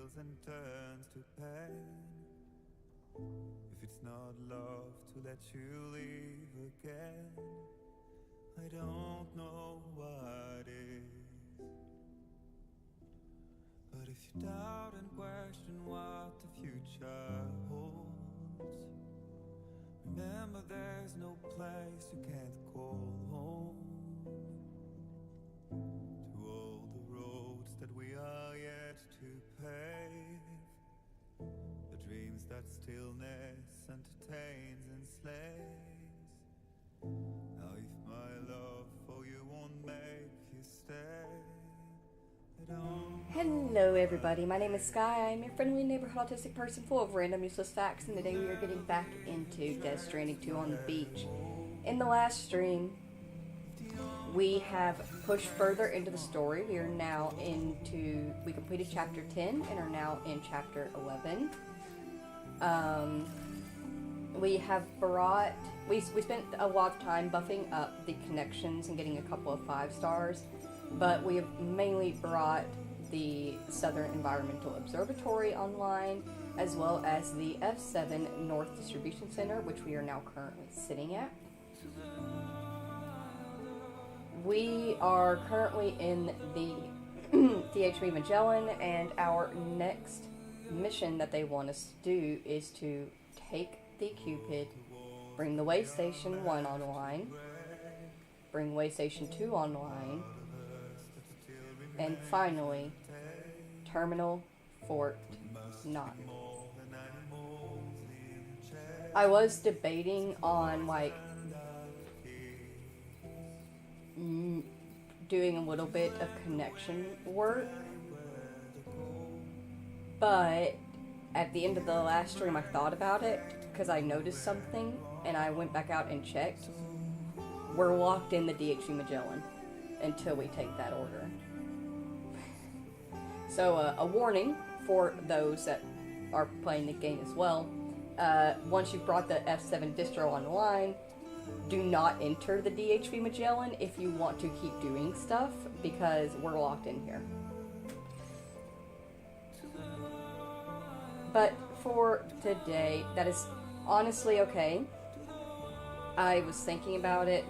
heals and turns to pain. If it's not love to let you leave again, I don't know what is. But if you doubt and question what the future holds, remember there's no place you can't call home. To all the roads that we are yet to pave, the dreams that stillness entertains and slays. Now if my love for you won't make you stay, I don't. Hello everybody, my name is Sky. I'm your friendly neighborhood autistic person full of random useless facts, and today we are getting back into Death Stranding 2 on the beach. In the last stream, we have pushed further into the story. We completed chapter 10 and are now in chapter 11. We spent a lot of time buffing up the connections and getting a couple of 5 stars, but we have mainly brought the Southern Environmental Observatory online, as well as the F7 North Distribution Center, which we are now currently sitting at. We are currently in the DHB Magellan, and our next mission that they want us to do is to take the Cupid, bring the Way Station 1 online, bring Way Station 2 online, and finally, Terminal Fort 9. I was debating on, doing a little bit of connection work, but at the end of the last stream I thought about it, because I noticed something, and I went back out and checked. We're locked in the DHB Magellan until we take that order. So, a warning for those that are playing the game as well. Once you've brought the F7 distro online, do not enter the DHB Magellan if you want to keep doing stuff, because we're locked in here. But for today, that is honestly okay. I was thinking about it,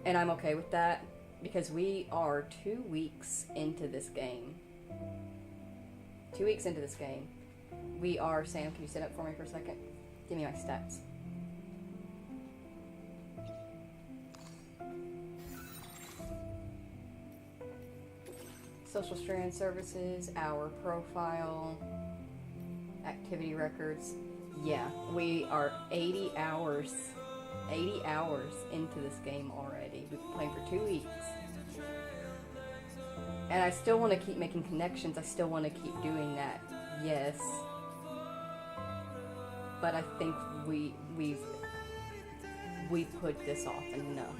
and I'm okay with that, because we are 2 weeks into this game. 2 weeks into this game. We are, Sam, can you sit up for me for a second? Give me my stats. Social strand services, our profile, activity records. Yeah, we are 80 hours into this game already. We've been playing for 2 weeks. And I still want to keep making connections. I still want to keep doing that. Yes. But I think we've put this off enough.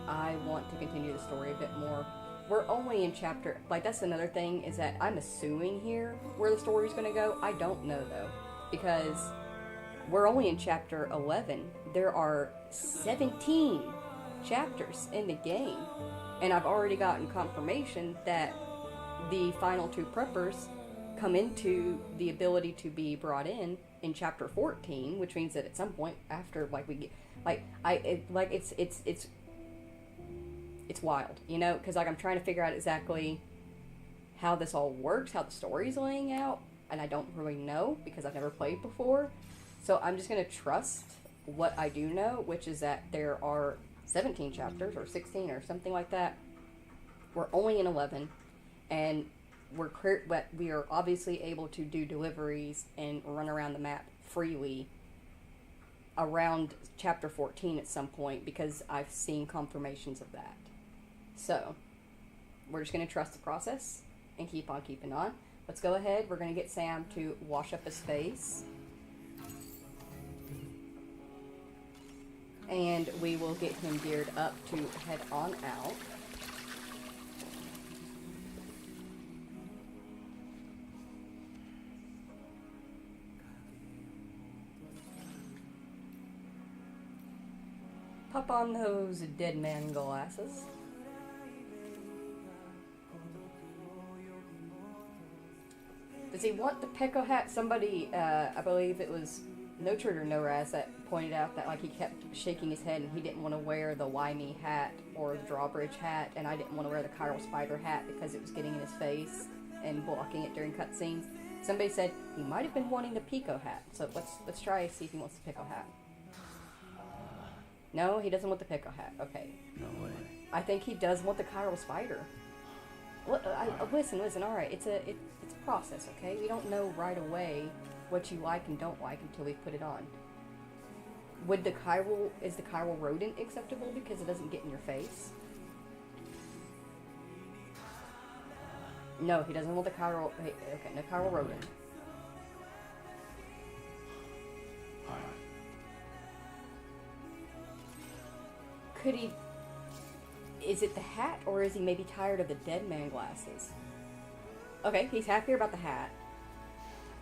I want to continue the story a bit more. We're only in chapter, that's another thing, is that I'm assuming here where the story's going to go. I don't know, though, because we're only in chapter 11. There are 17 chapters in the game, and I've already gotten confirmation that the final 2 preppers come into the ability to be brought in chapter 14, which means that at some point after, it's wild, you know, because I'm trying to figure out exactly how this all works, how the story's laying out, and I don't really know because I've never played before. So I'm just going to trust what I do know, which is that there are 17 chapters, or 16, or something like that. We're only in 11, and we are obviously able to do deliveries and run around the map freely around chapter 14 at some point, because I've seen confirmations of that. So, we're just going to trust the process and keep on keeping on. Let's go ahead. We're going to get Sam to wash up his face. And we will get him geared up to head on out. Pop on those dead man glasses. Does he want the Peko hat? Somebody, I believe it was No Turd or No Raz that pointed out that like he kept shaking his head and he didn't want to wear the Why Me hat or the Drawbridge hat, and I didn't want to wear the Chiral Spider hat because it was getting in his face and blocking it during cutscenes. Somebody said he might have been wanting the Pico hat, so let's try and see if he wants the Pico hat. No, he doesn't want the Pico hat. Okay. No way. I think he does want the Chiral Spider. Listen, alright, it's a process, okay? We don't know right away what you like and don't like until we put it on. Is the chiral rodent acceptable because it doesn't get in your face? No, he doesn't want the chiral, okay, no chiral rodent. Alright. Could he... Is it the hat, or is he maybe tired of the dead man glasses? Okay, he's happier about the hat.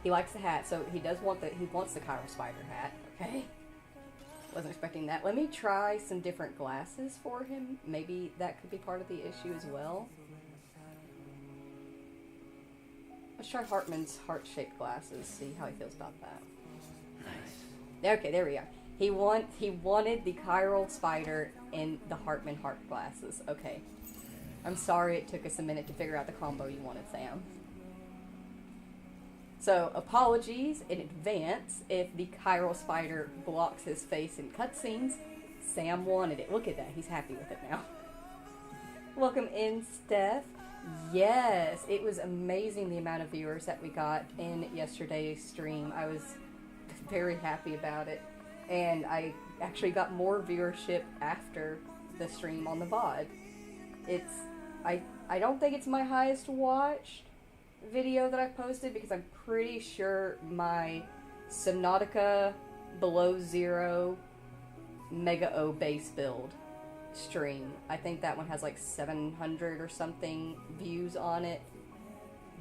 He likes the hat, so he wants the Chiral Spider hat, okay? Wasn't expecting that. Let me try some different glasses for him. Maybe that could be part of the issue as well. Let's try Hartman's heart-shaped glasses, see how he feels about that. Nice. Okay, there we are. He wanted the Chiral Spider in the Hartman heart glasses. Okay. I'm sorry it took us a minute to figure out the combo you wanted, Sam. So, apologies in advance if the Chiral Spider blocks his face in cutscenes. Sam wanted it. Look at that. He's happy with it now. Welcome in, Steph. Yes, it was amazing the amount of viewers that we got in yesterday's stream. I was very happy about it. And I actually got more viewership after the stream on the VOD. I don't think it's my highest watched video that I've posted because I'm pretty sure my Subnautica Below Zero Mega O base build stream, I think that one has like 700 or something views on it.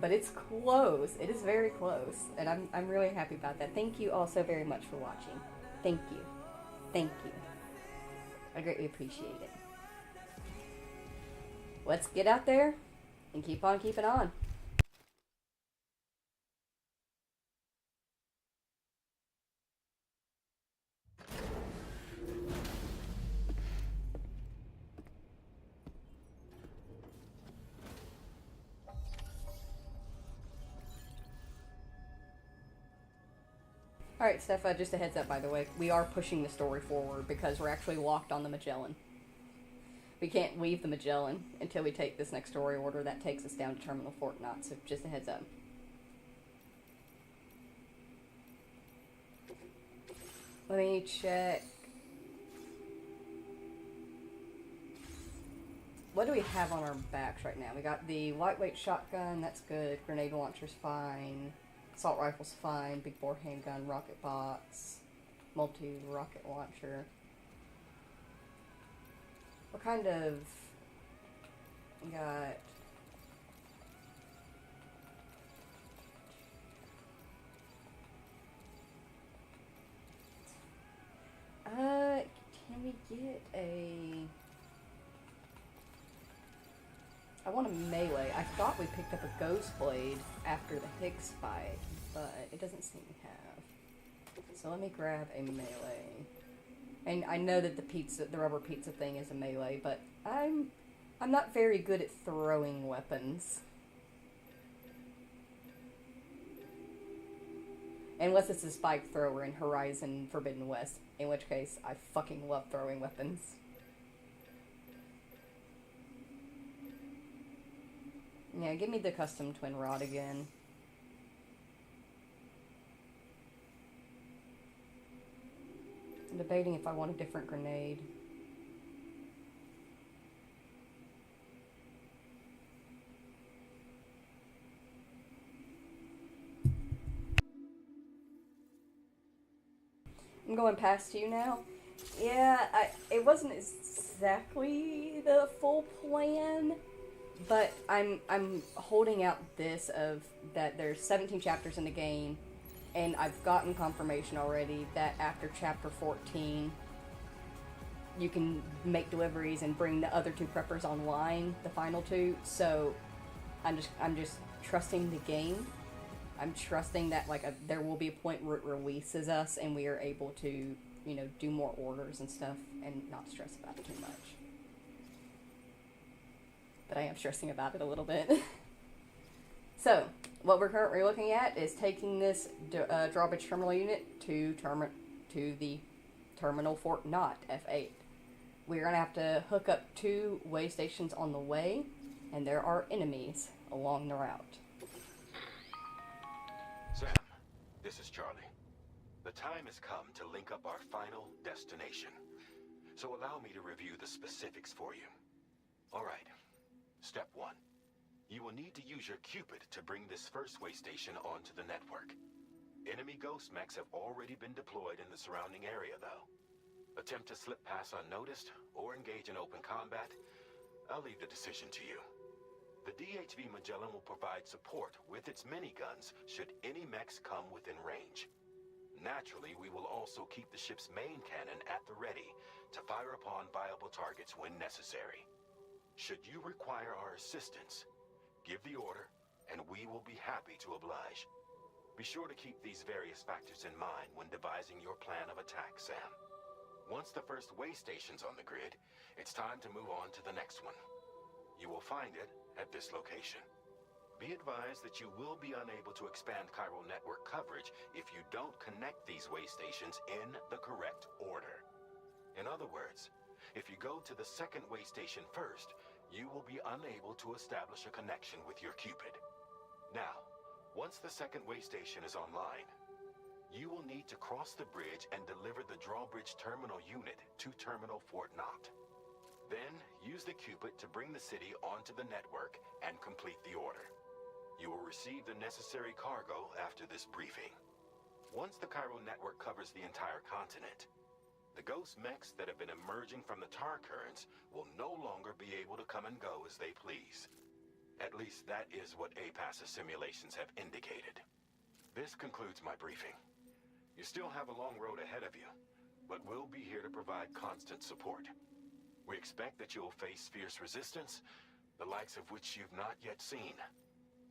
But it's close. It is very close. And I'm really happy about that. Thank you all so very much for watching. Thank you. Thank you. I greatly appreciate it. Let's get out there and keep on keeping on. Alright, Steph, just a heads up, by the way. We are pushing the story forward because we're actually locked on the Magellan. We can't leave the Magellan until we take this next story order. That takes us down to Terminal Fort Knott, so just a heads up. Let me check. What do we have on our backs right now? We got the lightweight shotgun, that's good. Grenade launcher's fine. Assault rifle's fine. Big bore handgun, rocket box, multi-rocket launcher. What kind of... We got... Can we get a... I want a melee. I thought we picked up a ghost blade after the Higgs fight, but it doesn't seem to have. So let me grab a melee. And I know that the rubber pizza thing is a melee, but I'm not very good at throwing weapons. Unless it's a spike thrower in Horizon Forbidden West, in which case I fucking love throwing weapons. Yeah, give me the custom twin rod again. I'm debating if I want a different grenade. I'm going past you now. Yeah, it wasn't exactly the full plan, but I'm holding out this of that there's 17 chapters in the game, and I've gotten confirmation already that after chapter 14 you can make deliveries and bring the other two preppers online, the final two. So I'm just trusting the game I'm trusting that like there will be a point where it releases us and we are able to, you know, do more orders and stuff and not stress about it too much. But I am stressing about it a little bit. So, what we're currently looking at is taking this drawbridge terminal unit to the terminal Fort Knott F8. We're going to have to hook up 2 way stations on the way, and there are enemies along the route. Sam, this is Charlie. The time has come to link up our final destination. So allow me to review the specifics for you. Alright, step 1. You will need to use your Cupid to bring this first way station onto the network. Enemy ghost mechs have already been deployed in the surrounding area, though. Attempt to slip past unnoticed or engage in open combat, I'll leave the decision to you. The DHV Magellan will provide support with its miniguns should any mechs come within range. Naturally, we will also keep the ship's main cannon at the ready to fire upon viable targets when necessary. Should you require our assistance, give the order, and we will be happy to oblige. Be sure to keep these various factors in mind when devising your plan of attack, Sam. Once the first way station's on the grid, it's time to move on to the next one. You will find it at this location. Be advised that you will be unable to expand chiral network coverage if you don't connect these way stations in the correct order. In other words, if you go to the second way station first, you will be unable to establish a connection with your Cupid. Now, once the second way station is online, you will need to cross the bridge and deliver the drawbridge terminal unit to Terminal Fort Knott. Then, use the Cupid to bring the city onto the network and complete the order. You will receive the necessary cargo after this briefing. Once the chiral network covers the entire continent, the ghost mechs that have been emerging from the tar currents will no longer be able to come and go as they please. At least that is what APAS's simulations have indicated. This concludes my briefing. You still have a long road ahead of you, but we'll be here to provide constant support. We expect that you'll face fierce resistance, the likes of which you've not yet seen.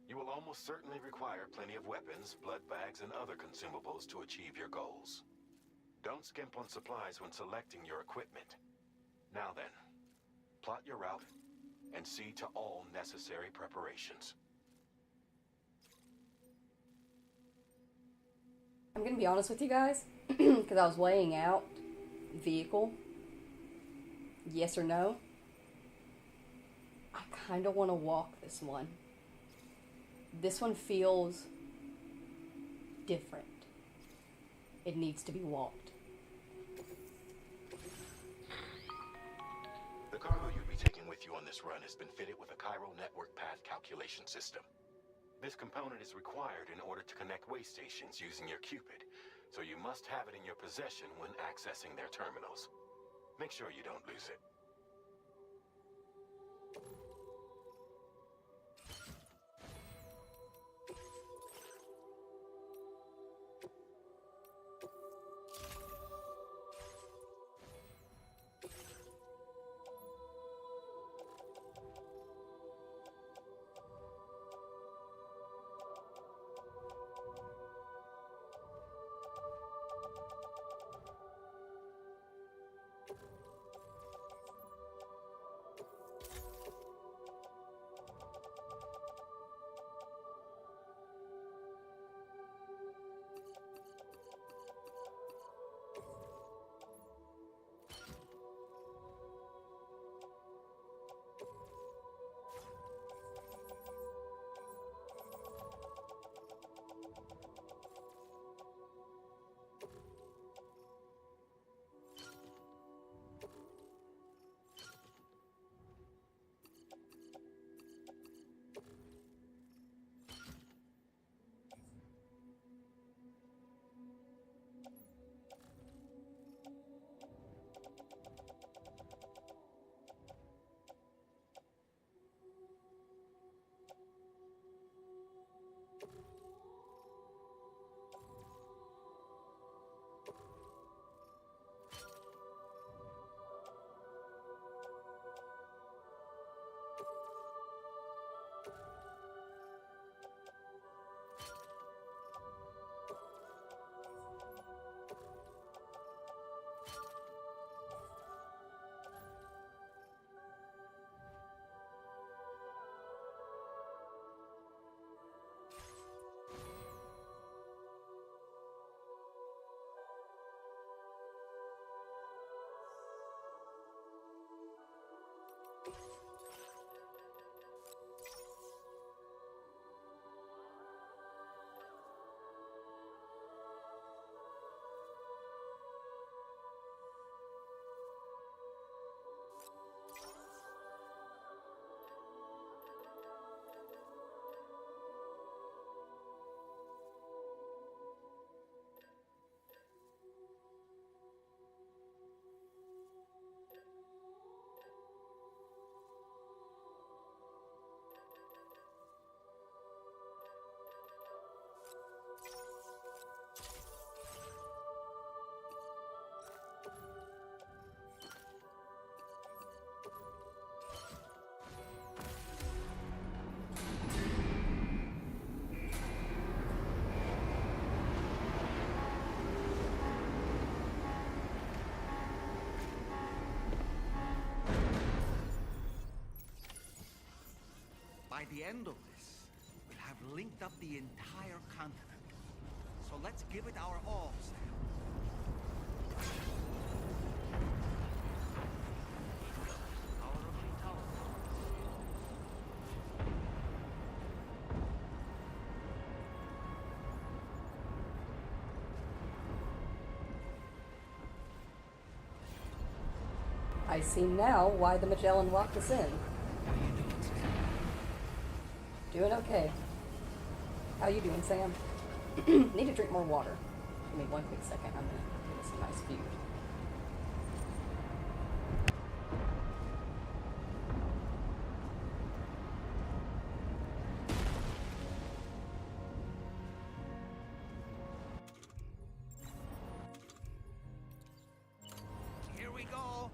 You will almost certainly require plenty of weapons, blood bags, and other consumables to achieve your goals. Don't skimp on supplies when selecting your equipment. Now then, plot your route and see to all necessary preparations. I'm gonna be honest with you guys, because I was weighing out vehicle, yes or no. I kind of want to walk this one. This one feels different. It needs to be walked. The cargo you'll be taking with you on this run has been fitted with a chiral network path calculation system. This component is required in order to connect way stations using your Cupid, so you must have it in your possession when accessing their terminals. Make sure you don't lose it. By the end of this, we'll have linked up the entire continent. So let's give it our all, Sam. Power of the tower. I see now why the Magellan locked us in. How are you doing, Sam? Doing okay. How you doing, Sam? Need to drink more water. Give me one quick second. I'm gonna give us a nice view. Here we go.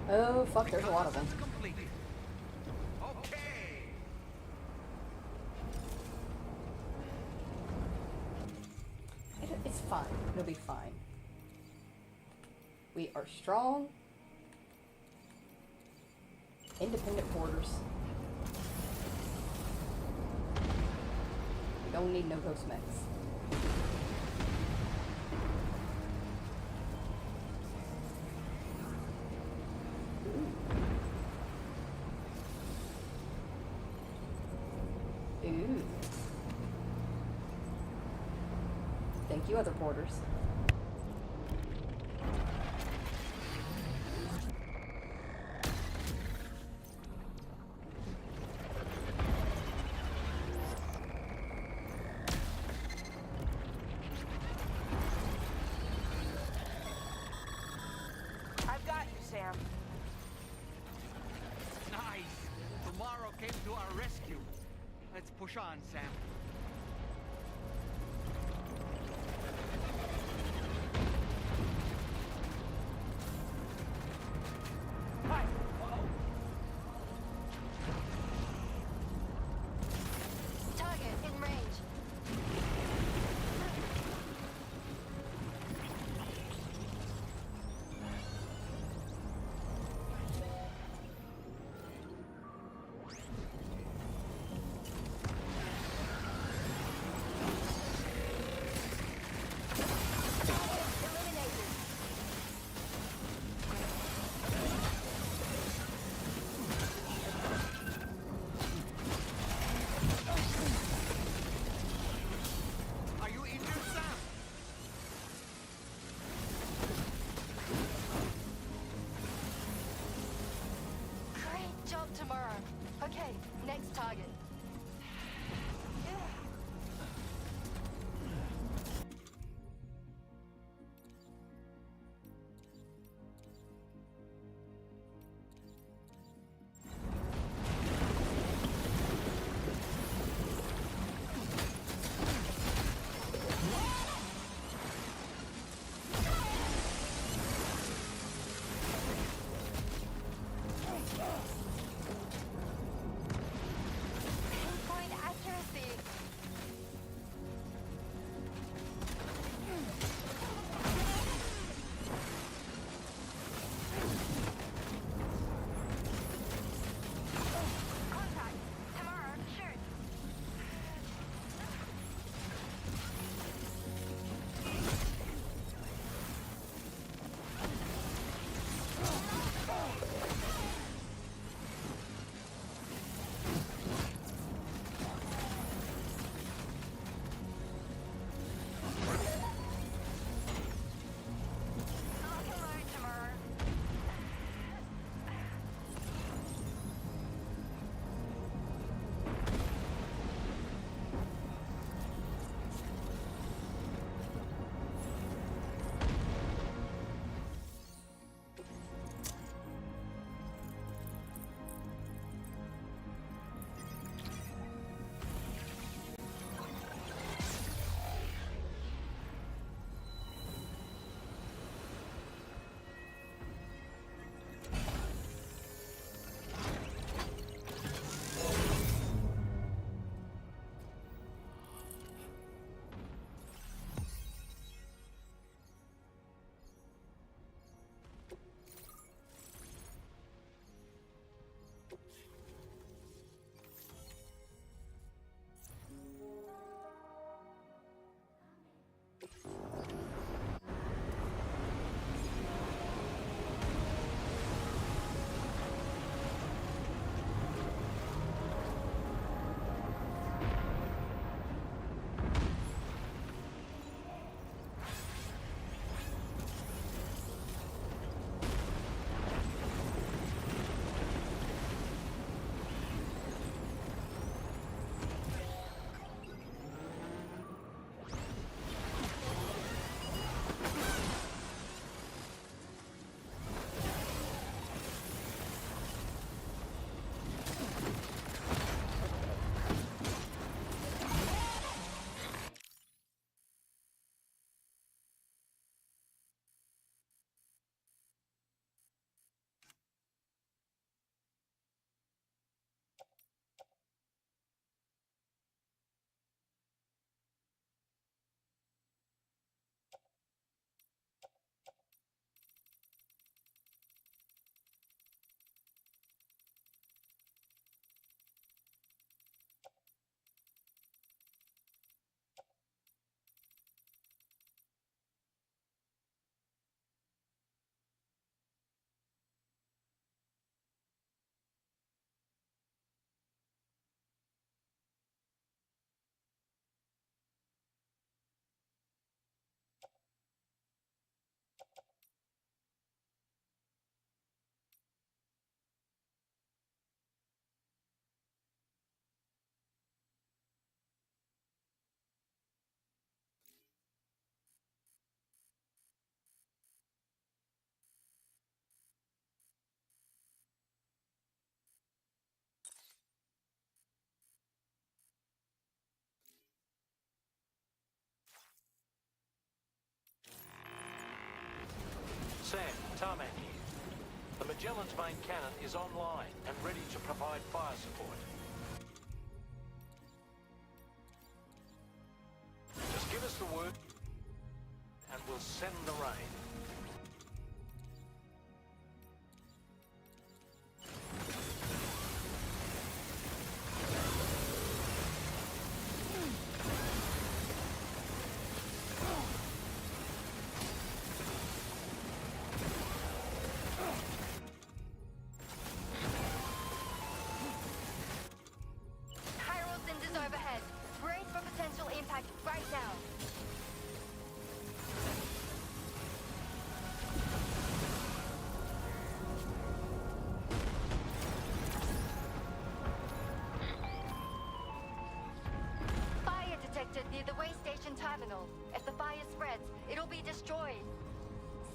Oh, fuck, there's a lot of them. Completed. Okay. It's fine. It'll be fine. We are strong. Independent borders. We don't need no ghost mechs. Ooh. Thank you, other porters. I've got you, Sam. Nice. Tomorrow came to our rescue. Let's push on, Sam. Target in range. Are you injured, Sam? Great job tomorrow. Okay, next target. Tarmac here. The Magellan's main cannon is online and ready to provide fire support. Just give us the word and we'll send the rain. Overhead. Brace for potential impact right now. Fire detected near the way station terminal. If the fire spreads, it'll be destroyed.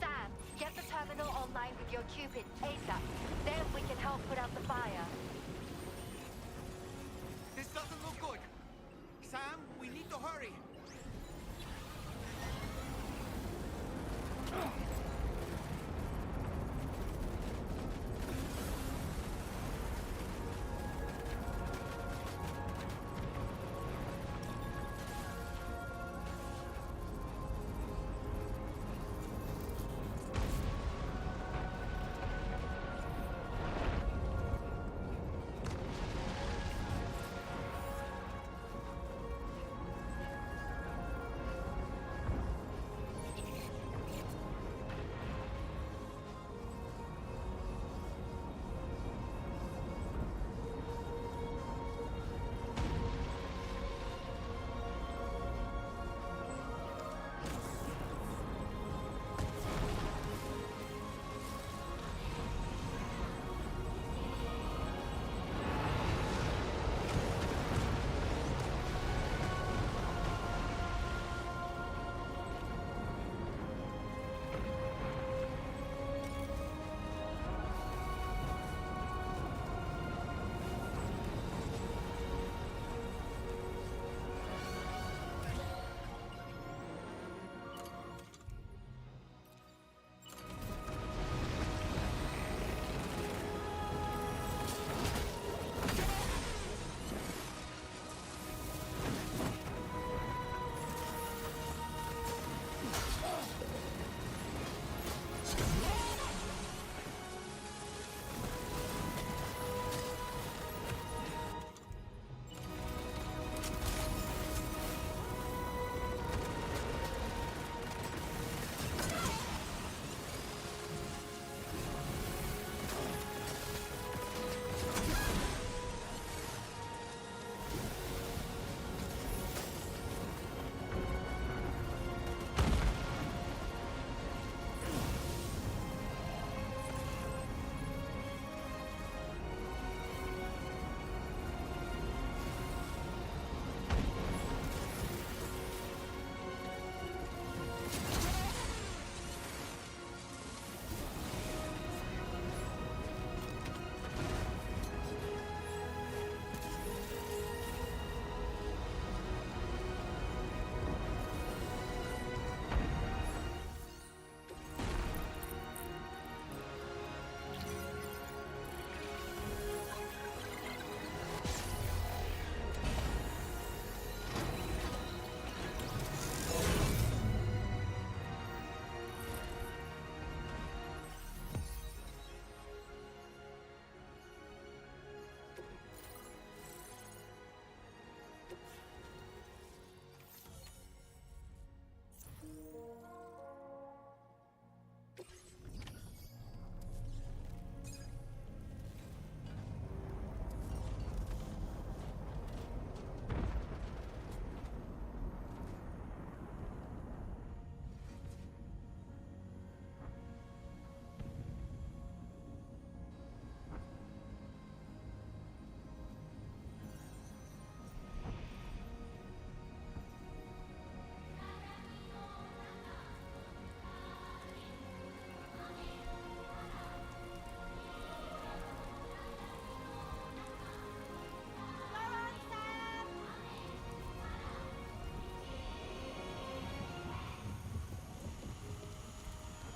Sam, get the terminal online with your Cupid ASAP. Then we can help put out the fire. This doesn't look good. Sam, we need to hurry.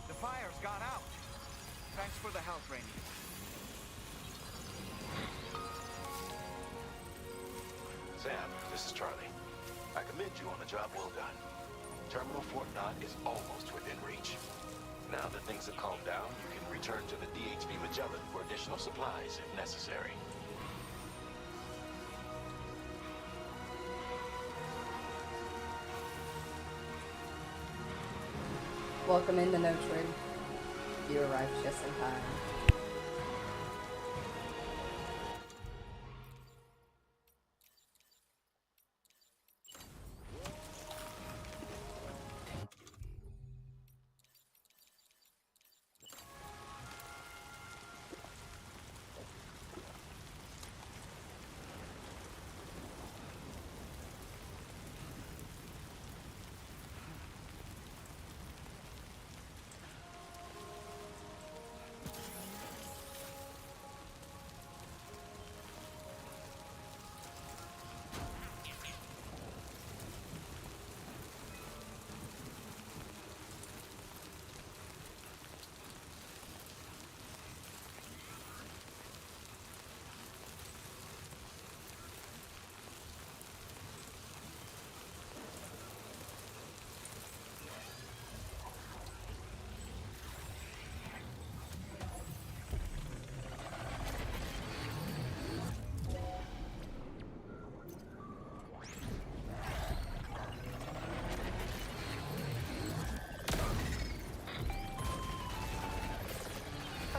The fire's got out. Thanks for the help, Rainy. Sam, this is Charlie. I commend you on a job well done. Terminal Fort Knott is almost within reach. Now that things have calmed down, you can return to the DHV Magellan for additional supplies if necessary. Welcome in the No Trig. You arrived just in time.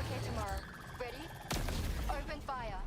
Okay, tomorrow. Ready? Open fire.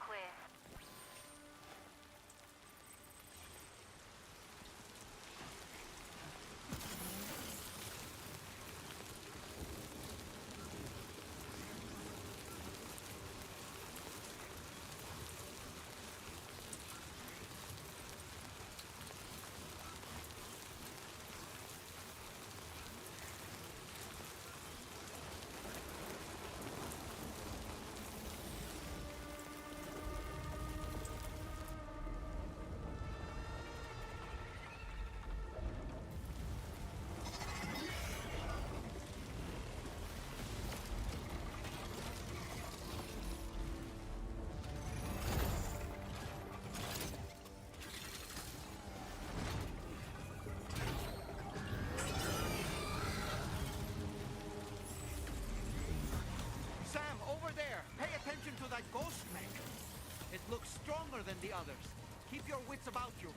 clear. Sam, over there! Pay attention to that ghost mech! It looks stronger than the others. Keep your wits about you.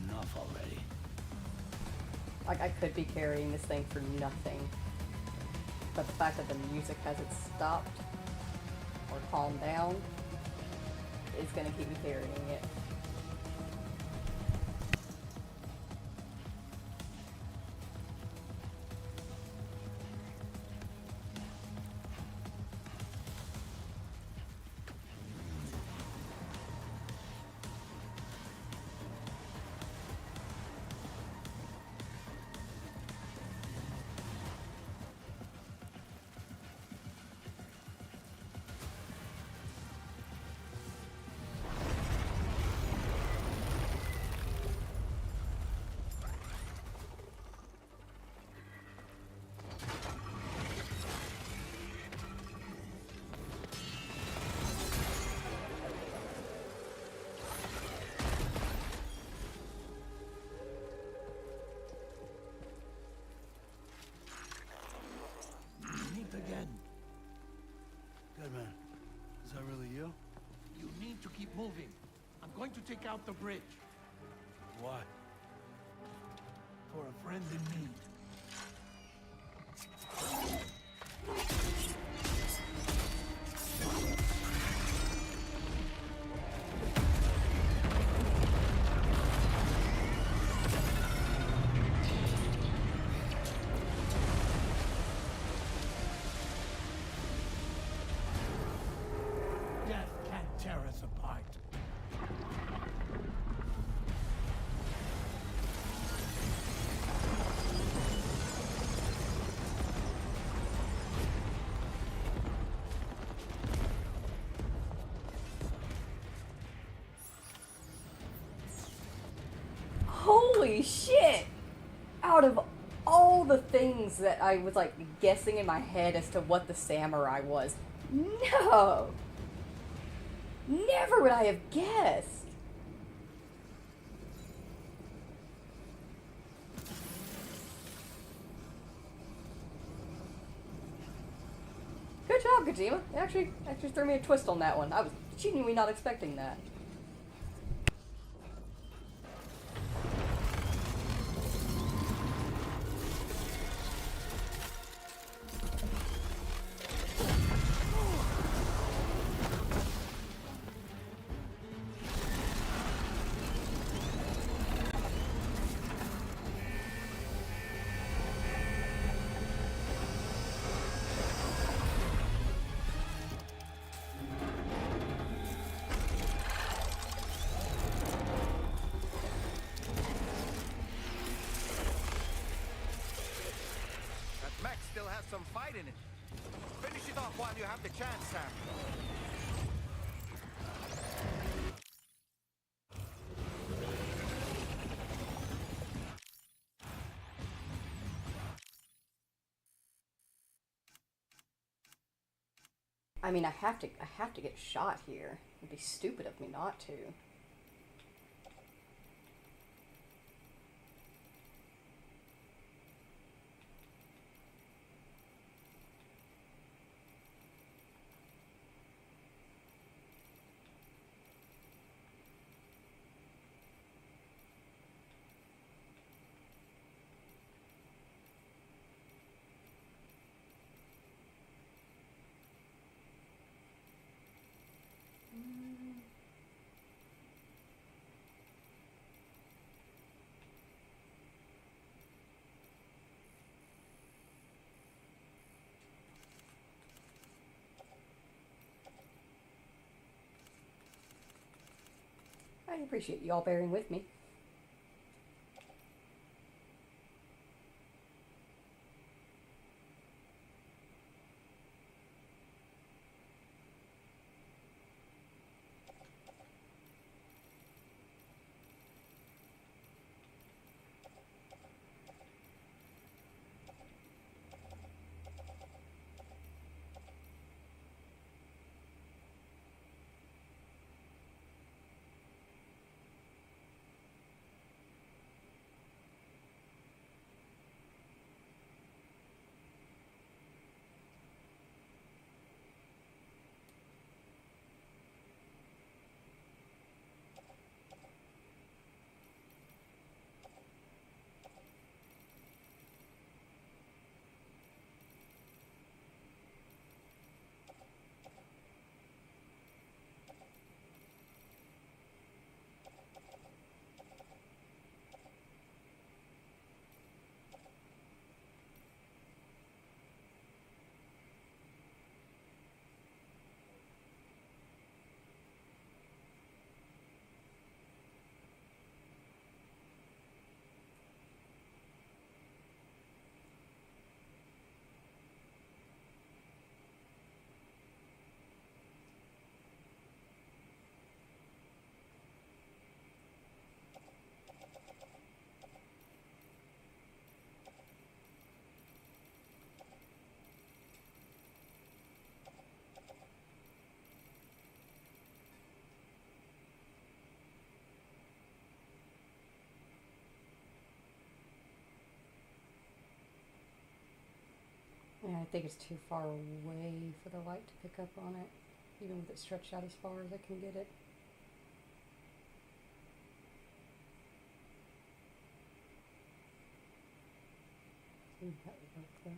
Enough already. Like, I could be carrying this thing for nothing. But the fact that the music hasn't stopped or calmed down is gonna keep me carrying it. Again. Good man. Is that really you? You need to keep moving. I'm going to take out the bridge. Why? For a friend in need. Death can't tear us apart. Holy shit! Out of all the things that I was like guessing in my head as to what the samurai was, no! Never would I have guessed. Good job, Kojima. Actually threw me a twist on that one. I was genuinely not expecting that. That mech still has some fight in it. Finish it off while you have the chance, Sam. I mean, I have to get shot here. It'd be stupid of me not to. I appreciate you all bearing with me. Yeah, I think it's too far away for the light to pick up on it, even with it stretched out as far as I can get it. That would work though.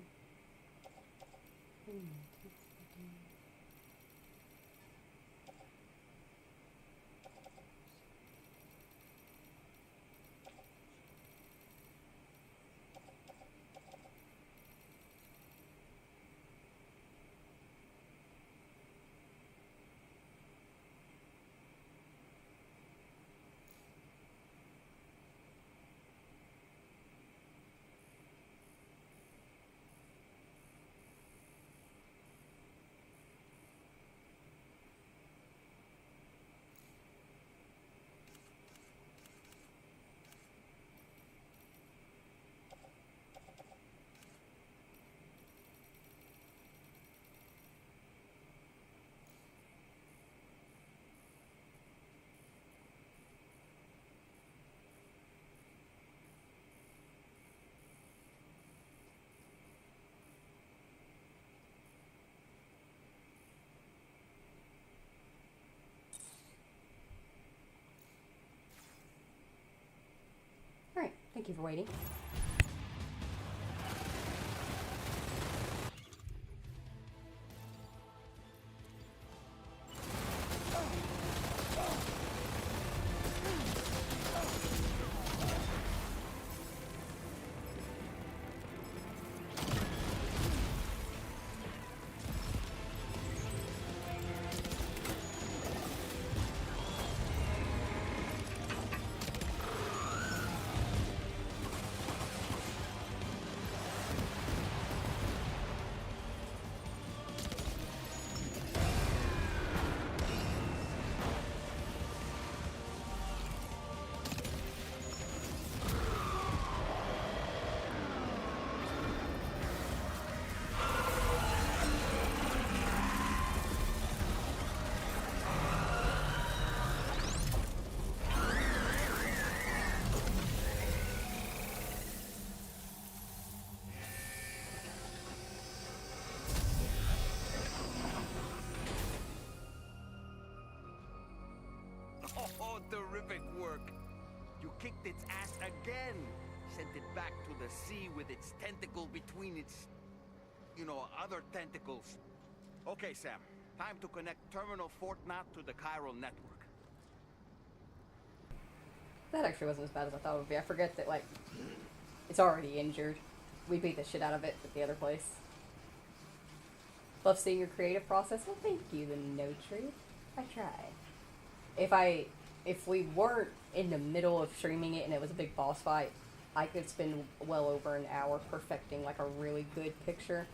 Thank you for waiting. Oh, terrific work. You kicked its ass again. Sent it back to the sea with its tentacle between its, other tentacles. Okay, Sam. Time to connect Terminal Fort Knot to the chiral network. That actually wasn't as bad as I thought it would be. I forget that, like, it's already injured. We beat the shit out of it at the other place. Love seeing your creative process. Well, thank you, the no tree. I try. If we weren't in the middle of streaming it and it was a big boss fight, I could spend well over an hour perfecting, like, a really good picture.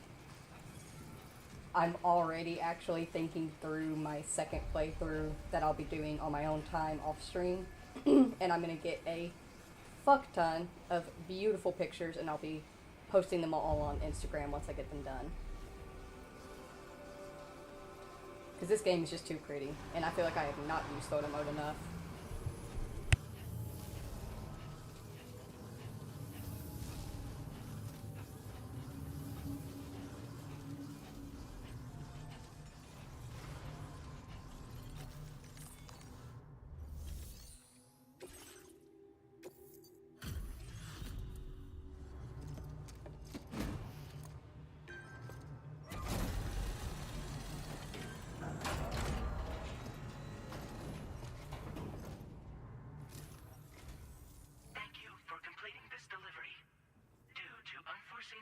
I'm already actually thinking through my second playthrough that I'll be doing on my own time off stream. And I'm going to get a fuck ton of beautiful pictures and I'll be posting them all on Instagram once I get them done. Because this game is just too pretty, and I feel like I have not used photo mode enough.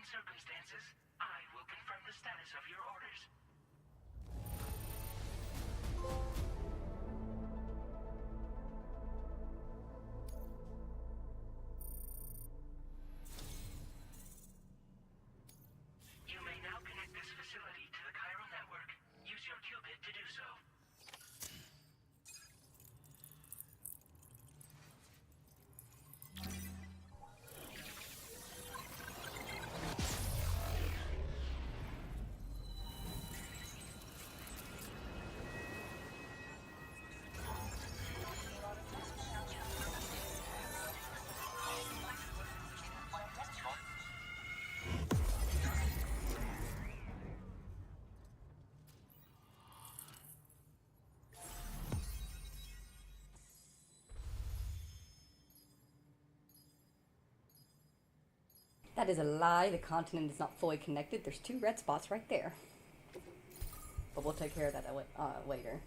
Circumstances, I will confirm the status of your orders. You may now connect this facility to the chiral network. Use your qubit to do so. That is a lie. The continent is not fully connected. There's 2 red spots right there. But we'll take care of that later.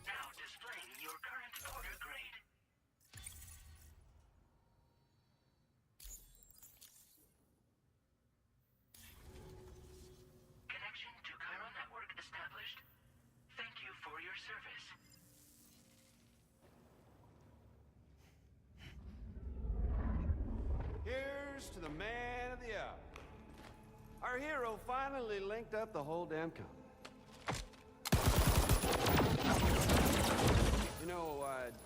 Now displaying your current order grade. Connection to chiral network established. Thank you for your service. Here's to the man of the hour. Our hero finally linked up the whole damn company. You know, I'd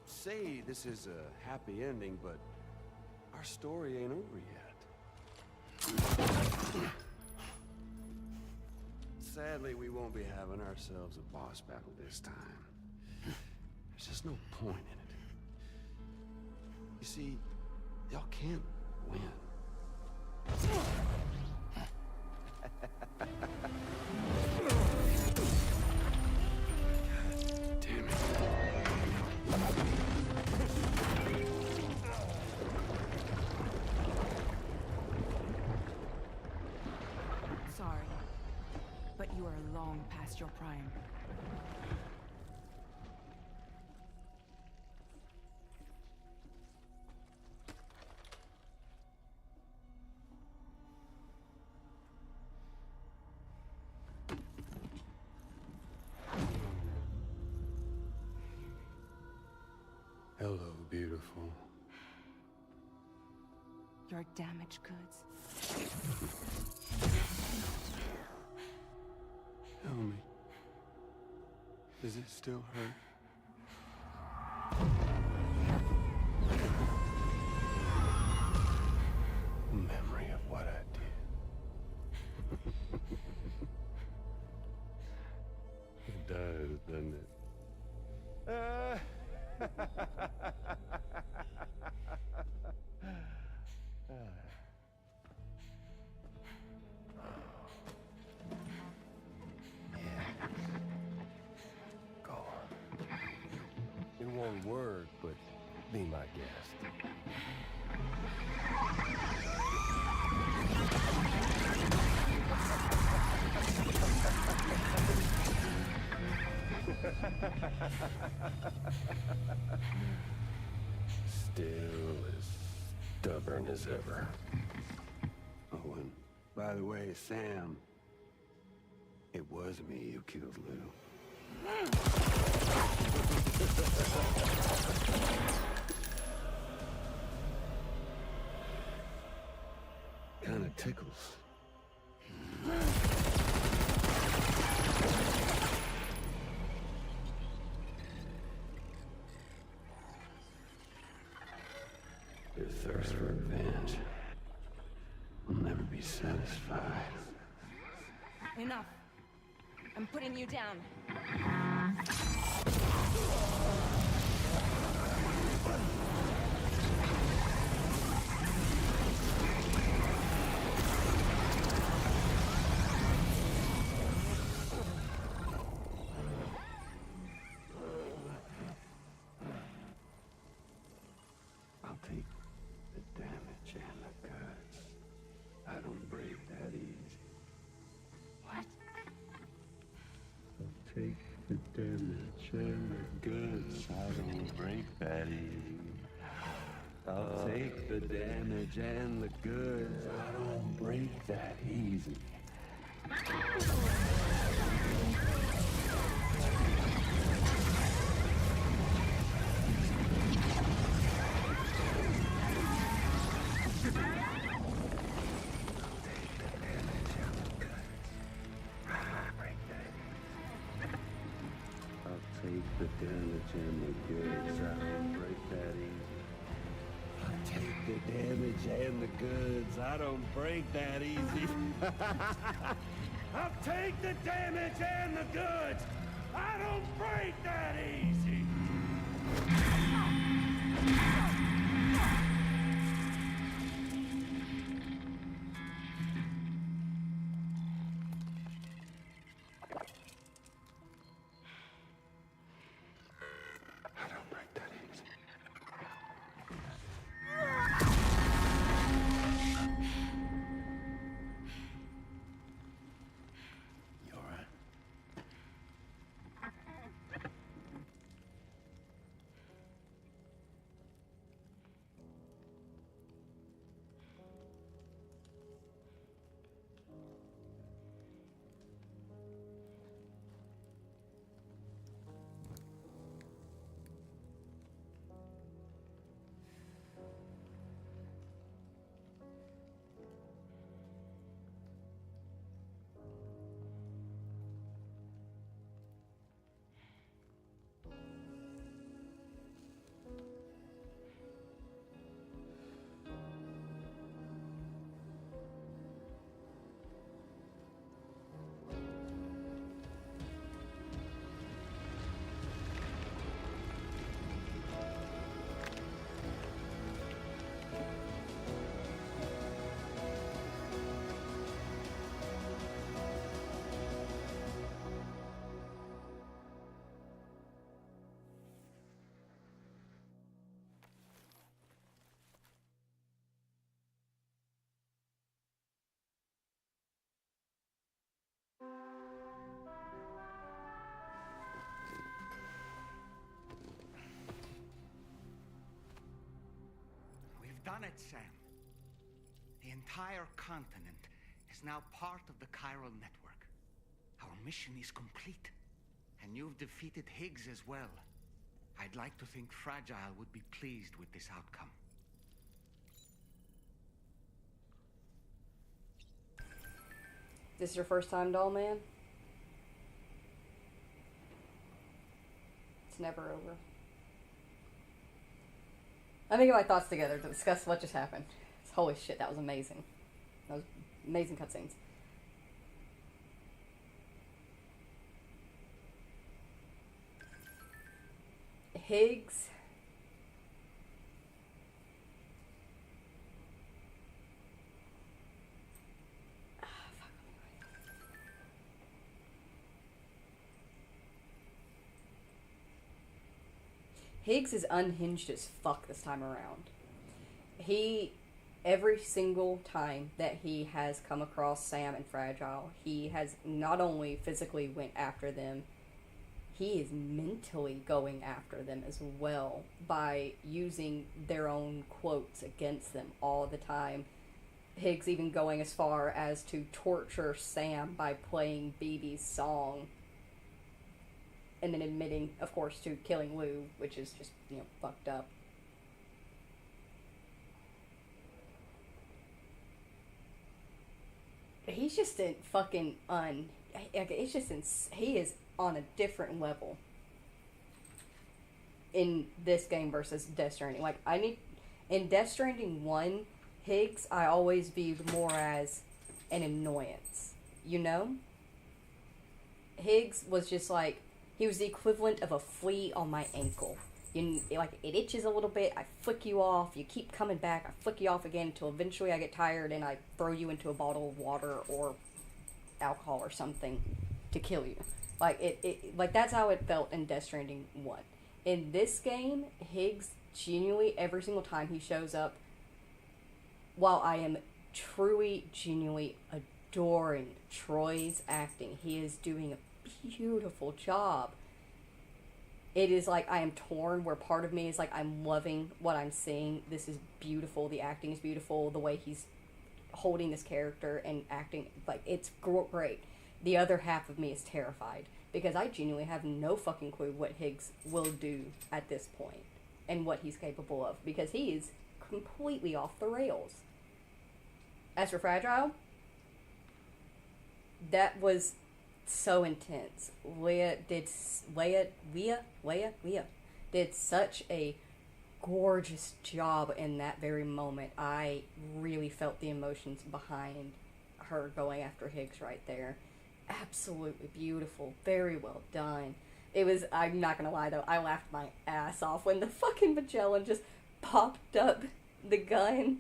say this is a happy ending, but our story ain't over yet. Sadly, we won't be having ourselves a boss battle this time. There's just no point in it. You see, y'all can't win. past your prime. Hello, beautiful. Your damaged goods. Tell me, does it still hurt? Memory of what I did. It does, doesn't it? Go on. In one word, but be my guest. Still as stubborn as ever. Oh, and by the way, Sam, it was me who killed Lou. Kinda tickles. Your thirst for revenge will never be satisfied. Enough. I'm putting you down. I'll take the damage and the goods. I don't break that easy. What? I'll take the damage and the goods. I don't break that easy. I'll take the damage and the goods. I don't break that easy. I'll take the damage and the goods. I don't break that easy. I'll take the damage and the goods. I don't break that easy. I'll take the damage and the goods. I don't break that easy. I don't break that easy. You all right? done it, Sam. The entire continent is now part of the chiral network. Our mission is complete. And you've defeated Higgs as well. I'd like to think Fragile would be pleased with this outcome. This is your first time, doll man? It's never over. Let me get my thoughts together to discuss what just happened. Holy shit, that was amazing. That was amazing cutscenes. Higgs. Higgs is unhinged as fuck this time around. Every single time that he has come across Sam and Fragile, he has not only physically went after them, he is mentally going after them as well by using their own quotes against them all the time. Higgs even going as far as to torture Sam by playing BB's song and then admitting, of course, to killing Lou, which is just, fucked up. He's just he is on a different level in this game versus Death Stranding. In Death Stranding 1, Higgs I always viewed more as an annoyance, Higgs was just he was the equivalent of a flea on my ankle. It itches a little bit, I flick you off, you keep coming back, I flick you off again until eventually I get tired and I throw you into a bottle of water or alcohol or something to kill you. That's how it felt in Death Stranding 1. In this game, Higgs genuinely, every single time he shows up, while I am truly, genuinely adoring Troy's acting, he is doing a beautiful job. It is I am torn, where part of me is I'm loving what I'm seeing. This is beautiful. The acting is beautiful. The way he's holding this character and acting, it's great. The other half of me is terrified because I genuinely have no fucking clue what Higgs will do at this point and what he's capable of, because he is completely off the rails. As for Fragile, that was so intense. Leah did such a gorgeous job in that very moment. I really felt the emotions behind her going after Higgs right there. Absolutely beautiful. Very well done. It was, I'm not gonna lie though, I laughed my ass off when the fucking Magellan just popped up the gun.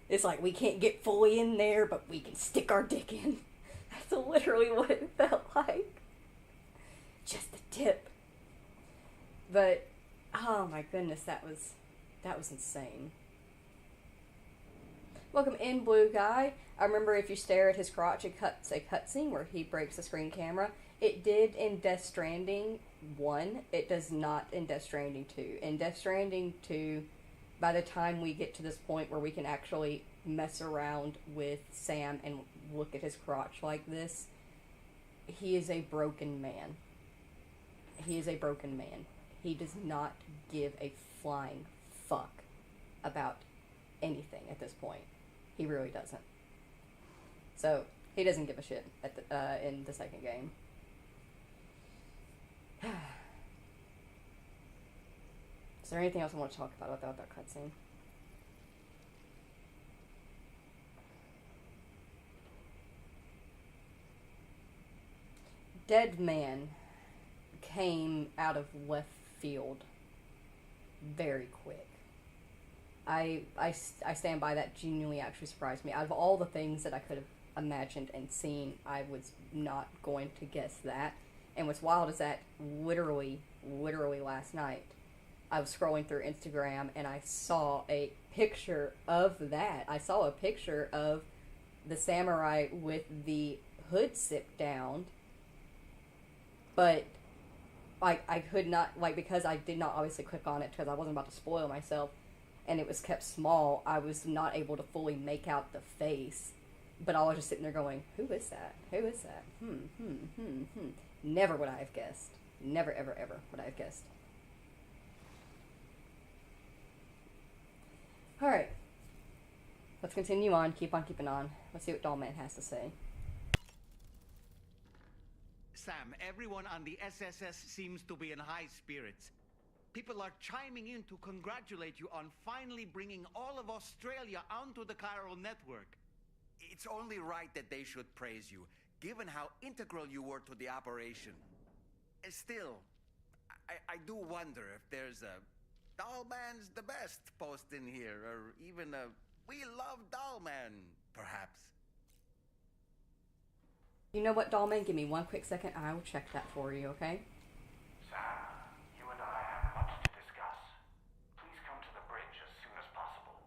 It's we can't get fully in there, but we can stick our dick in. That's literally what it felt like. Just the tip. But, oh my goodness, that was insane. Welcome in, Blue Guy. I remember if you stare at his crotch, it cuts a cutscene where he breaks the screen camera. It did in Death Stranding 1. It does not in Death Stranding 2. In Death Stranding 2, by the time we get to this point where we can actually mess around with Sam and look at his crotch like this, he is a broken man. He is a broken man. He does not give a flying fuck about anything at this point. He really doesn't. So, he doesn't give a shit at in the second game. Is there anything else I want to talk about that cutscene? Dead Man came out of left field very quick. I stand by that. Genuinely actually surprised me. Out of all the things that I could have imagined and seen, I was not going to guess that. And what's wild is that literally last night, I was scrolling through Instagram and I saw a picture of that. I saw a picture of the samurai with the hood zipped down, but I could not, because I did not obviously click on it because I wasn't about to spoil myself. and it was kept small, I was not able to fully make out the face. But I was just sitting there going, who is that? Who is that? Never would I have guessed. Never, ever, ever would I have guessed. Alright. Let's continue on. Keep on keeping on. Let's see what Dollman has to say. Sam, everyone on the SSS seems to be in high spirits. People are chiming in to congratulate you on finally bringing all of Australia onto the chiral network. It's only right that they should praise you, given how integral you were to the operation. Still, I do wonder if there's a Dollman's the best post in here, or even a We Love Dollman, perhaps. You know what, Dollman? Give me one quick second. I will check that for you, okay? Sam, you and I have much to discuss. Please come to the bridge as soon as possible.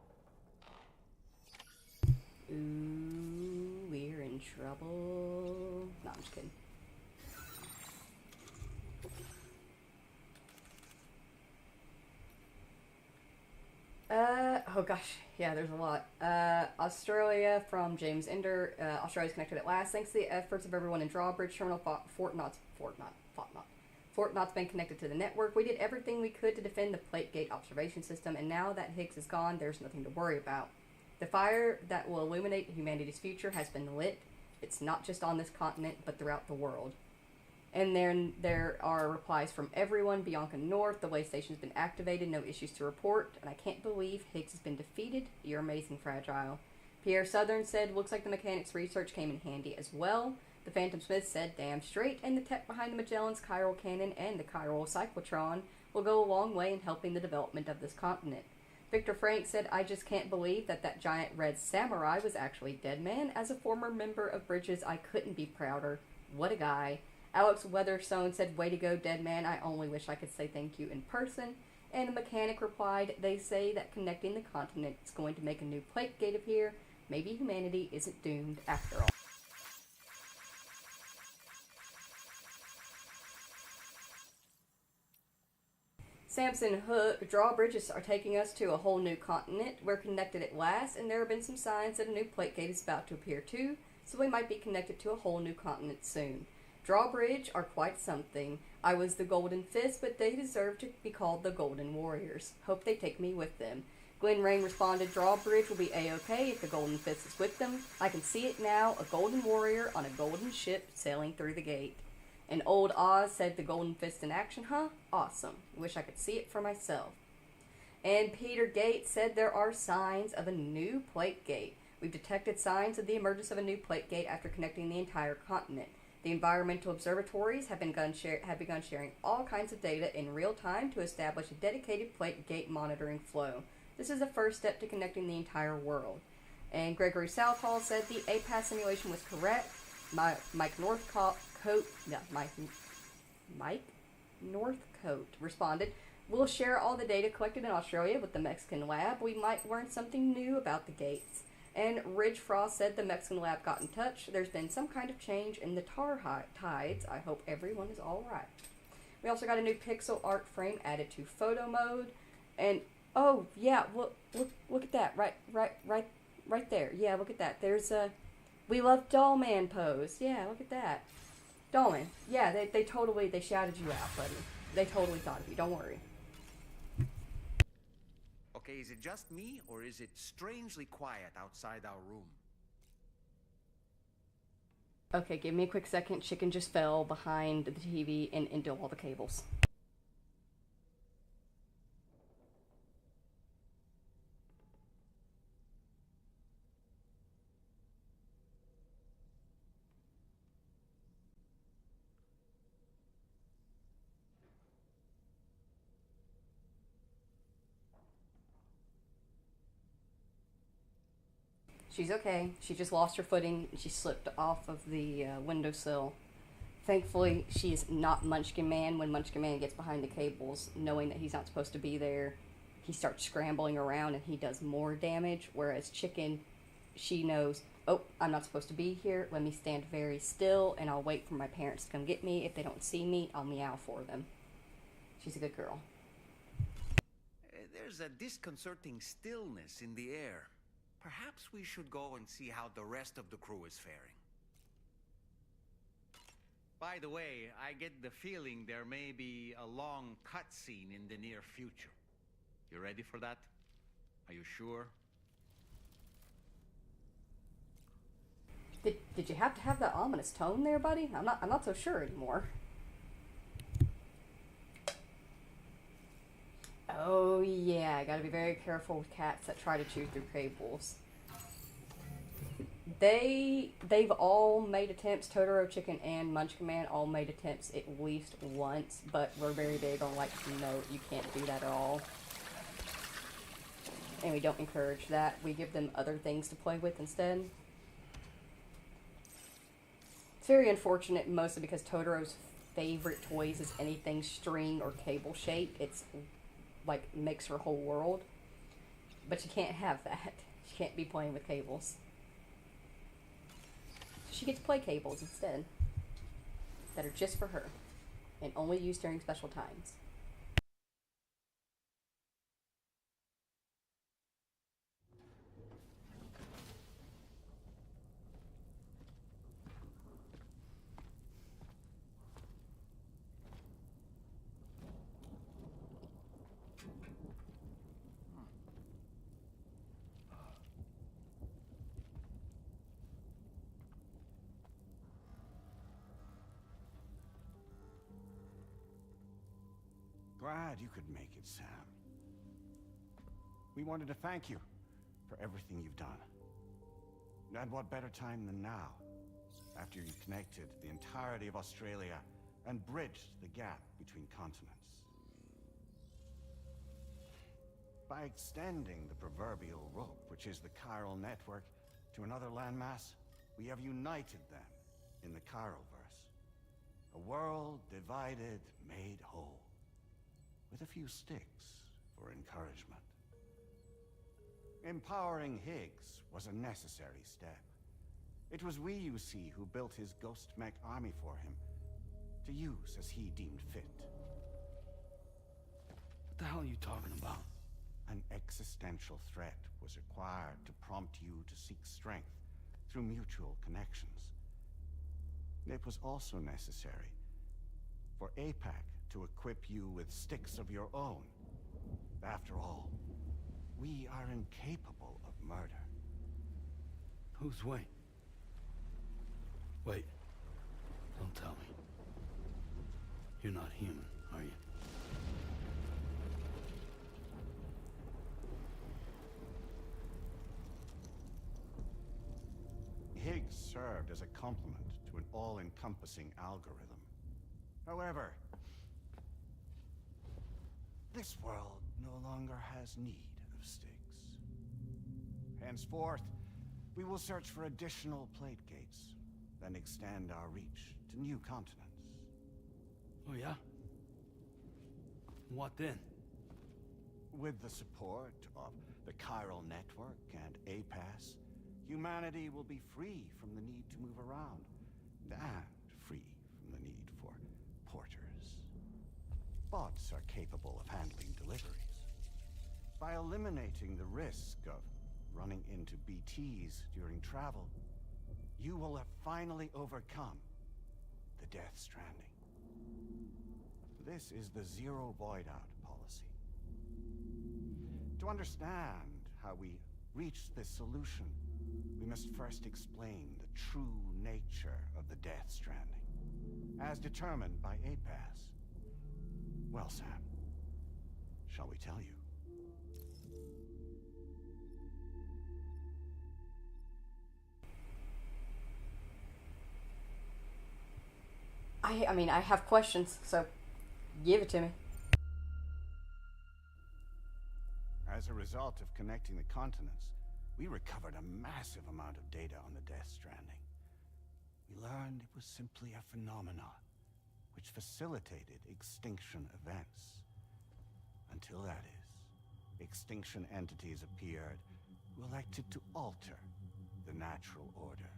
Ooh, we're in trouble. No, I'm just kidding. Oh gosh, yeah, there's a lot. Australia from James Ender. Australia's connected at last. Thanks to the efforts of everyone in Drawbridge Terminal, Fort Knott's been connected to the network. We did everything we could to defend the Plate Gate observation system, and now that Higgs is gone, there's nothing to worry about. The fire that will illuminate humanity's future has been lit. It's not just on this continent, but throughout the world. And then there are replies from everyone. Bianca North, the way station's been activated, no issues to report. And I can't believe Higgs has been defeated. You're amazing, Fragile. Pierre Southern said, looks like the mechanics research came in handy as well. The Phantom Smith said, damn straight. And the tech behind the Magellan's chiral cannon and the chiral cyclotron will go a long way in helping the development of this continent. Victor Frank said, I just can't believe that giant red samurai was actually Deadman. As a former member of Bridges, I couldn't be prouder. What a guy. Alex Weatherstone said, way to go, Deadman. I only wish I could say thank you in person. And a mechanic replied, they say that connecting the continent is going to make a new plate gate appear. Maybe humanity isn't doomed after all. Samson Hook, drawbridges are taking us to a whole new continent. We're connected at last, and there have been some signs that a new plate gate is about to appear too, so we might be connected to a whole new continent soon. Drawbridge are quite something. I was the Golden Fist, but they deserve to be called the Golden Warriors. Hope they take me with them. Glenn Rain responded, Drawbridge will be A-okay if the Golden Fist is with them. I can see it now, a Golden Warrior on a golden ship sailing through the gate. And Old Oz said, the Golden Fist in action, huh? Awesome. Wish I could see it for myself. And Peter Gates said there are signs of a new plate gate. We've detected signs of the emergence of a new plate gate after connecting the entire continent. The environmental observatories have begun sharing all kinds of data in real time to establish a dedicated plate gate monitoring flow. This is the first step to connecting the entire world. And Gregory Southall said the APAS simulation was correct. Mike Northcote responded, we'll share all the data collected in Australia with the Mexican lab. We might learn something new about the gates. And Ridge Frost said the Mexican lab got in touch. There's been some kind of change in the tar tides. I hope everyone is all right. We also got a new pixel art frame added to photo mode. And, oh, yeah, look at that. Right there. Yeah, look at that. There's a We Love Dollman pose. Yeah, look at that. Dollman. Yeah, they shouted you out, buddy. They totally thought of you. Don't worry. Okay, is it just me, or is it strangely quiet outside our room? Okay, give me a quick second. Chicken just fell behind the TV and into all the cables. She's okay. She just lost her footing. She slipped off of the windowsill. Thankfully, she is not Munchkin Man. When Munchkin Man gets behind the cables, knowing that he's not supposed to be there, he starts scrambling around and he does more damage. Whereas Chicken, she knows, oh, I'm not supposed to be here. Let me stand very still and I'll wait for my parents to come get me. If they don't see me, I'll meow for them. She's a good girl. There's There's a disconcerting stillness in the air. Perhaps we should go and see how the rest of the crew is faring. By the way, I get the feeling there may be a long cutscene in the near future. You ready for that? Are you sure? Did you have to have that ominous tone there, buddy? I'm not so sure anymore. Oh yeah, gotta be very careful with cats that try to chew through cables. They've all made attempts. Totoro, Chicken, and Munchkin Man all made attempts at least once, but we're very big on like, no, you can't do that at all. And we don't encourage that. We give them other things to play with instead. It's very unfortunate, mostly because Totoro's favorite toys is anything string or cable shaped. It's like makes her whole world. But you can't have that. She can't be playing with cables. She gets play cables instead that are just for her and only used during special times. Glad you could make it, Sam. We wanted to thank you for everything you've done. And what better time than now, after you've connected the entirety of Australia and bridged the gap between continents. By extending the proverbial rope, which is the chiral network, to another landmass, we have united them in the Chiroverse. A world divided, made whole. With a few sticks for encouragement. Empowering Higgs was a necessary step. It was we, you see, who built his ghost mech army for him, to use as he deemed fit. What the hell are you talking about? An existential threat was required to prompt you to seek strength through mutual connections. It was also necessary for APAC to equip you with sticks of your own. After all, we are incapable of murder. Who's we? Wait, don't tell me. You're not human, are you? Higgs served as a complement to an all-encompassing algorithm. However, this world no longer has need of sticks. Henceforth, we will search for additional plate gates, then extend our reach to new continents. Oh yeah? What then? With the support of the chiral network and APAS, humanity will be free from the need to move around, and free from the need for porters. Bots are capable of handling deliveries. By eliminating the risk of running into BTs during travel, you will have finally overcome the Death Stranding. This is the Zero Void-Out policy. To understand how we reached this solution, we must first explain the true nature of the Death Stranding, as determined by APAS. Well, Sam, shall we tell you? I mean, I have questions, so give it to me. As a result of connecting the continents, we recovered a massive amount of data on the Death Stranding. We learned it was simply a phenomenon which facilitated extinction events. Until that is, extinction entities appeared who elected to alter the natural order.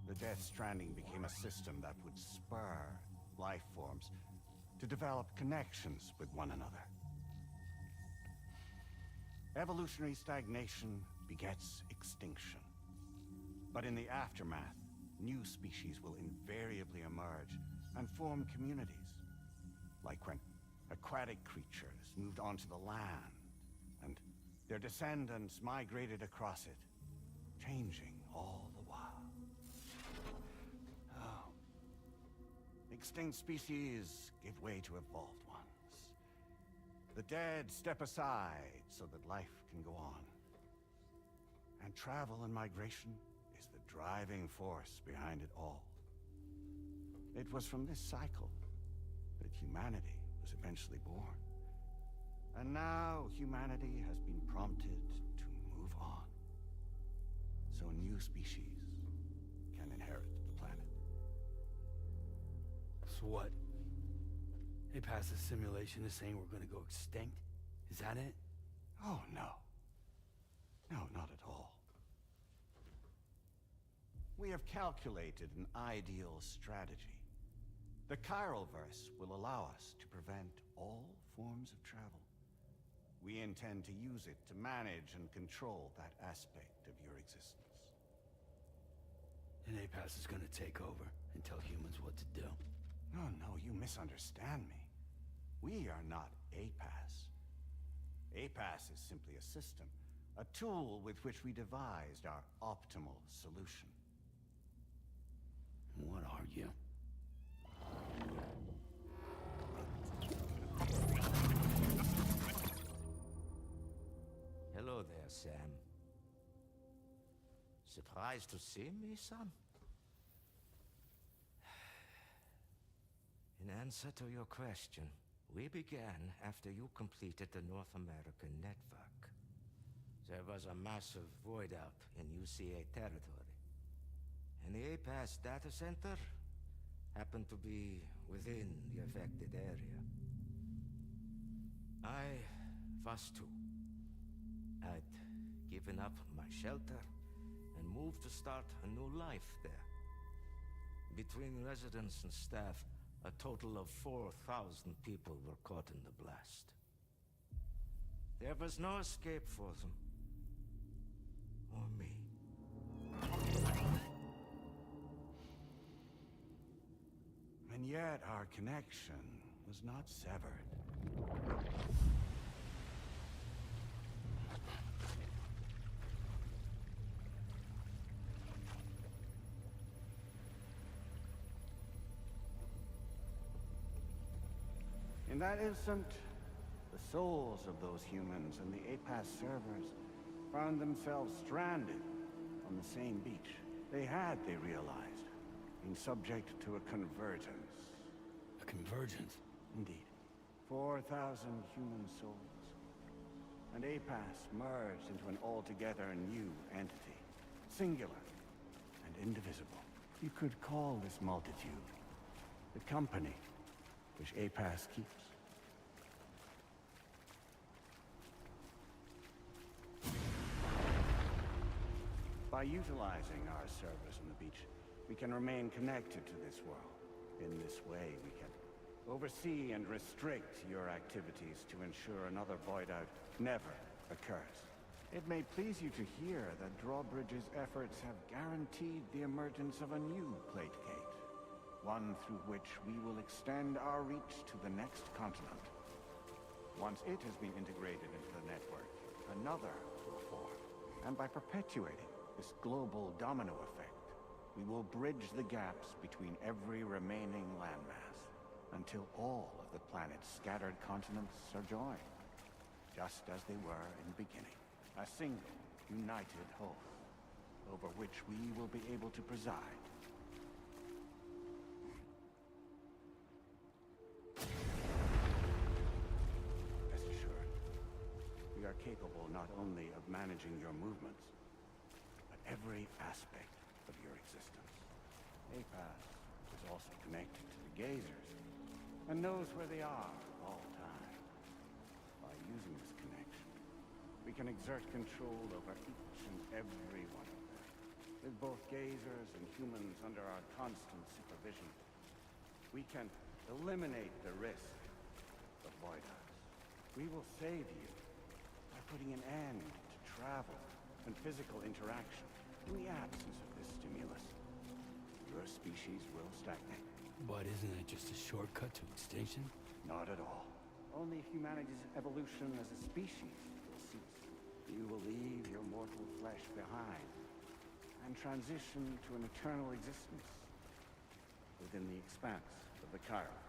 The Death Stranding became a system that would spur life forms to develop connections with one another. Evolutionary stagnation begets extinction. But in the aftermath, new species will invariably emerge and form communities. Like when aquatic creatures moved onto the land, and their descendants migrated across it, changing all the while. Oh. Extinct species give way to evolved ones. The dead step aside so that life can go on. And travel and migration is the driving force behind it all. It was from this cycle that humanity was eventually born. And now humanity has been prompted to move on. So new species can inherit the planet. So what? They passed a simulation is saying we're gonna go extinct? Is that it? Oh, no. No, not at all. We have calculated an ideal strategy. The Chiralverse will allow us to prevent all forms of travel. We intend to use it to manage and control that aspect of your existence. And APAS is gonna take over and tell humans what to do. No, you misunderstand me. We are not APAS. APAS is simply a system, a tool with which we devised our optimal solution. What are you? Hello there, Sam. Surprised to see me, son? In answer to your question, we began after you completed the North American network. There was a massive void out in UCA territory, and the APAS data center happened to be within the affected area. I was too. I'd given up my shelter and moved to start a new life there. Between residents and staff, a total of 4,000 people were caught in the blast. There was no escape for them. Or me. And yet our connection was not severed. In that instant, the souls of those humans and the APAS servers found themselves stranded on the same beach. They realized, been subject to a convergence. A convergence? Indeed. 4,000 human souls. And APAS merged into an altogether new entity. Singular and indivisible. You could call this multitude the company which APAS keeps. By utilizing our servers on the beach, we can remain connected to this world. In this way, we can oversee and restrict your activities to ensure another void out never occurs. It may please you to hear that Drawbridge's efforts have guaranteed the emergence of a new plate gate. One through which we will extend our reach to the next continent. Once it has been integrated into the network, another will form. And by perpetuating this global domino effect, we will bridge the gaps between every remaining landmass until all of the planet's scattered continents are joined, just as they were in the beginning. A single, united whole, over which we will be able to preside. Rest assured, we are capable not only of managing your movements, but every aspect of your existence. APAS is also connected to the gazers, and knows where they are at all times. By using this connection, we can exert control over each and every one of them. With both gazers and humans under our constant supervision, we can eliminate the risk of void outs. We will save you by putting an end to travel and physical interaction in the absence of this stimulus. Your species will stagnate. But isn't that just a shortcut to extinction? Not at all. Only humanity's evolution as a species will cease. You will leave your mortal flesh behind and transition to an eternal existence within the expanse of the Chiron.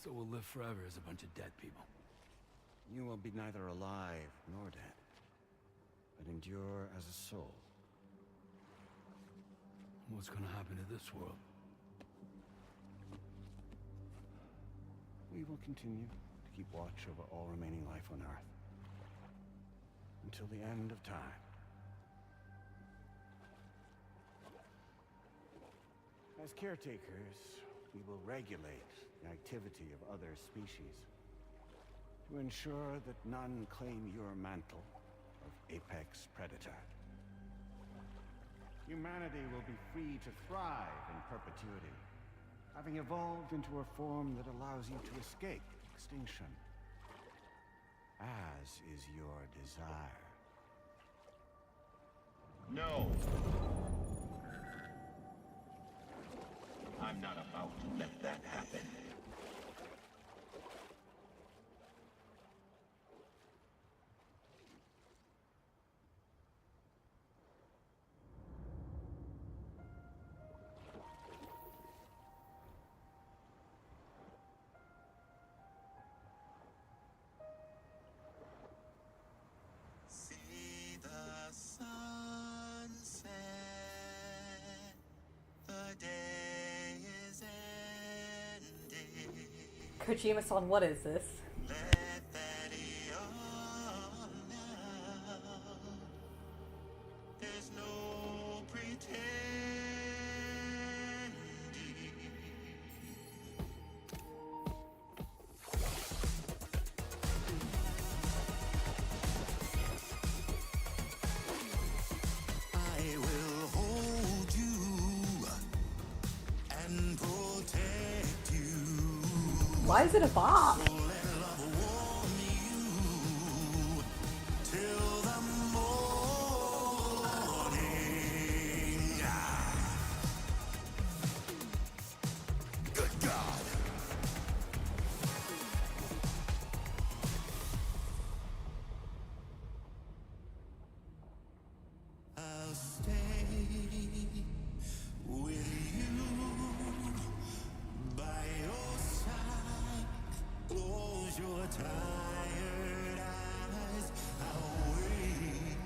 So we'll live forever as a bunch of dead people. You will be neither alive nor dead, but endure as a soul. What's gonna happen to this world? We will continue to keep watch over all remaining life on Earth until the end of time. As caretakers, we will regulate the activity of other species to ensure that none claim your mantle of apex predator. Humanity will be free to thrive in perpetuity, having evolved into a form that allows you to escape extinction, as is your desire. No! I'm not about to let that happen. See the sunset. The day is ending. Kojima-san, what is this? Let that be all now. There's no pretending. I will hold you and protect you. Why is it a bop? So let love warm you till the morning. Good God. I'll stay with you by your side. Close your tired eyes. I'll wait,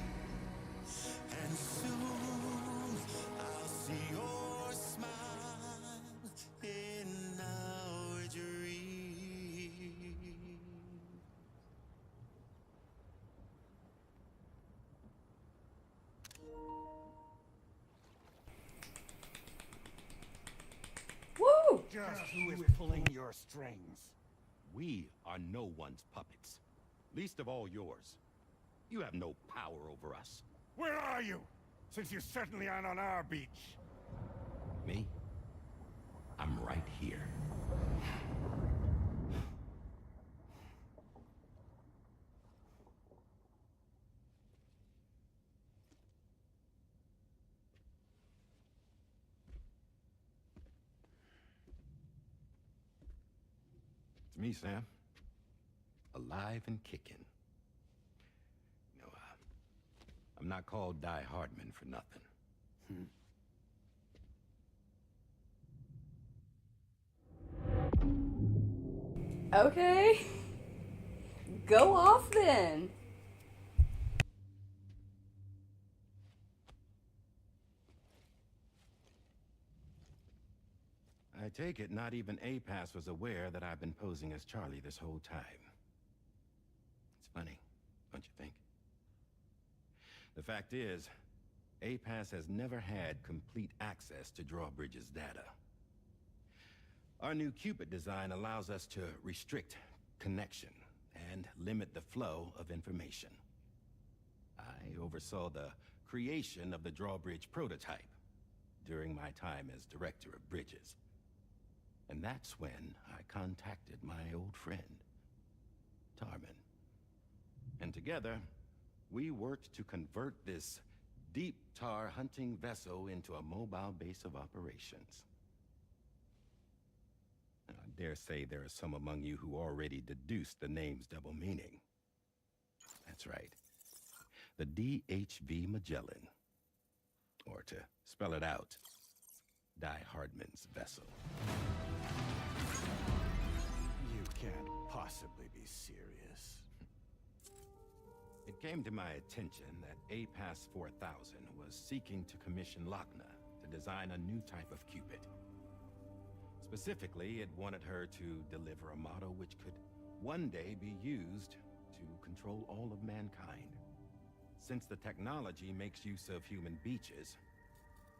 and soon I'll see your smile in our dream. Woo! Just who is pulling your strings? We are no one's puppets. Least of all yours. You have no power over us. Where are you? Since you certainly aren't on our beach. Me? I'm right here. It's me, Sam. Alive and kicking. You know, I'm not called Die Hardman for nothing. Okay. Go off then. I take it not even APAS was aware that I've been posing as Charlie this whole time. It's funny, don't you think? The fact is, APAS has never had complete access to Drawbridge's data. Our new Cupid design allows us to restrict connection and limit the flow of information. I oversaw the creation of the Drawbridge prototype during my time as Director of Bridges. And that's when I contacted my old friend, Tarman. And together, we worked to convert this deep tar hunting vessel into a mobile base of operations. I dare say there are some among you who already deduced the name's double meaning. That's right. The DHV Magellan. Or to spell it out, Die Hardman's vessel. You can't possibly be serious. It came to my attention that APAS 4000 was seeking to commission Lochna to design a new type of Cupid. Specifically, it wanted her to deliver a model which could one day be used to control all of mankind. Since the technology makes use of human beaches,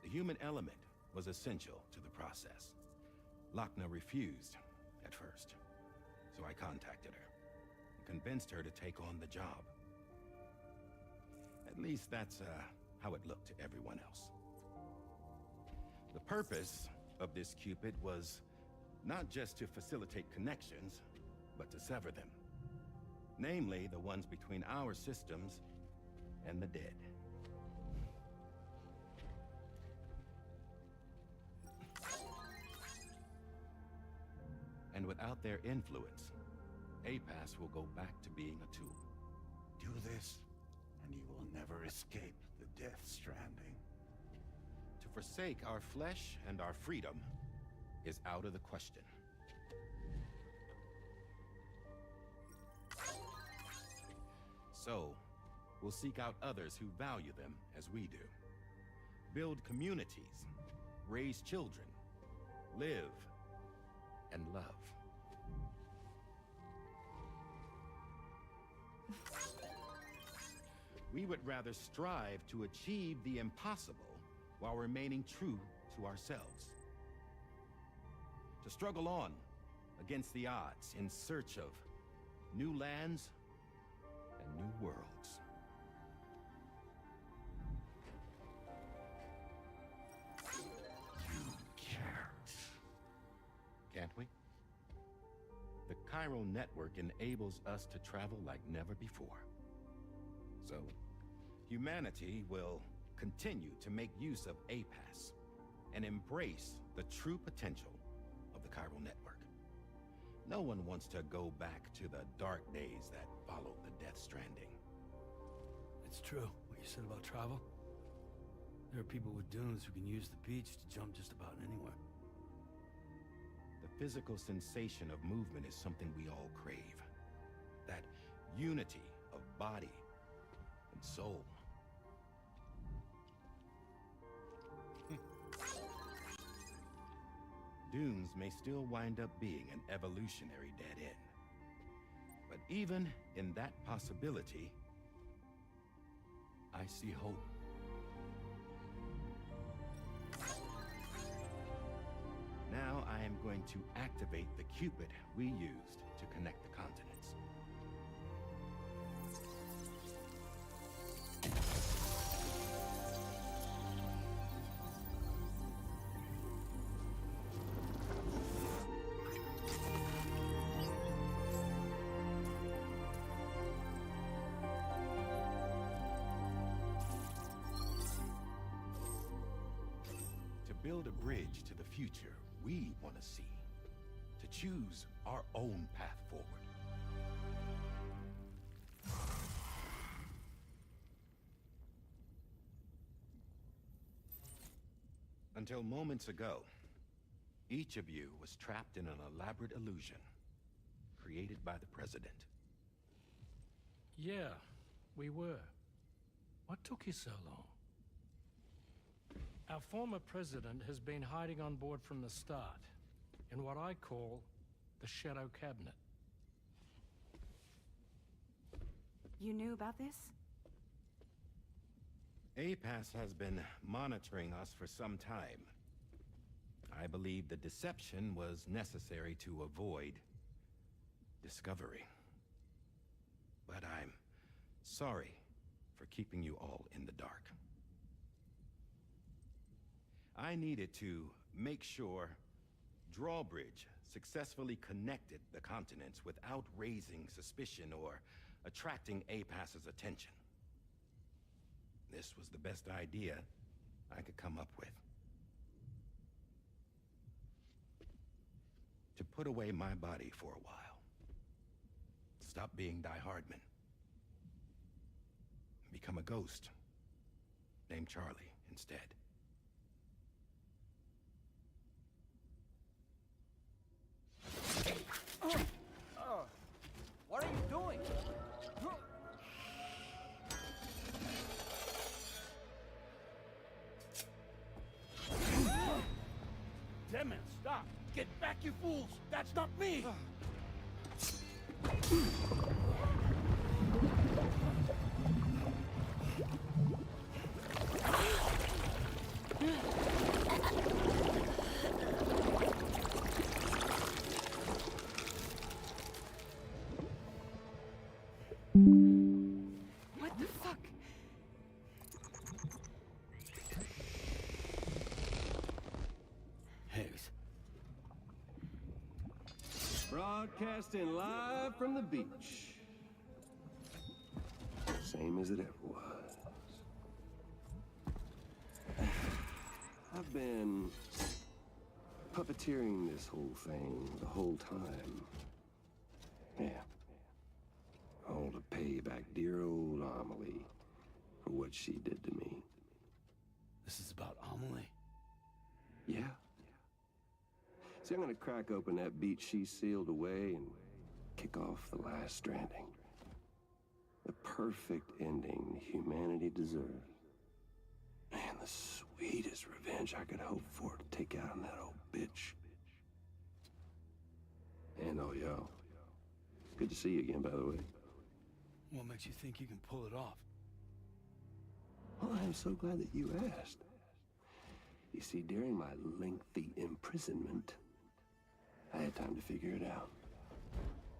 the human element was essential to the process. Lochna refused at first, so I contacted her and convinced her to take on the job. At least that's how it looked to everyone else. The purpose of this Cupid was not just to facilitate connections, but to sever them. Namely, the ones between our systems and the dead. And without their influence, APAS will go back to being a tool. Do this, and you will never escape the Death Stranding. To forsake our flesh and our freedom is out of the question. So, we'll seek out others who value them as we do. Build communities, raise children, live, and love. We would rather strive to achieve the impossible while remaining true to ourselves. To struggle on against the odds in search of new lands and new worlds. You can't. Can't we? The chiral network enables us to travel like never before. So, humanity will continue to make use of APAS and embrace the true potential of the chiral network. No one wants to go back to the dark days that followed the Death Stranding. It's true, what you said about travel. There are people with dunes who can use the beach to jump just about anywhere. The physical sensation of movement is something we all crave. That unity of body and soul. Dunes may still wind up being an evolutionary dead end. But even in that possibility, I see hope. Now I am going to activate the Cupid we used to connect the continents. Build a bridge to the future we want to see, to choose our own path forward. Until moments ago, each of you was trapped in an elaborate illusion created by the President. Yeah, we were. What took you so long? Our former president has been hiding on board from the start. in what I call the Shadow Cabinet. You knew about this? APAS has been monitoring us for some time. I believe the deception was necessary to avoid discovery. But I'm sorry for keeping you all in the dark. I needed to make sure Drawbridge successfully connected the continents without raising suspicion or attracting APAS's attention. This was the best idea I could come up with. To put away my body for a while. Stop being Die Hardman. Become a ghost. Named Charlie instead. What are you doing? Damn it, stop! Get back, you fools! That's not me! What the fuck? Higgs. Broadcasting live from the beach. Same as it ever was. I've been puppeteering this whole thing the whole time. Yeah. All to pay back dear old Amelie for what she did to me. This is about Amelie? Yeah. See, I'm gonna crack open that beach she sealed away and kick off the last stranding. The perfect ending humanity deserves. Man, the sweetest revenge I could hope for to take out on that old bitch. And oh, yo. Good to see you again, by the way. What makes you think you can pull it off? Well, I'm so glad that you asked. You see, during my lengthy imprisonment, I had time to figure it out.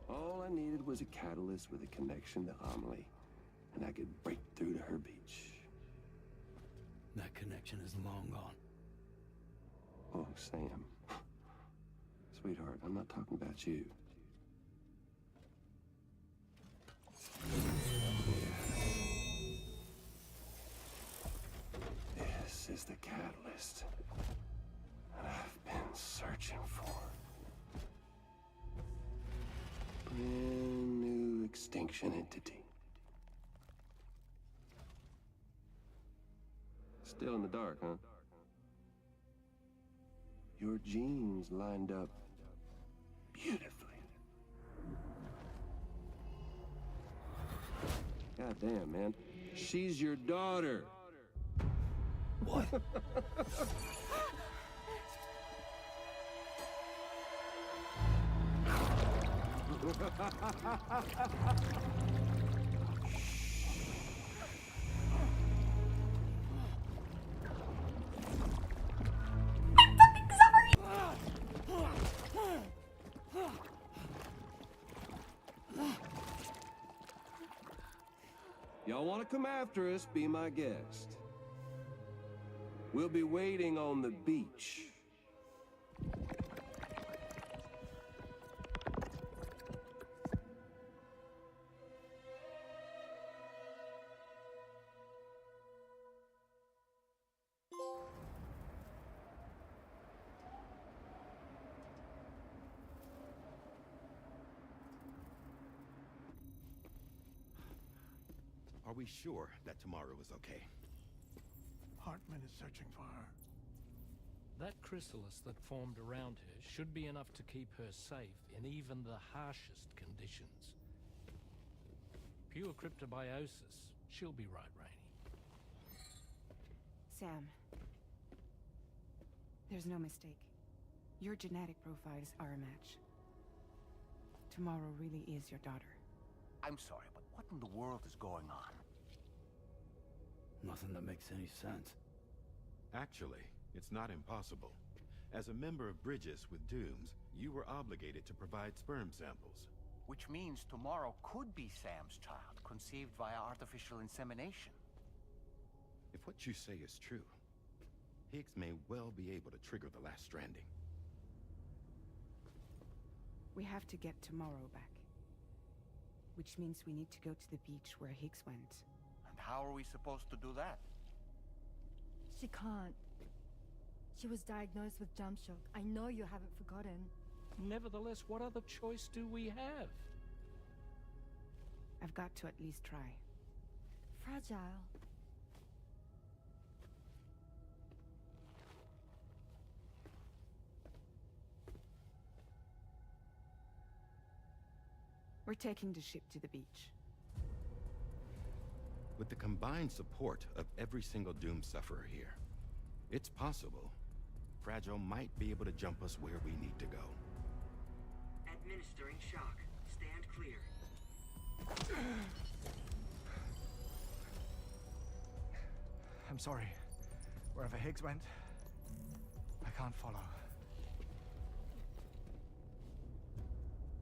All I needed was a catalyst with a connection to Amelie, and I could break through to her beach. That connection is long gone. Oh, Sam. Sweetheart, I'm not talking about you. This is the catalyst that I've been searching for. Brand new extinction entity. Still in the dark, huh? Your genes lined up beautifully. God damn, man. She's your daughter. What? Y'all want to come after us, be my guest. We'll be waiting on the beach. Are we sure that tomorrow is okay? Hartman is searching for her. That chrysalis that formed around her should be enough to keep her safe in even the harshest conditions. Pure cryptobiosis. She'll be right, Rainey. Sam. There's no mistake. Your genetic profiles are a match. Tomorrow really is your daughter. I'm sorry, but what in the world is going on? Nothing that makes any sense. Actually, it's not impossible. As a member of Bridges with Dooms, you were obligated to provide sperm samples. Which means tomorrow could be Sam's child, conceived via artificial insemination. If what you say is true, Higgs may well be able to trigger the last stranding. We have to get tomorrow back. Which means we need to go to the beach where Higgs went. And how are we supposed to do that? She can't. She was diagnosed with jump shock. I know you haven't forgotten. Nevertheless, what other choice do we have? I've got to at least try. Fragile. We're taking the ship to the beach. With the combined support of every single Doom sufferer here, it's possible Fragile might be able to jump us where we need to go. Administering shock. Stand clear. I'm sorry. Wherever Higgs went, I can't follow.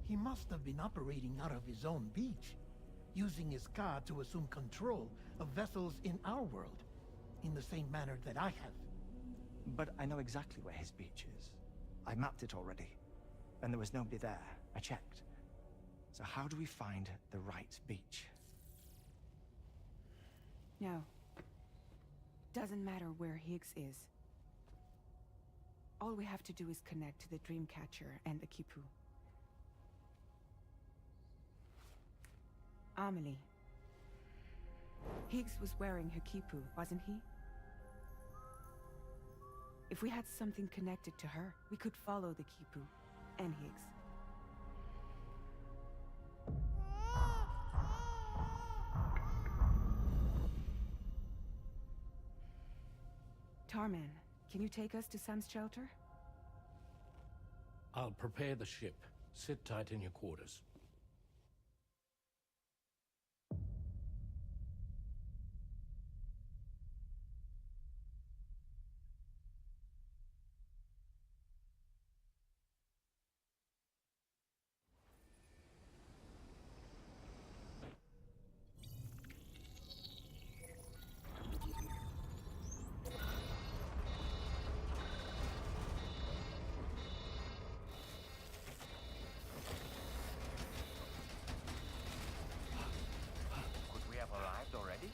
He must have been operating out of his own beach, using his car to assume control of vessels in our world, in the same manner that I have. But I know exactly where his beach is. I mapped it already, and there was nobody there. I checked. So how do we find the right beach? No. Doesn't matter where Higgs is. All we have to do is connect to the Dreamcatcher and the Kipu. Amelie. Higgs was wearing her Kipu, wasn't he? If we had something connected to her, we could follow the Kipu and Higgs. Tarman, can you take us to Sam's shelter? I'll prepare the ship. Sit tight in your quarters. Could we have arrived already?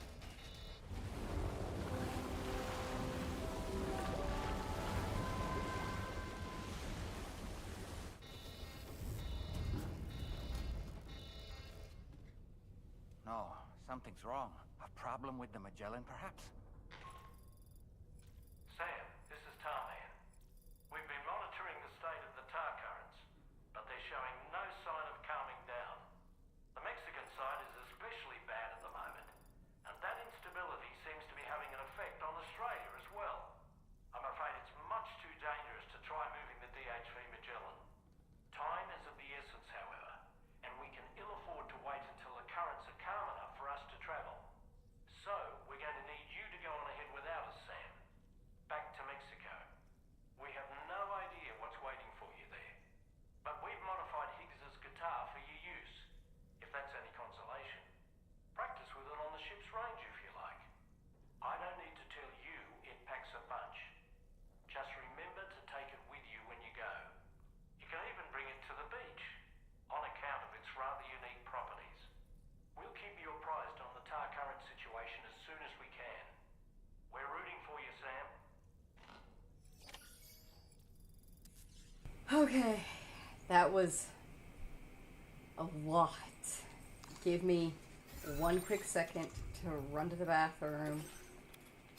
No, something's wrong. A problem with the Magellan, perhaps? Sam, this is Tarman. We've been monitoring the state of the tar currents, but they're showing no sign of calming down. The Mexican side is especially bad at the moment, and that instability seems to be having an effect on Australia as well. I'm afraid it's much too dangerous to try moving the DHV Magellan. Time is of the essence, however, and we can ill afford to wait until the currents are calm enough for us to travel. So, we're going to need you to go on ahead without us, Sam. Back to Mexico. We have no idea what's waiting for you there. But we've modified Higgs's guitar for your use, if that's any consolation. Practice with it on the ship's range if you like. I don't need to tell you it packs a punch. Just remember to take it with you when you go. You can even bring it to the beach, on account of its rather unique properties. We'll keep you apprised on the tar current situation as soon as we can. We're rooting for you, Sam. Okay, that was a lot. Give me one quick second to run to the bathroom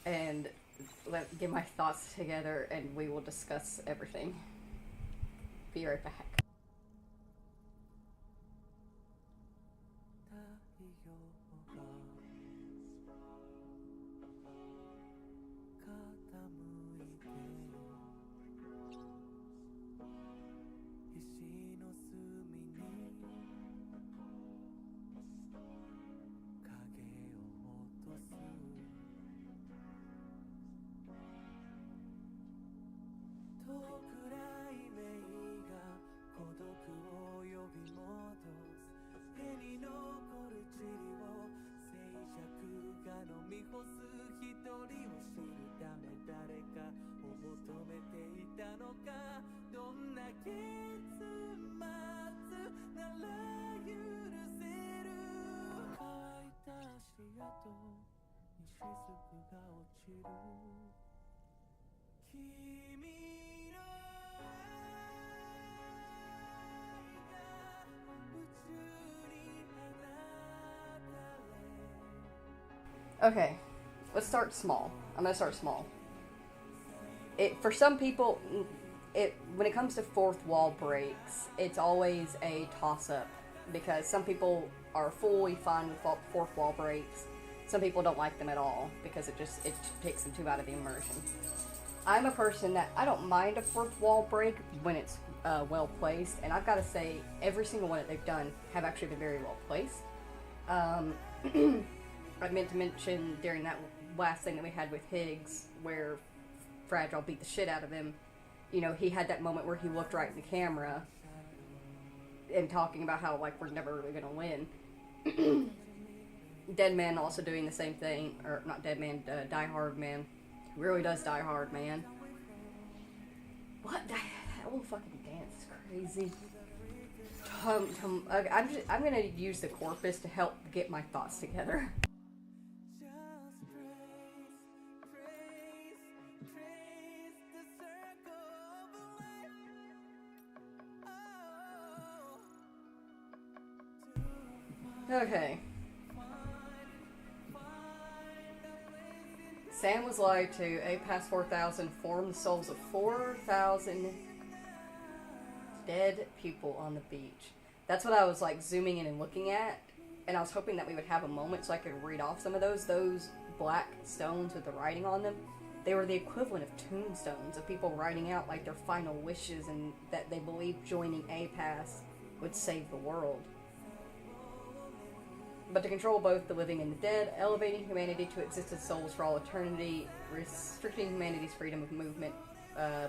and get my thoughts together, and we will discuss everything. Be right back. Okay, let's start small. I'm gonna start small. For some people, when it comes to fourth wall breaks, it's always a toss-up because some people are fully fine with fourth wall breaks. Some people don't like them at all because it takes them too out of the immersion. I'm a person that I don't mind a fourth wall break when it's well placed, and I've got to say every single one that they've done have actually been very well placed. I meant to mention during that last thing that we had with Higgs, where Fragile beat the shit out of him, you know, he had that moment where he looked right in the camera and talking about how, like, we're never really gonna win. Dead Man also doing the same thing, or not Dead Man, Die Hard Man. He really does Die Hard, man. What? That little fucking dance is crazy. I'm gonna use the corpus to help get my thoughts together. Okay. Sam was lied to. A past 4,000 formed the souls of 4,000 dead people on the beach. That's what I was like zooming in and looking at, and I was hoping that we would have a moment so I could read off some of those. Those black stones with the writing on them, they were the equivalent of tombstones of people writing out like their final wishes and that they believed joining APAS would save the world. But to control both the living and the dead, elevating humanity to existed souls for all eternity, restricting humanity's freedom of movement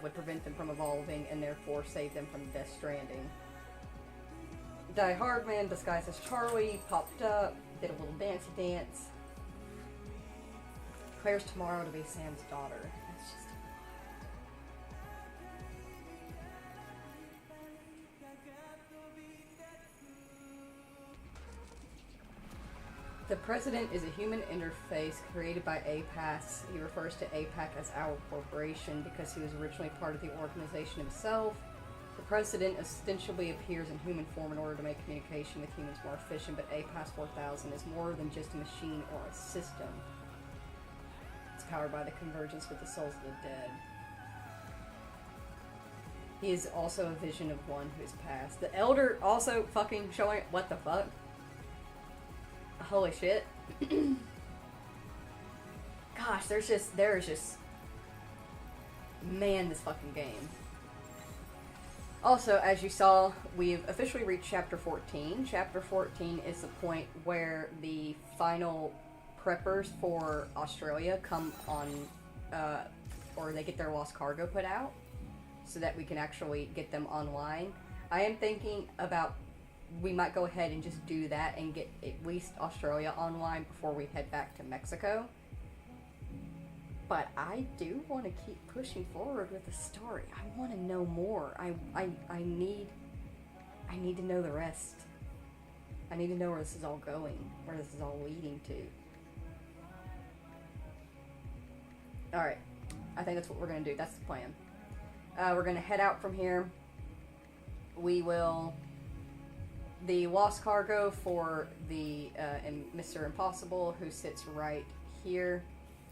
would prevent them from evolving and therefore save them from Death Stranding. Die Hard Man, disguised as Charlie, popped up, did a little dancey dance. Declares tomorrow to be Sam's daughter. That's just... The President is a human interface created by APAS. He refers to APAC as our corporation because he was originally part of the organization himself. The President ostensibly appears in human form in order to make communication with humans more efficient, but APAS 4000 is more than just a machine or a system. It's powered by the convergence with the souls of the dead. He is also a vision of one who is past. The Elder also fucking showing... What the fuck? Holy shit. Gosh, there is just... Man, this fucking game. Also, as you saw, we've officially reached Chapter 14. Chapter 14 is the point where the final preppers for Australia come on, or they get their lost cargo put out, so that we can actually get them online. I am thinking about we might go ahead and just do that and get at least Australia online before we head back to Mexico. But I do want to keep pushing forward with the story. I want to know more. I need to know the rest. I need to know where this is all going, where this is all leading to. Alright, I think that's what we're going to do. That's the plan. We're going to head out from here. We will... The lost cargo for the Mr. Impossible, who sits right here,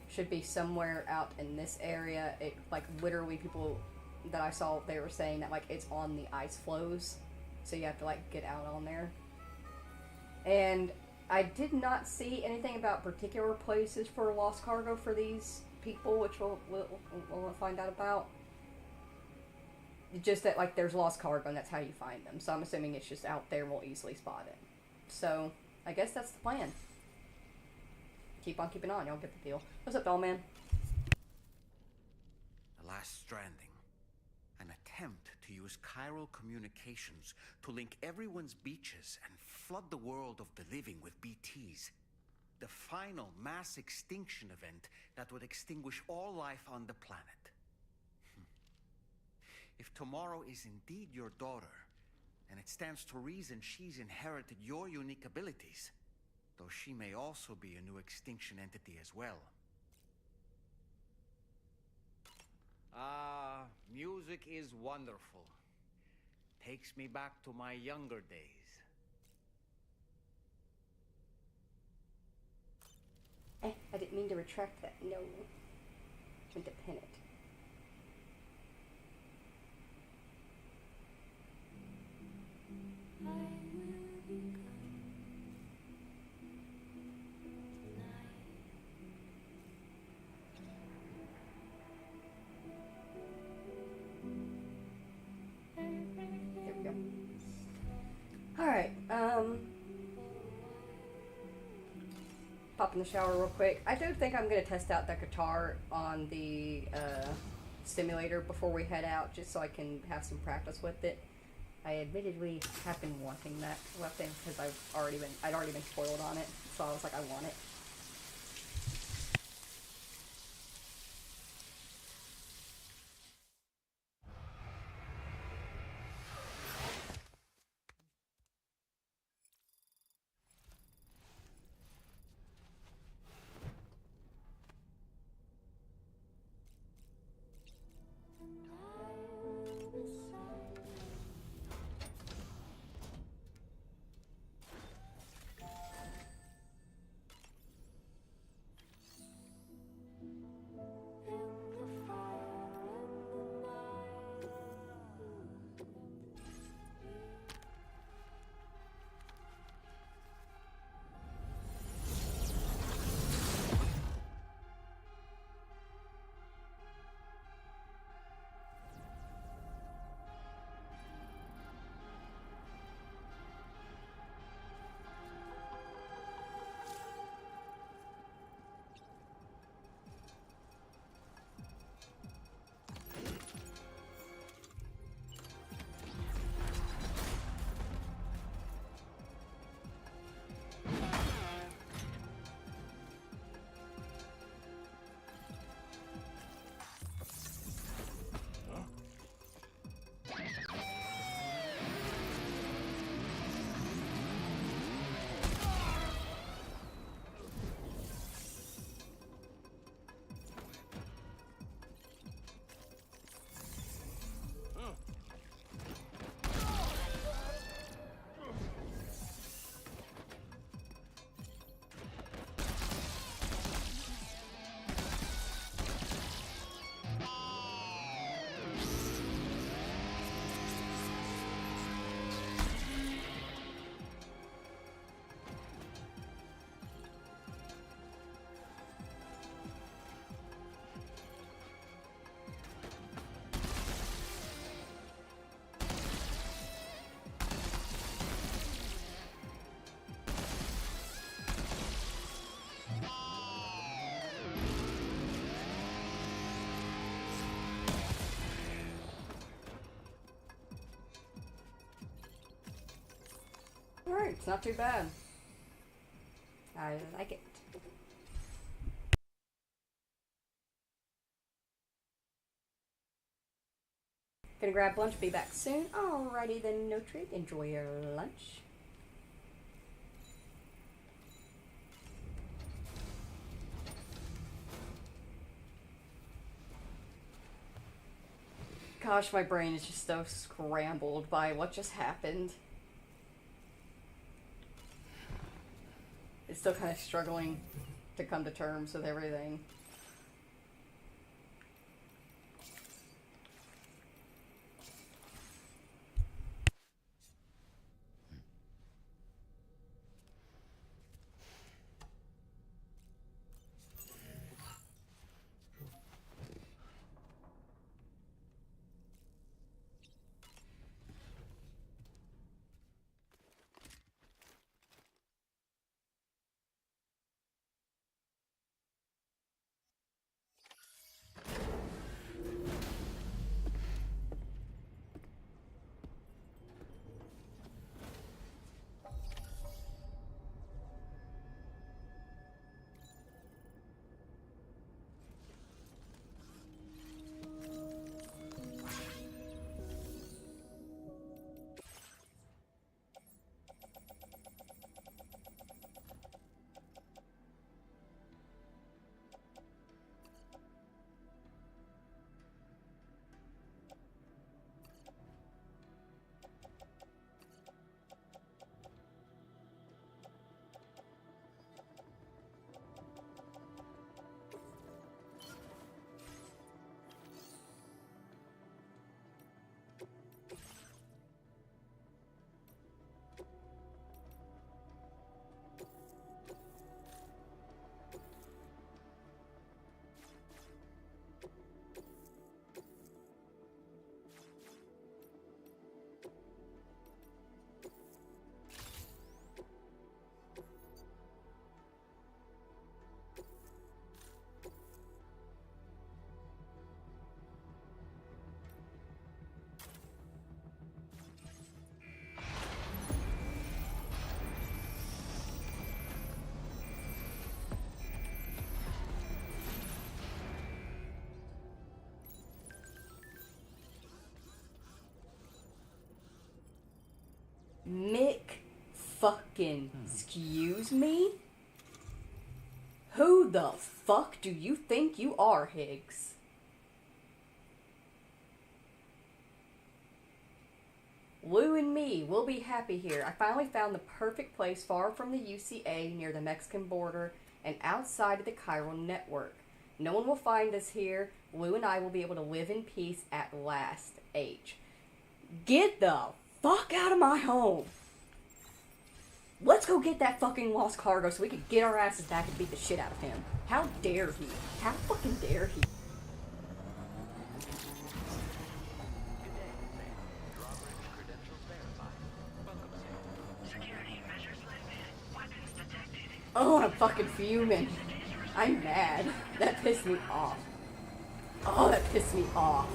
should be somewhere out in this area. It, like, literally people that I saw, they were saying that, like, it's on the ice floes, so you have to, like, get out on there. And I did not see anything about particular places for lost cargo for these people, which we'll find out about. Just that, like, there's lost cargo and that's how you find them. So I'm assuming it's just out there and we'll easily spot it. So, I guess that's the plan. Keep on keeping on, y'all get the deal. What's up, doll man? The Last Stranding. An attempt to use chiral communications to link everyone's beaches and flood the world of the living with BTs. The final mass extinction event that would extinguish all life on the planet. If tomorrow is indeed your daughter, and it stands to reason she's inherited your unique abilities, though she may also be a new extinction entity as well. Music is wonderful. Takes me back to my younger days. I didn't mean to retract that. No. I meant to pin it. There we go. Alright, pop in the shower real quick. I do think I'm going to test out that guitar on the simulator before we head out, just so I can have some practice with it. I admittedly have been wanting that weapon because I'd already been spoiled on it, so I was like, I want it. Alright, it's not too bad. I like it. Gonna grab lunch, be back soon. Alrighty then, no treat. Enjoy your lunch. Gosh, my brain is just so scrambled by what just happened. It's still kind of struggling to come to terms with everything. fucking excuse me? Who the fuck do you think you are, Higgs? Lou and me, we'll be happy here. I finally found the perfect place far from the UCA, near the Mexican border, and outside of the chiral network. No one will find us here. Lou and I will be able to live in peace at last. H. Get the fuck out of my home! Let's go get that fucking lost cargo so we can get our asses back and beat the shit out of him. How dare he? How fucking dare he? Oh, I'm fucking fuming. I'm mad. That pissed me off. Oh, that pissed me off.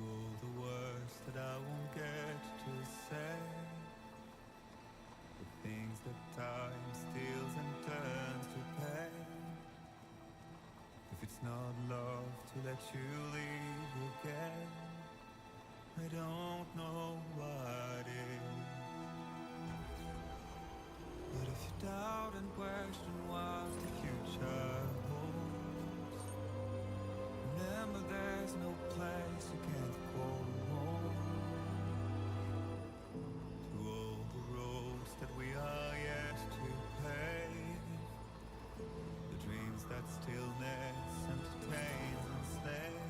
All the words that I won't get to say, the things that time steals and turns to pain. If it's not love to let you leave again, I don't know what is. But if you doubt and question what the future holds, remember there's no place you can't go home. To all the roads that we are yet to pave, the dreams that stillness entertains and slays.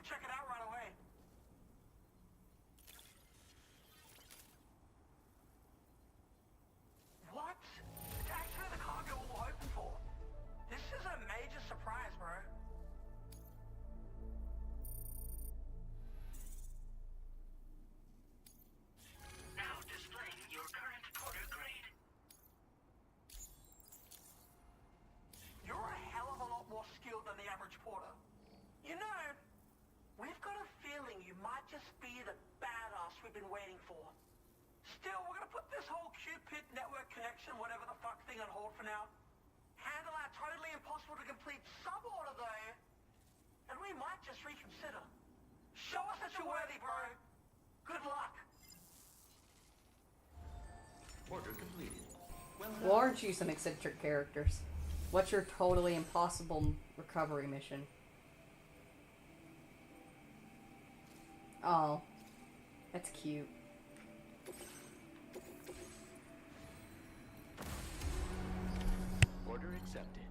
check it out right away. What? It's actually the cargo we were hoping for. This is a major surprise, bro. Now displaying your current porter grade. You're a hell of a lot more skilled than the average porter. You know, we've got a feeling you might just be the badass we've been waiting for. Still, we're gonna put this whole Cupid network connection, whatever the fuck thing, on hold for now. Handle our totally impossible to complete sub-order though, and we might just reconsider. Show us that you're worthy, bro. Good luck. Order completed. Well Well, aren't you some eccentric characters? What's your totally impossible recovery mission? Oh, that's cute. Order accepted.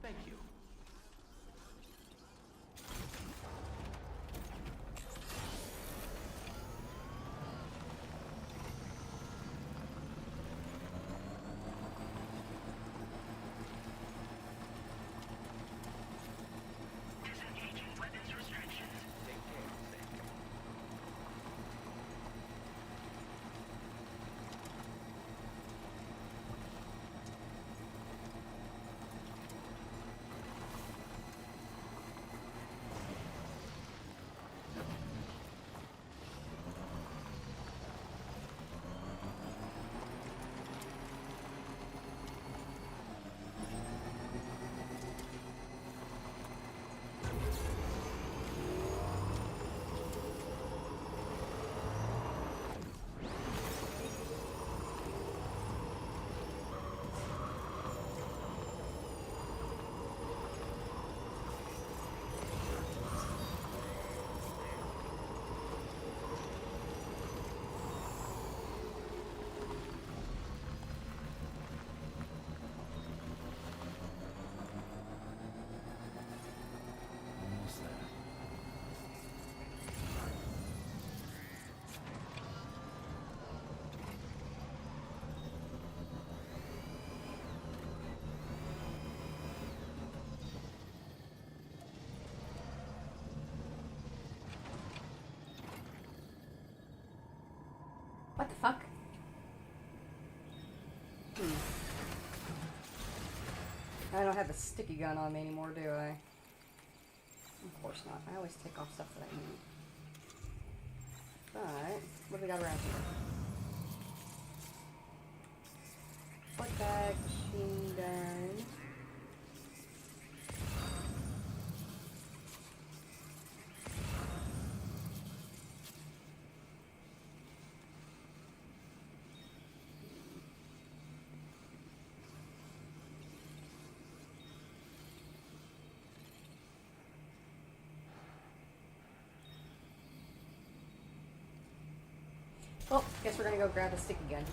Thank you. Disengaging weapons restrictions. Take care, Sam. Almost there. What the fuck? I don't have a sticky gun on me anymore, do I? Of course not. I always take off stuff that I need. But, what do we got around here? Foot bag, machine gun. Well, guess we're gonna go grab a sticky gun.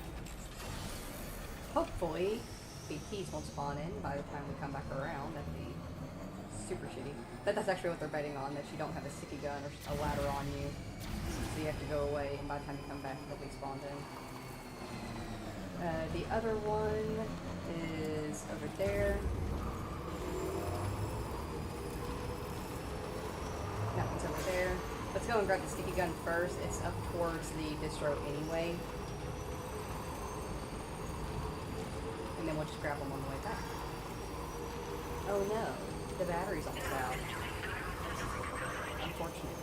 Hopefully, BTs won't spawn in by the time we come back around. That'd be super shitty. But that's actually what they're betting on, that you don't have a sticky gun or a ladder on you. So you have to go away, and by the time you come back, they'll be spawned in. The other one is over there. That one's over there. Let's go and grab the sticky gun first. It's up towards the distro anyway. And then we'll just grab them on the way back. Oh no, the battery's almost out. Unfortunate.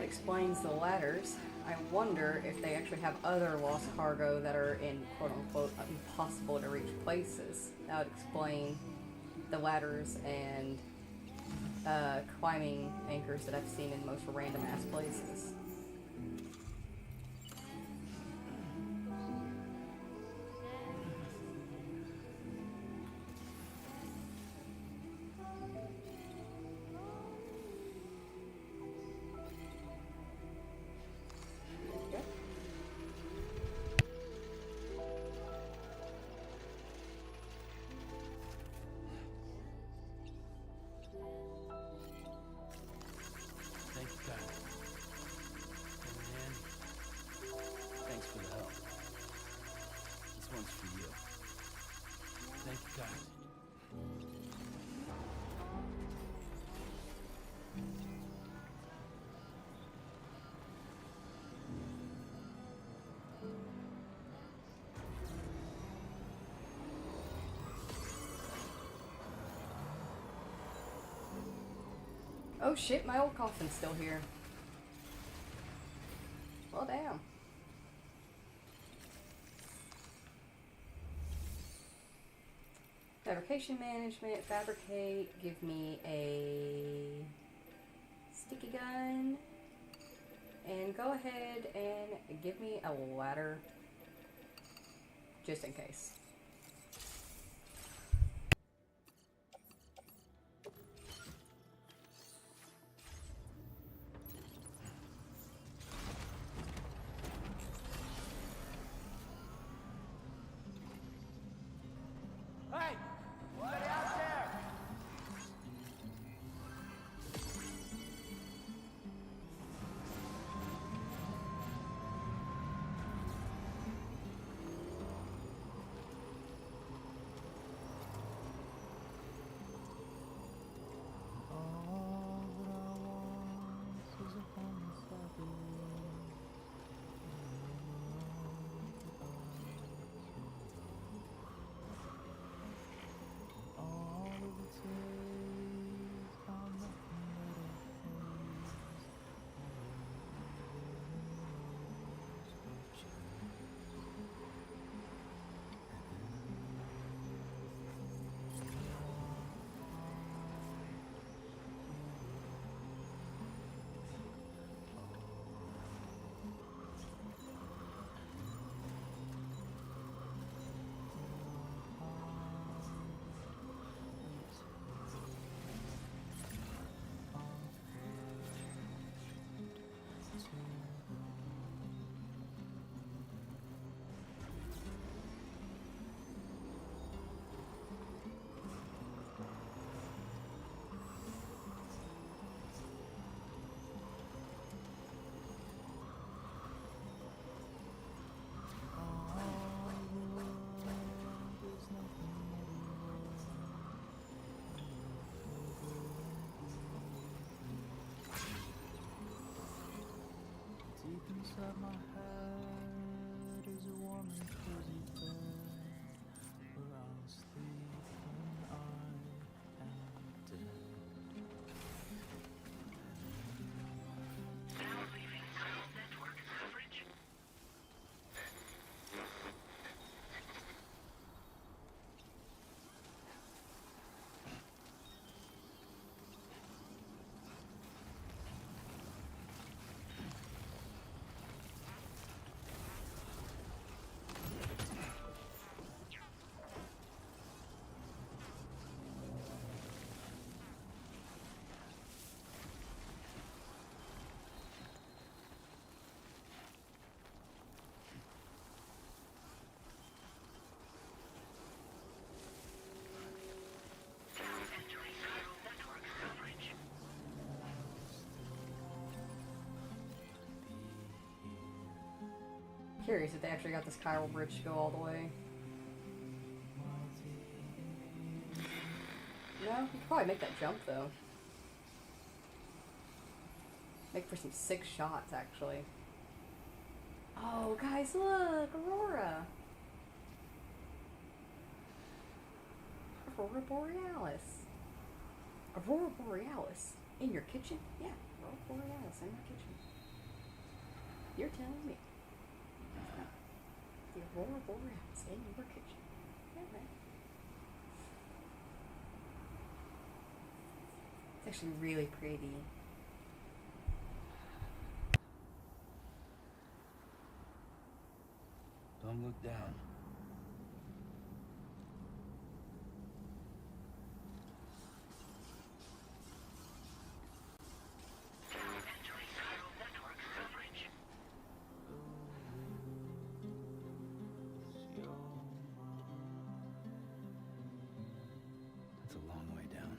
that explains the ladders. I wonder if they actually have other lost cargo that are in quote-unquote impossible to reach places. That would explain the ladders and climbing anchors that I've seen in most random ass places. Thank you, guys. And thanks for the help. This one's for you. Thank you, guys. Oh shit, my old coffin's still here. Well, damn. Fabrication management, fabricate, give me a sticky gun, and go ahead and give me a ladder, just in case. Hey! Somebody out there! Inside my head is a warm and cozy bed where I'll sleep when I am dead. Now leaving Chiral network coverage. Curious if they actually got this chiral bridge to go all the way. No, you could probably make that jump though. Make for some sick shots, actually. Oh, guys, look! Aurora! Aurora Borealis. Aurora Borealis. In your kitchen? Yeah, Aurora Borealis in your kitchen. You're telling me. The Aurora Boreals in your kitchen. Alright. It's actually really pretty. Don't look down. That's a long way down.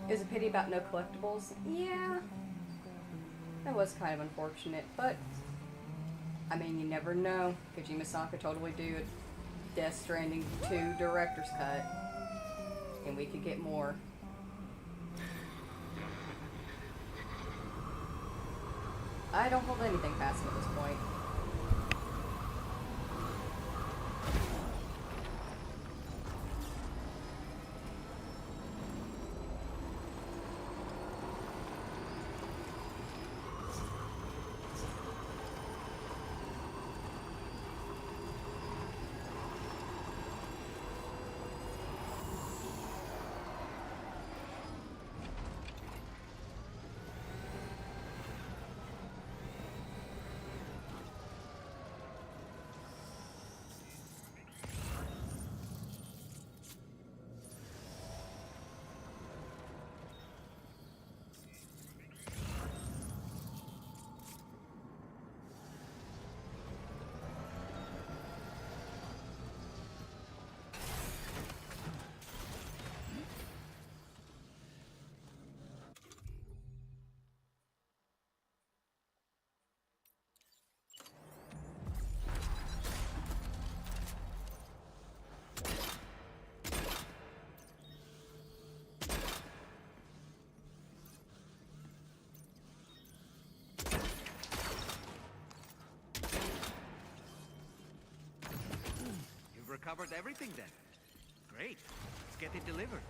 Is a pity about no collectibles? Yeah. That was kind of unfortunate, but I mean, you never know. Kojima-san could totally do a Death Stranding 2 director's cut, and we could get more. I don't hold anything past him at this point. Recovered everything then. Great. Let's get it delivered.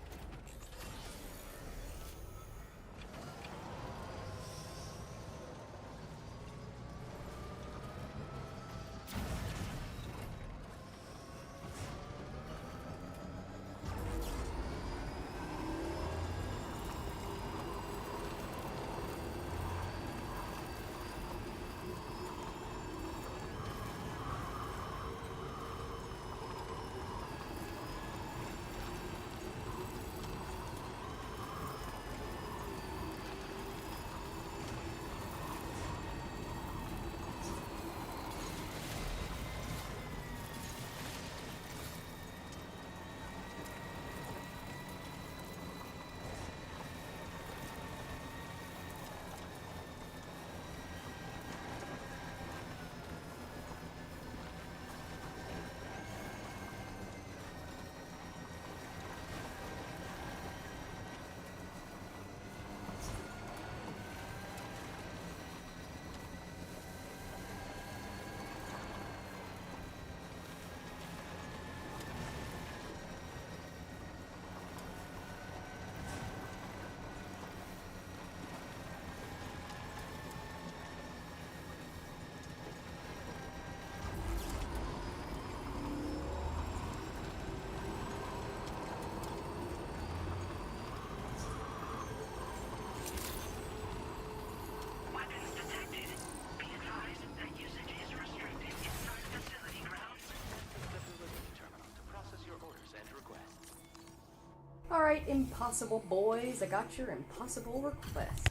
Alright, impossible boys, I got your impossible request.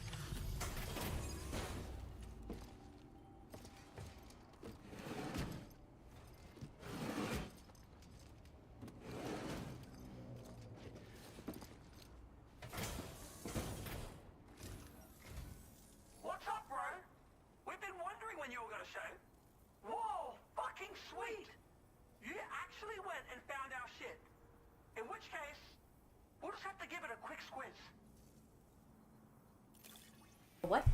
What's up, bro? We've been wondering when you were gonna show. Whoa, fucking sweet! You actually went and found our shit. In which case, we'll just have to give it a quick squiz. What?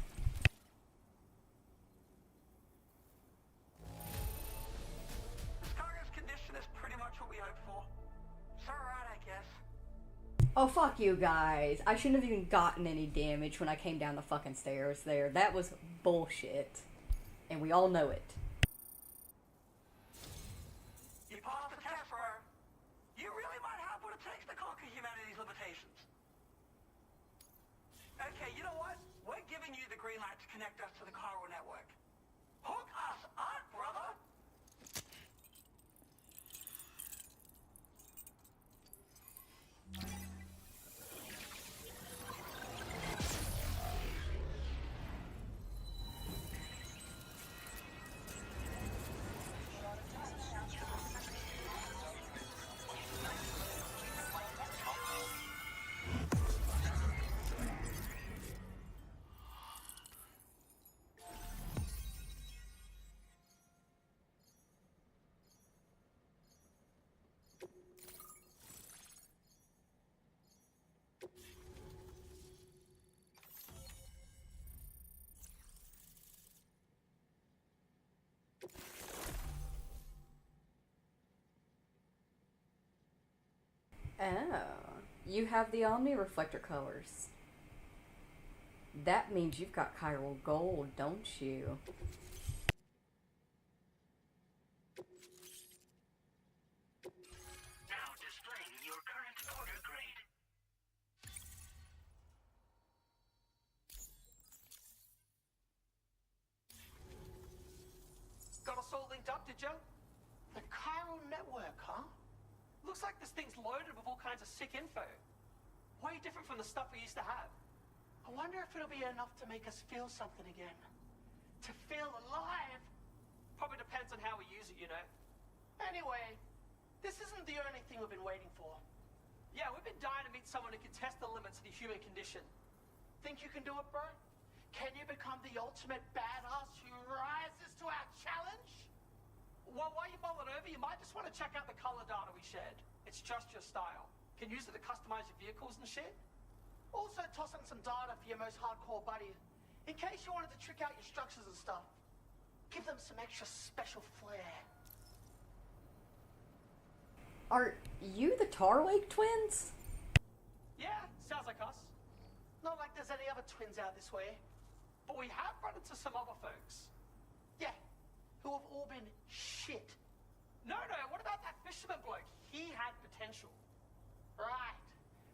This cargo's condition is pretty much what we hoped for. It's alright, I guess. Oh, fuck you guys. I shouldn't have even gotten any damage when I came down the fucking stairs there. That was bullshit. And we all know it. You passed the test, bro. You really might have what it takes to conquer humanity's limitations. Okay, you know what? We're giving you the green light to connect us to the chiral network. Hook us up, brother! Oh, you have the Omni Reflector colors. That means you've got chiral gold, don't you? Now displaying your current order grade. Got us all linked up, did you? The chiral network, huh? Looks like this thing's loaded with all kinds of sick info. Way different from the stuff we used to have. I wonder if it'll be enough to make us feel something again. To feel alive. Probably depends on how we use it, you know. Anyway, this isn't the only thing we've been waiting for. Yeah, we've been dying to meet someone who can test the limits of the human condition. Think you can do it, bro? Can you become the ultimate badass who rises to our challenge? Well, while you mull it over, you might just want to check out the color data we shared. It's just your style. Can use it to customize your vehicles and shit. Also toss in some data for your most hardcore buddy, in case you wanted to trick out your structures and stuff. Give them some extra special flair. Are you the Tar Lake twins? Yeah, sounds like us. Not like there's any other twins out this way. But we have run into some other folks. Yeah, who have all been shit. No, what about that fisherman bloke? He had potential. Right.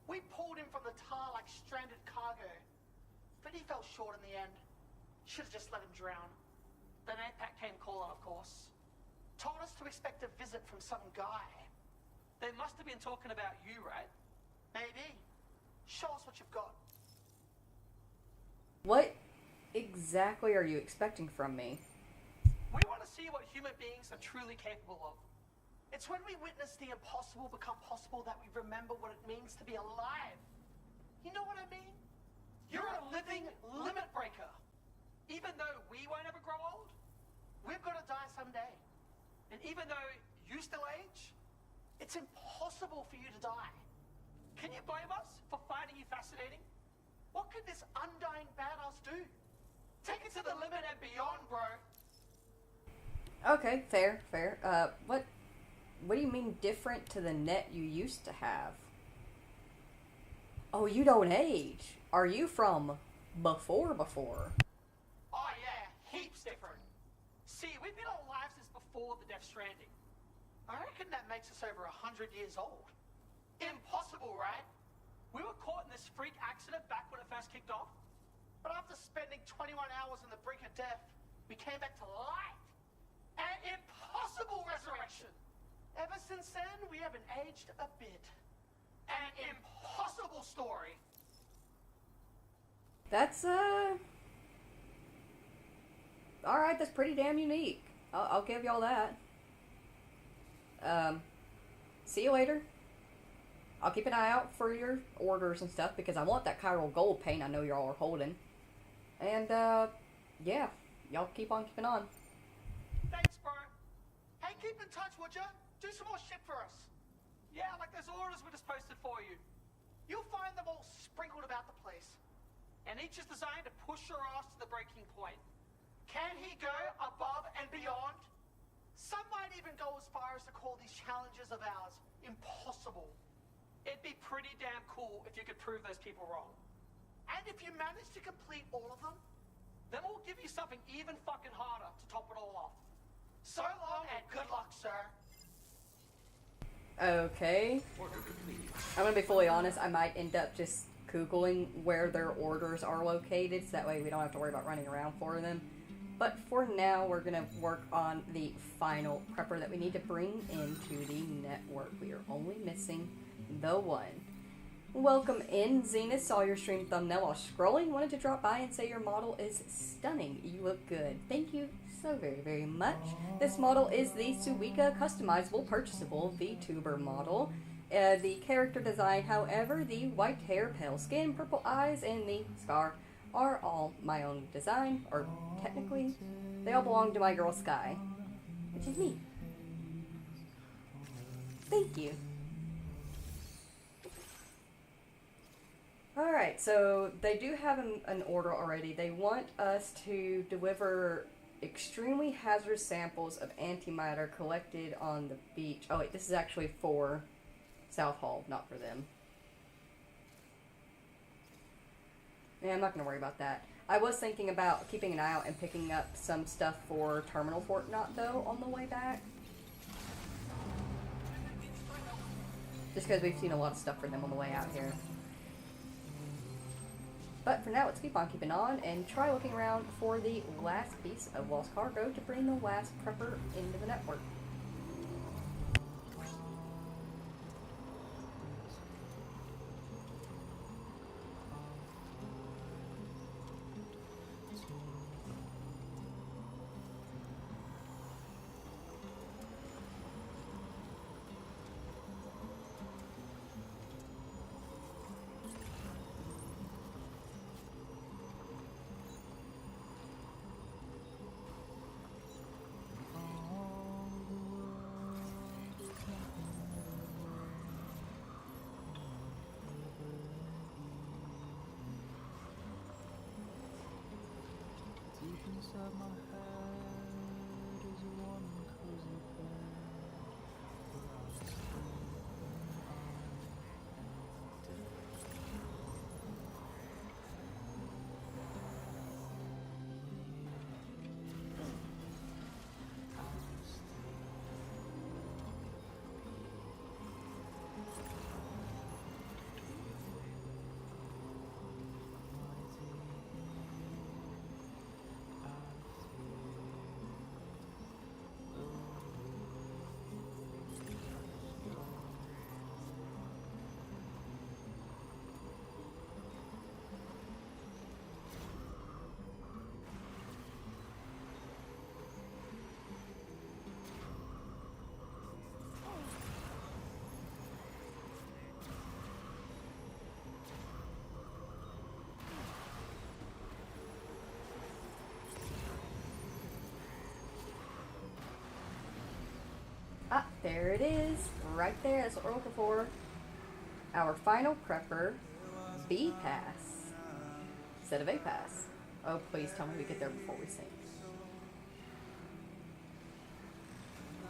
We pulled him from the tar like stranded cargo. But he fell short in the end. Should've just let him drown. Then APAC came calling, of course. Told us to expect a visit from some guy. They must have been talking about you, right? Maybe. Show us what you've got. What exactly are you expecting from me? We want to see what human beings are truly capable of. It's when we witness the impossible become possible that we remember what it means to be alive. You know what I mean? You're a living limit breaker. Even though we won't ever grow old, we've got to die someday. And even though you still age, it's impossible for you to die. Can you blame us for finding you fascinating? What could this undying badass do? Take it to the limit and beyond, bro. Okay, fair. What do you mean different to the net you used to have? Oh, you don't age. Are you from before? Oh yeah, heaps different. See, we've been alive since before the Death Stranding. I reckon that makes us over 100 years old. Impossible, right? We were caught in this freak accident back when it first kicked off. But after spending 21 hours on the brink of death, we came back to life. An impossible resurrection. Ever since then, we haven't aged a bit. An impossible story. That's, alright, that's pretty damn unique. I'll give y'all that. See you later. I'll keep an eye out for your orders and stuff, because I want that chiral gold paint I know y'all are holding. And, yeah, y'all keep on keeping on. Thanks, bro. Hey, keep in touch, would ya? Do some more shit for us. Yeah, like those orders we just posted for you. You'll find them all sprinkled about the place. And each is designed to push your ass to the breaking point. Can he go above and beyond? Some might even go as far as to call these challenges of ours impossible. It'd be pretty damn cool if you could prove those people wrong. And if you manage to complete all of them, then we'll give you something even fucking harder to top it all off. So long and good luck, sir. Okay. I'm gonna be fully honest, I might end up just Googling where their orders are located, so that way we don't have to worry about running around for them. But for now, we're gonna work on the final prepper that we need to bring into the network. We are only missing the one. Welcome in, Zenith. Saw your stream thumbnail while scrolling. Wanted to drop by and say your model is stunning. You look good. Thank you so very much. This model is the Suiika customizable purchasable VTuber model. The character design, however, the white hair, pale skin, purple eyes, and the scar are all my own design, or technically, they all belong to my girl Sky, which is me. Thank you. Alright, so they do have an order already. They want us to deliver extremely hazardous samples of antimatter collected on the beach. Oh wait, this is actually for South Hall, not for them. Yeah, I'm not going to worry about that. I was thinking about keeping an eye out and picking up some stuff for Terminal Fortnite, though, on the way back. Just because we've seen a lot of stuff for them on the way out here. But for now, let's keep on keeping on and try looking around for the last piece of lost cargo to bring the last prepper into the network. Inside my head is a warm and cozy bed where I'll sleep Ah, there it is. Right there. That's what we're looking for. Our final prepper, B pass. Instead of A pass. Oh, please tell me we get there before we sink.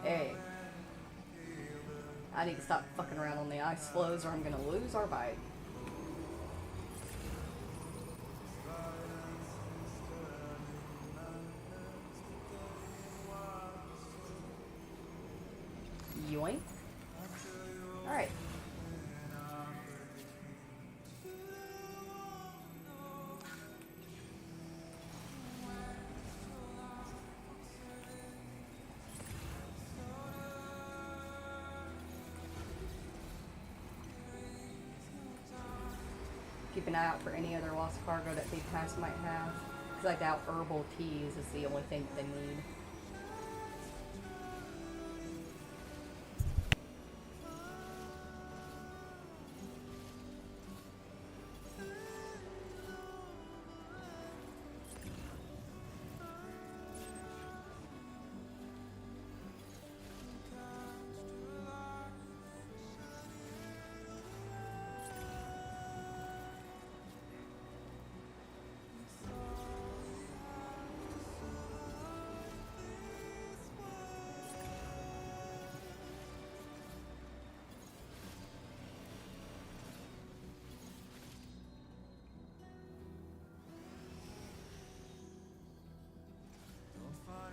Hey. I need to stop fucking around on the ice floes or I'm gonna lose our bike. Yoink. Alright. Keep an eye out for any other lost cargo that Big Pass might have. Because I doubt herbal teas is the only thing that they need.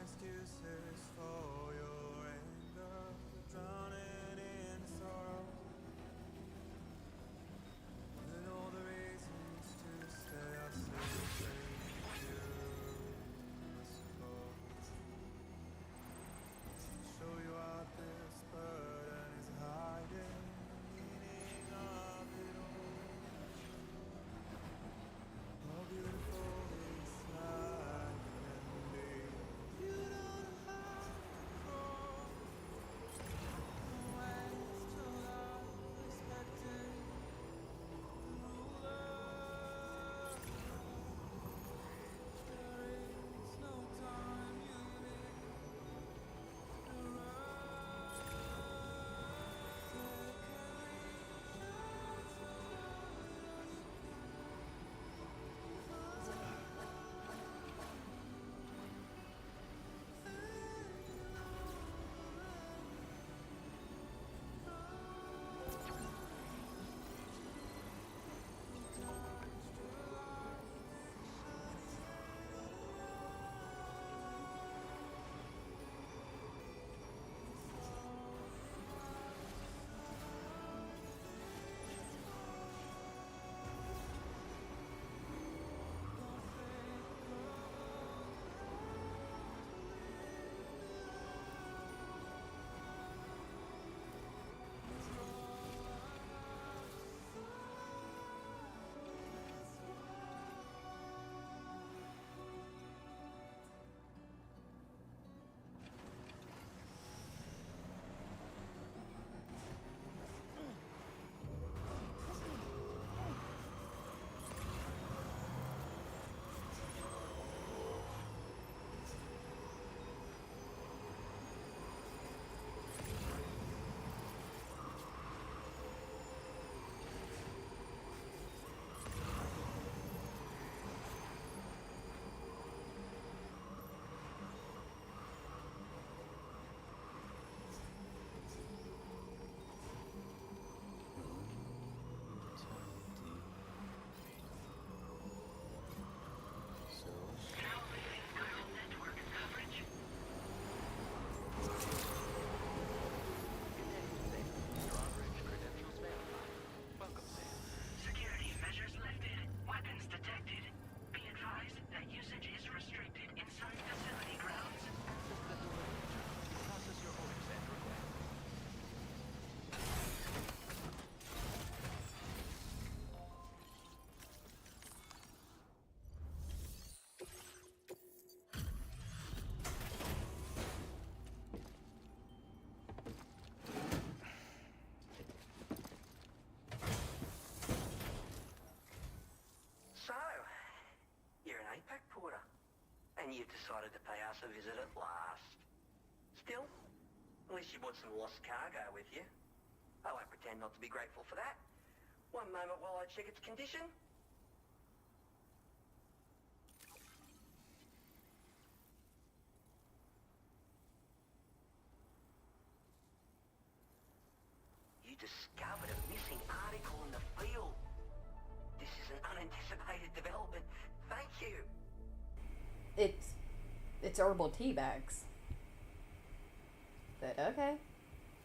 Excuses for your anger, drowning in sorrow. With all the reasons to stay, I say you must go. Show you out this burden is hiding, the meaning of it all. How beautiful this life can be. You don't have And you've decided to pay us a visit at last. Still, at least you brought some lost cargo with you. I won't pretend not to be grateful for that. One moment while I check its condition. You discovered a missing article in the field. This is an unanticipated development. Thank you. It's herbal tea bags. But okay.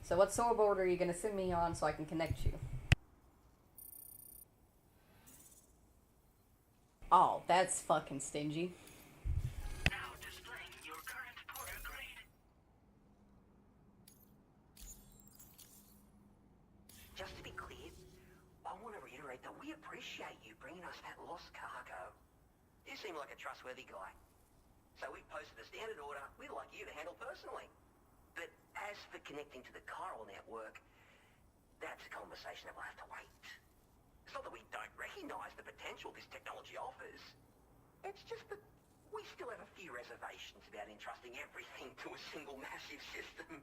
So what sword are you gonna send me on so I can connect you? Oh, that's fucking stingy. Now displaying your current porter grade. Just to be clear, I want to reiterate that we appreciate you bringing us that lost cargo. You seem like a trustworthy guy. So we posted a standard order we'd like you to handle personally. But as for connecting to the chiral network, that's a conversation that will have to wait. It's not that we don't recognize the potential this technology offers. It's just that we still have a few reservations about entrusting everything to a single massive system.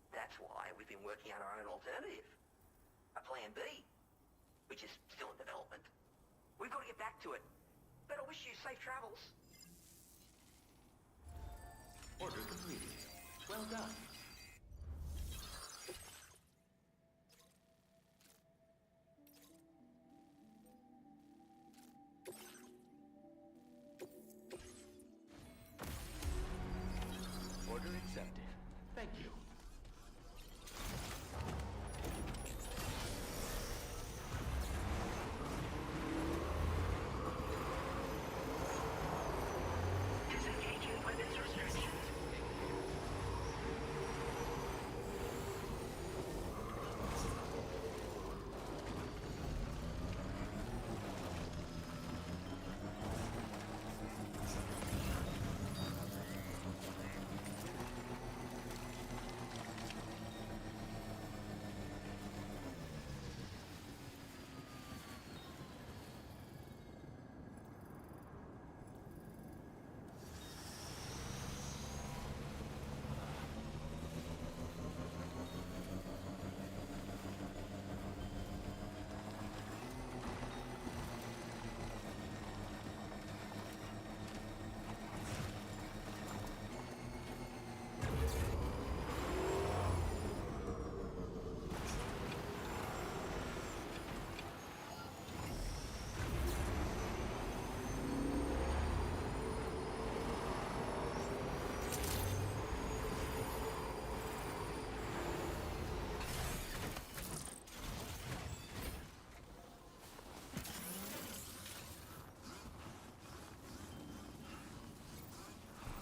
That's why we've been working out our own alternative. A plan B, which is still in development. We've got to get back to it. But I wish you safe travels. Order completed. Well done. Order accepted. Thank you. Disengaging weapons restrictions.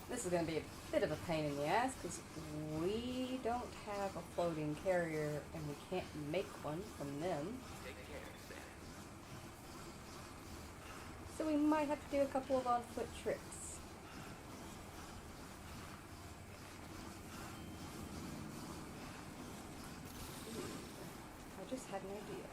This is going to be a bit of a pain in the ass because we don't have a floating carrier and we can't make one from them. Take care, Sam. So we might have to do a couple of on-foot tricks. I just had an idea.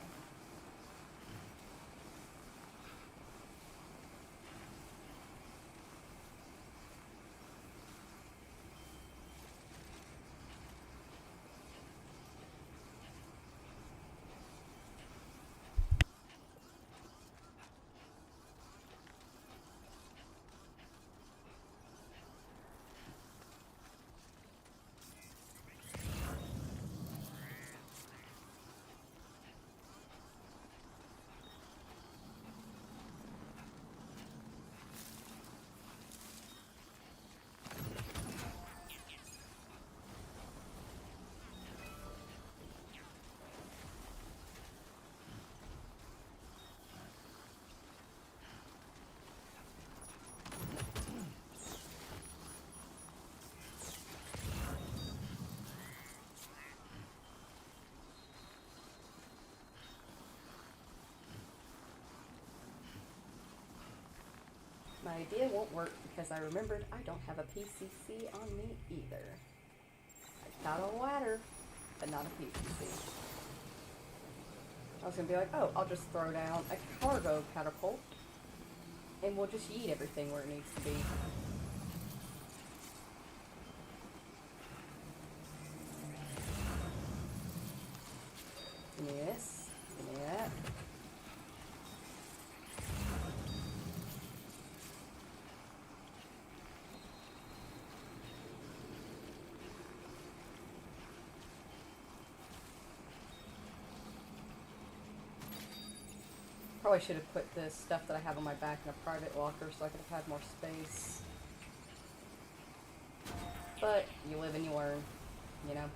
My idea won't work because I remembered I don't have a PCC on me either. I got a ladder, but not a PCC. I was going to be like, oh, I'll just throw down a cargo catapult and we'll just yeet everything where it needs to be. Probably should have put the stuff that I have on my back in a private locker so I could have had more space. But you live and you learn, you know?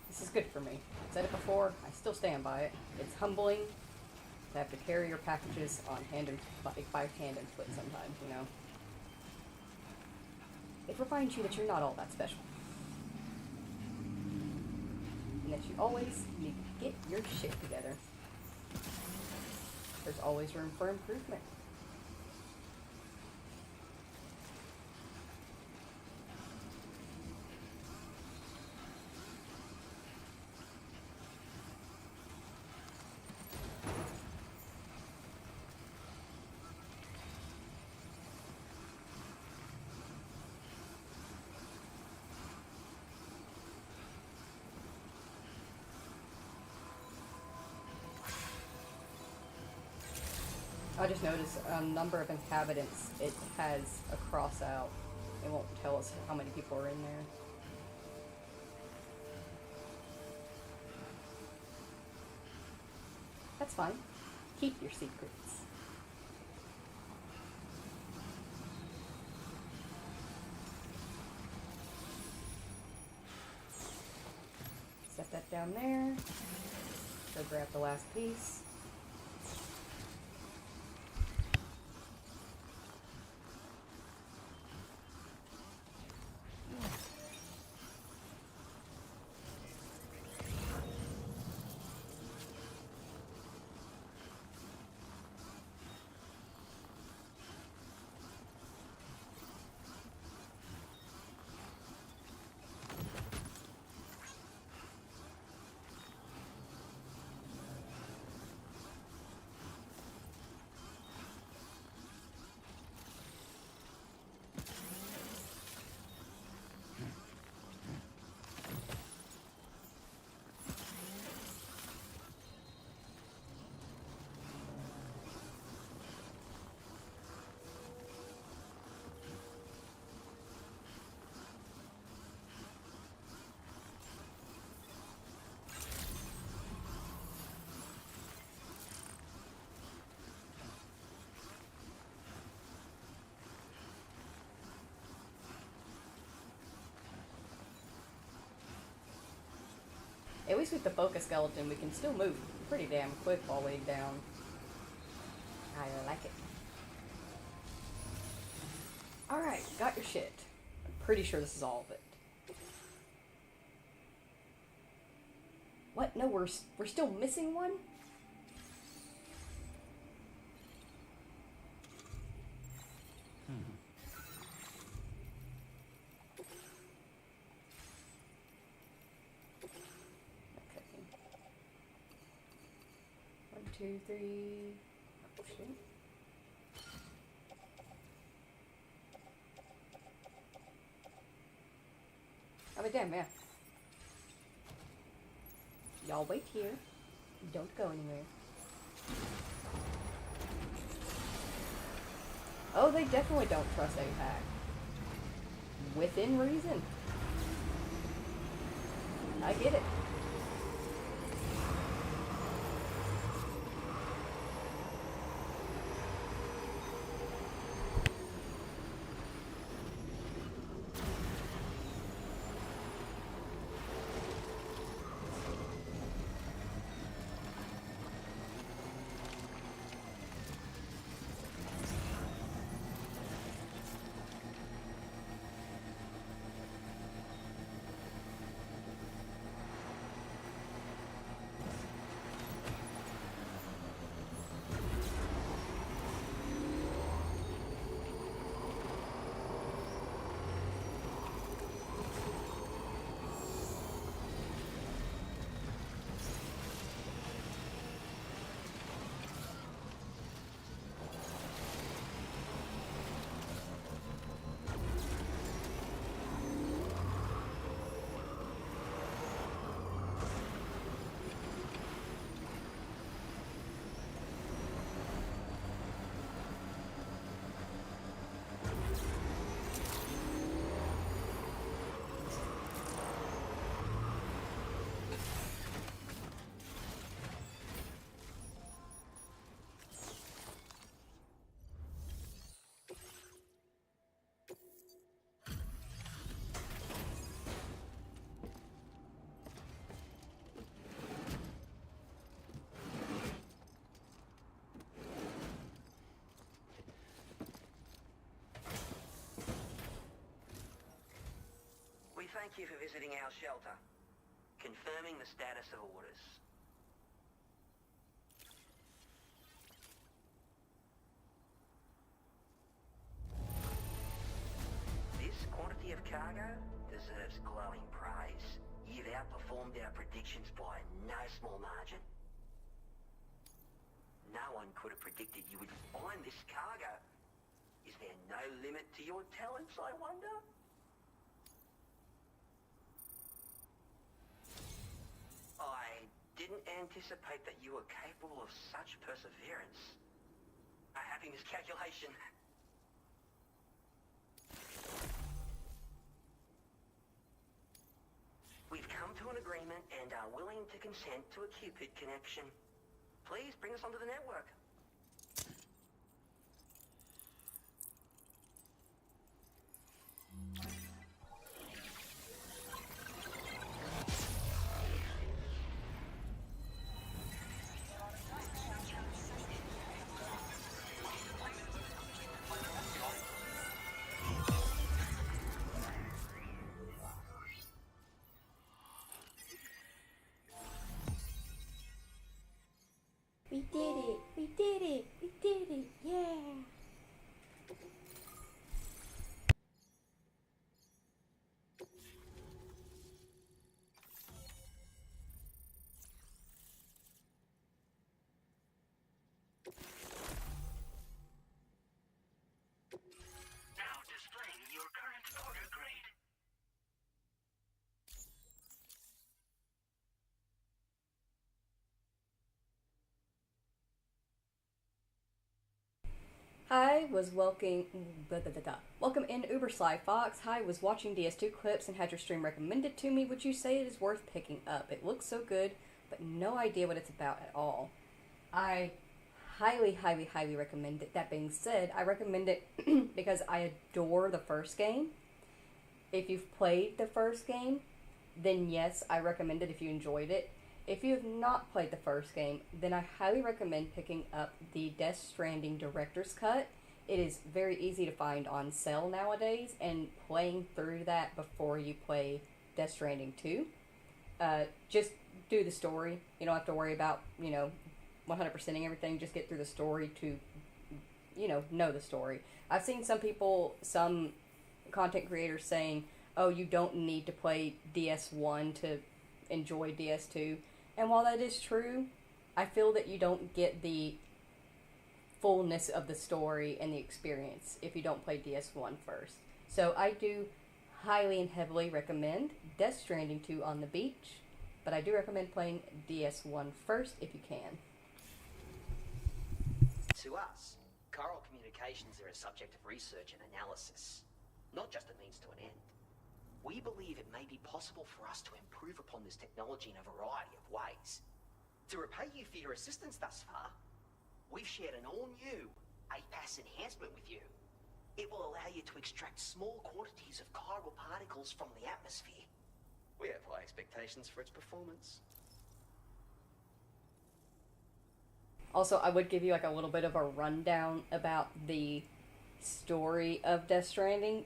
This is good for me. I've said it before, I still stand by it. It's humbling to have to carry your packages on hand and by hand and foot sometimes, you know. It reminds you that you're not all that special. And that you always need to get your shit together. There's always room for improvement. I just noticed a number of inhabitants, it has a cross out. It won't tell us how many people are in there. That's fine. Keep your secrets. Set that down there. Go grab the last piece. At least with the focus skeleton, we can still move pretty damn quick while laid down. I like it. Alright, got your shit. I'm pretty sure this is all of it. What? No, we're still missing one? Two, three. Oh, shit. Oh, damn, yeah. Y'all wait here. Don't go anywhere. Oh, they definitely don't trust APAC. Within reason. I get it. Thank you for visiting our shelter. Confirming the status of orders. This quantity of cargo deserves glowing praise. You've outperformed our predictions by no small margin. No one could have predicted you would find this cargo. Is there no limit to your talents, I wonder? I didn't anticipate that you were capable of such perseverance. A happy miscalculation. We've come to an agreement and are willing to consent to a Cupid connection. Please bring us onto the network. We did it! We did it! We did it! Yeah! Now displaying your current order grade. Hi, was welcome in Uber Sly Fox. Hi, was watching DS2 clips and had your stream recommended to me. Would you say it is worth picking up? It looks so good, but no idea what it's about at all. I highly, highly, highly recommend it. That being said, I recommend it because I adore the first game. If you've played the first game, then yes, I recommend it if you enjoyed it. If you have not played the first game, then I highly recommend picking up the Death Stranding Director's Cut. It is very easy to find on sale nowadays, and playing through that before you play Death Stranding 2. Just do the story. You don't have to worry about, 100%ing everything. Just get through the story to, know the story. I've seen some content creators saying, oh, you don't need to play DS1 to enjoy DS2. And while that is true, I feel that you don't get the fullness of the story and the experience if you don't play DS1 first. So I do highly and heavily recommend Death Stranding 2 on the beach, but I do recommend playing DS1 first if you can. To us, choral communications are a subject of research and analysis, not just a means to an end. We believe it may be possible for us to improve upon this technology in a variety of ways. To repay you for your assistance thus far, we've shared an all-new APAS enhancement with you. It will allow you to extract small quantities of chiral particles from the atmosphere. We have high expectations for its performance. Also, I would give you a little bit of a rundown about the story of Death Stranding,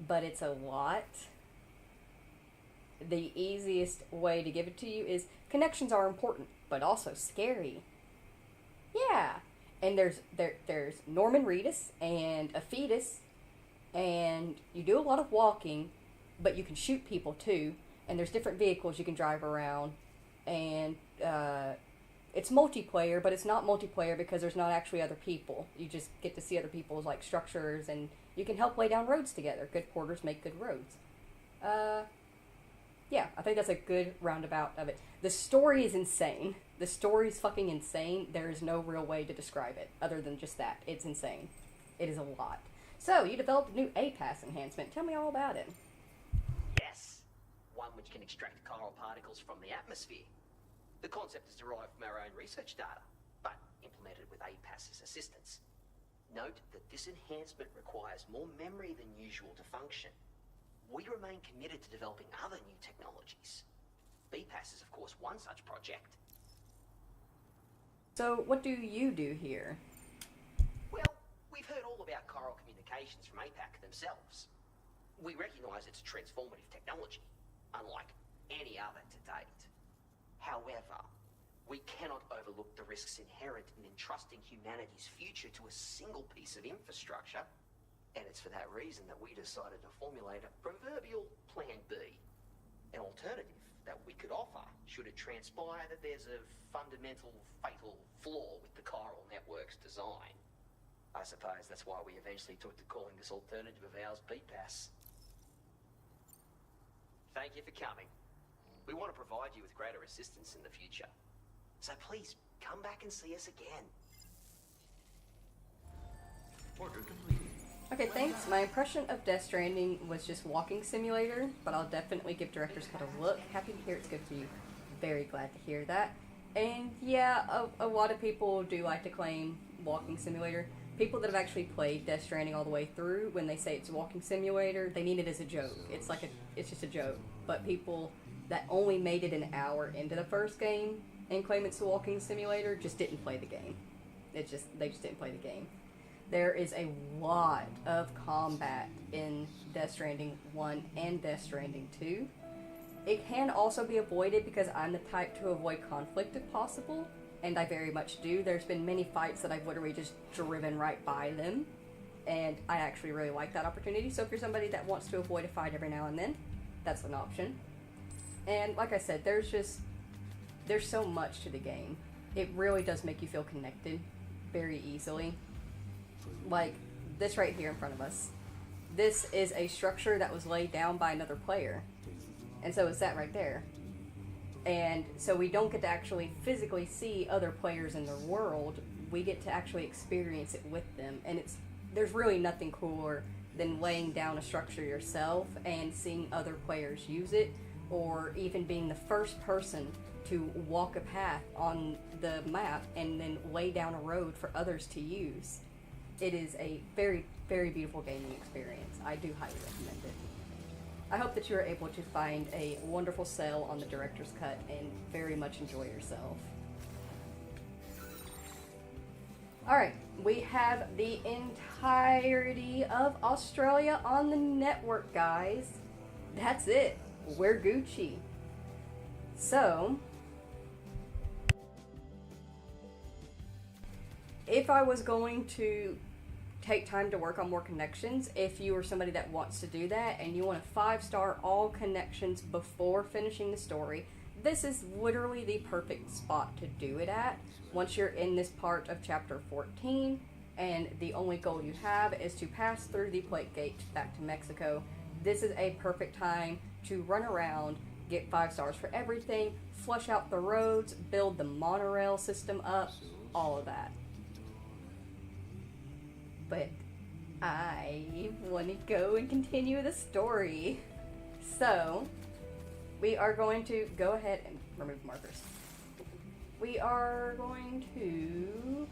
but it's a lot. The easiest way to give it to you is connections are important, but also scary. Yeah, and there's Norman Reedus and a fetus, and you do a lot of walking, but you can shoot people too, and there's different vehicles you can drive around, and it's multiplayer, but it's not multiplayer because there's not actually other people. You just get to see other people's structures, and you can help lay down roads together. Good porters make good roads. Yeah, I think that's a good roundabout of it. The story is insane. The story's fucking insane. There is no real way to describe it other than just that. It's insane. It is a lot. So, you developed a new APAS enhancement. Tell me all about it. Yes, one which can extract chiral particles from the atmosphere. The concept is derived from our own research data, but implemented with APAS's assistance. Note that this enhancement requires more memory than usual to function. We remain committed to developing other new technologies. BPAS is, of course, one such project. So, what do you do here? Well, we've heard all about chiral communications from APAC themselves. We recognize it's a transformative technology, unlike any other to date. However, we cannot overlook the risks inherent in entrusting humanity's future to a single piece of infrastructure. And it's for that reason that we decided to formulate a proverbial Plan B. An alternative that we could offer should it transpire that there's a fundamental, fatal flaw with the chiral network's design. I suppose that's why we eventually took to calling this alternative of ours BPAS. Thank you for coming. We want to provide you with greater assistance in the future. So please, come back and see us again. Order completed. Okay, thanks. My impression of Death Stranding was just walking simulator, but I'll definitely give Director's Cut a look. Happy to hear it's good for you. Very glad to hear that. And yeah, a lot of people do like to claim walking simulator. People that have actually played Death Stranding all the way through, when they say it's a walking simulator, they mean it as a joke. It's just a joke. But people that only made it an hour into the first game and claim it's a walking simulator just didn't play the game. They just didn't play the game. There is a lot of combat in Death Stranding 1 and Death Stranding 2. It can also be avoided because I'm the type to avoid conflict if possible, and I very much do. There's been many fights that I've literally just driven right by them, and I actually really like that opportunity. So if you're somebody that wants to avoid a fight every now and then, that's an option. And like I said, there's so much to the game. It really does make you feel connected very easily. Like this right here in front of us. This is a structure that was laid down by another player. And so it's that right there. And so we don't get to actually physically see other players in their world. We get to actually experience it with them. And there's really nothing cooler than laying down a structure yourself and seeing other players use it, or even being the first person to walk a path on the map and then lay down a road for others to use. It is a very, very beautiful gaming experience. I do highly recommend it. I hope that you are able to find a wonderful sale on the Director's Cut and very much enjoy yourself. Alright, we have the entirety of Australia on the network, guys. That's it. We're Gucci. So, if I was going to take time to work on more connections, if you are somebody that wants to do that and you want to 5-star all connections before finishing the story, this is literally the perfect spot to do it at. Once you're in this part of chapter 14 and the only goal you have is to pass through the plate gate back to Mexico, this is a perfect time to run around, get 5 stars for everything, flush out the roads, build the monorail system up, all of that. But I want to go and continue the story. So, we are going to go ahead and remove markers. We are going to...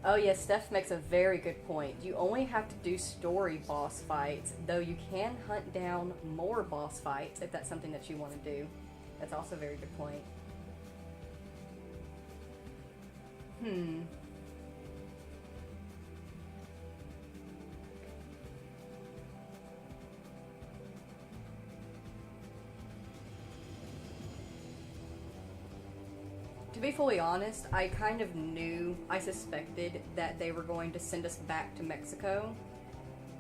Oh yes, Steph makes a very good point. You only have to do story boss fights, though you can hunt down more boss fights if that's something that you want to do. That's also a very good point. To be fully honest, I kind of I suspected that they were going to send us back to Mexico.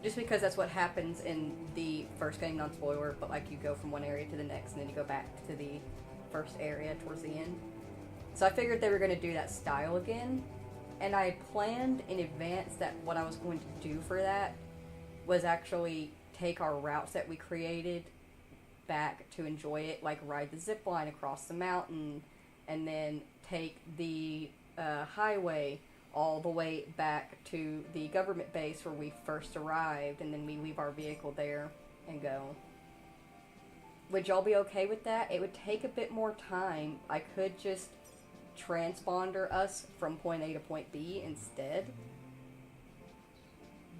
Just because that's what happens in the first game, non-spoiler, but like you go from one area to the next and then you go back to the first area towards the end. So I figured they were going to do that style again. And I had planned in advance that what I was going to do for that was actually take our routes that we created back to enjoy it, like ride the zip line across the mountain, and then take the highway all the way back to the government base where we first arrived, and then we leave our vehicle there and go. Would y'all be okay with that? It would take a bit more time. I could just transponder us from point A to point B instead.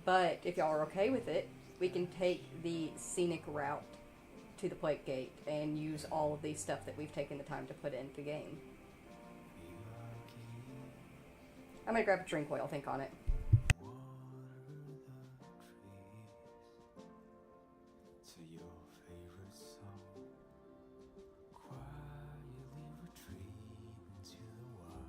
But if y'all are okay with it, we can take the scenic route to the plate gate and use all of the stuff that we've taken the time to put into the game. I'm gonna grab a drink while I'll think on it. To your favorite song, quietly retreat into the wild,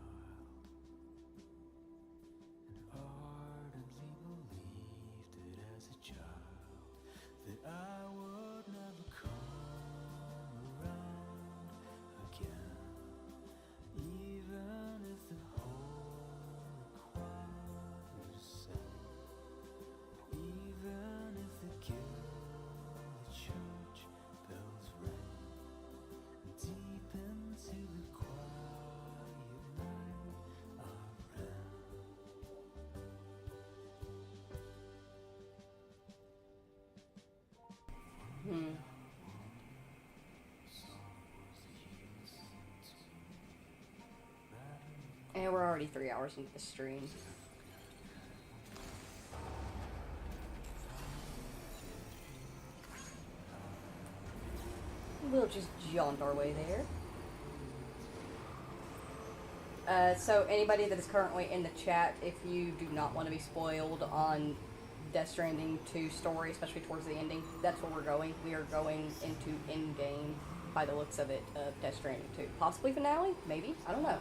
and ardently believed it as a child that I would never come around again, even if the whole choir sang, even if the gilded church bells rang, deep into the quiet night I ran. And we're already 3 hours into the stream. We'll just jaunt our way there. So anybody that is currently in the chat, if you do not want to be spoiled on Death Stranding 2 story, especially towards the ending, that's where we're going. We are going into in-game, by the looks of it, of Death Stranding 2. Possibly finale? Maybe? I don't know.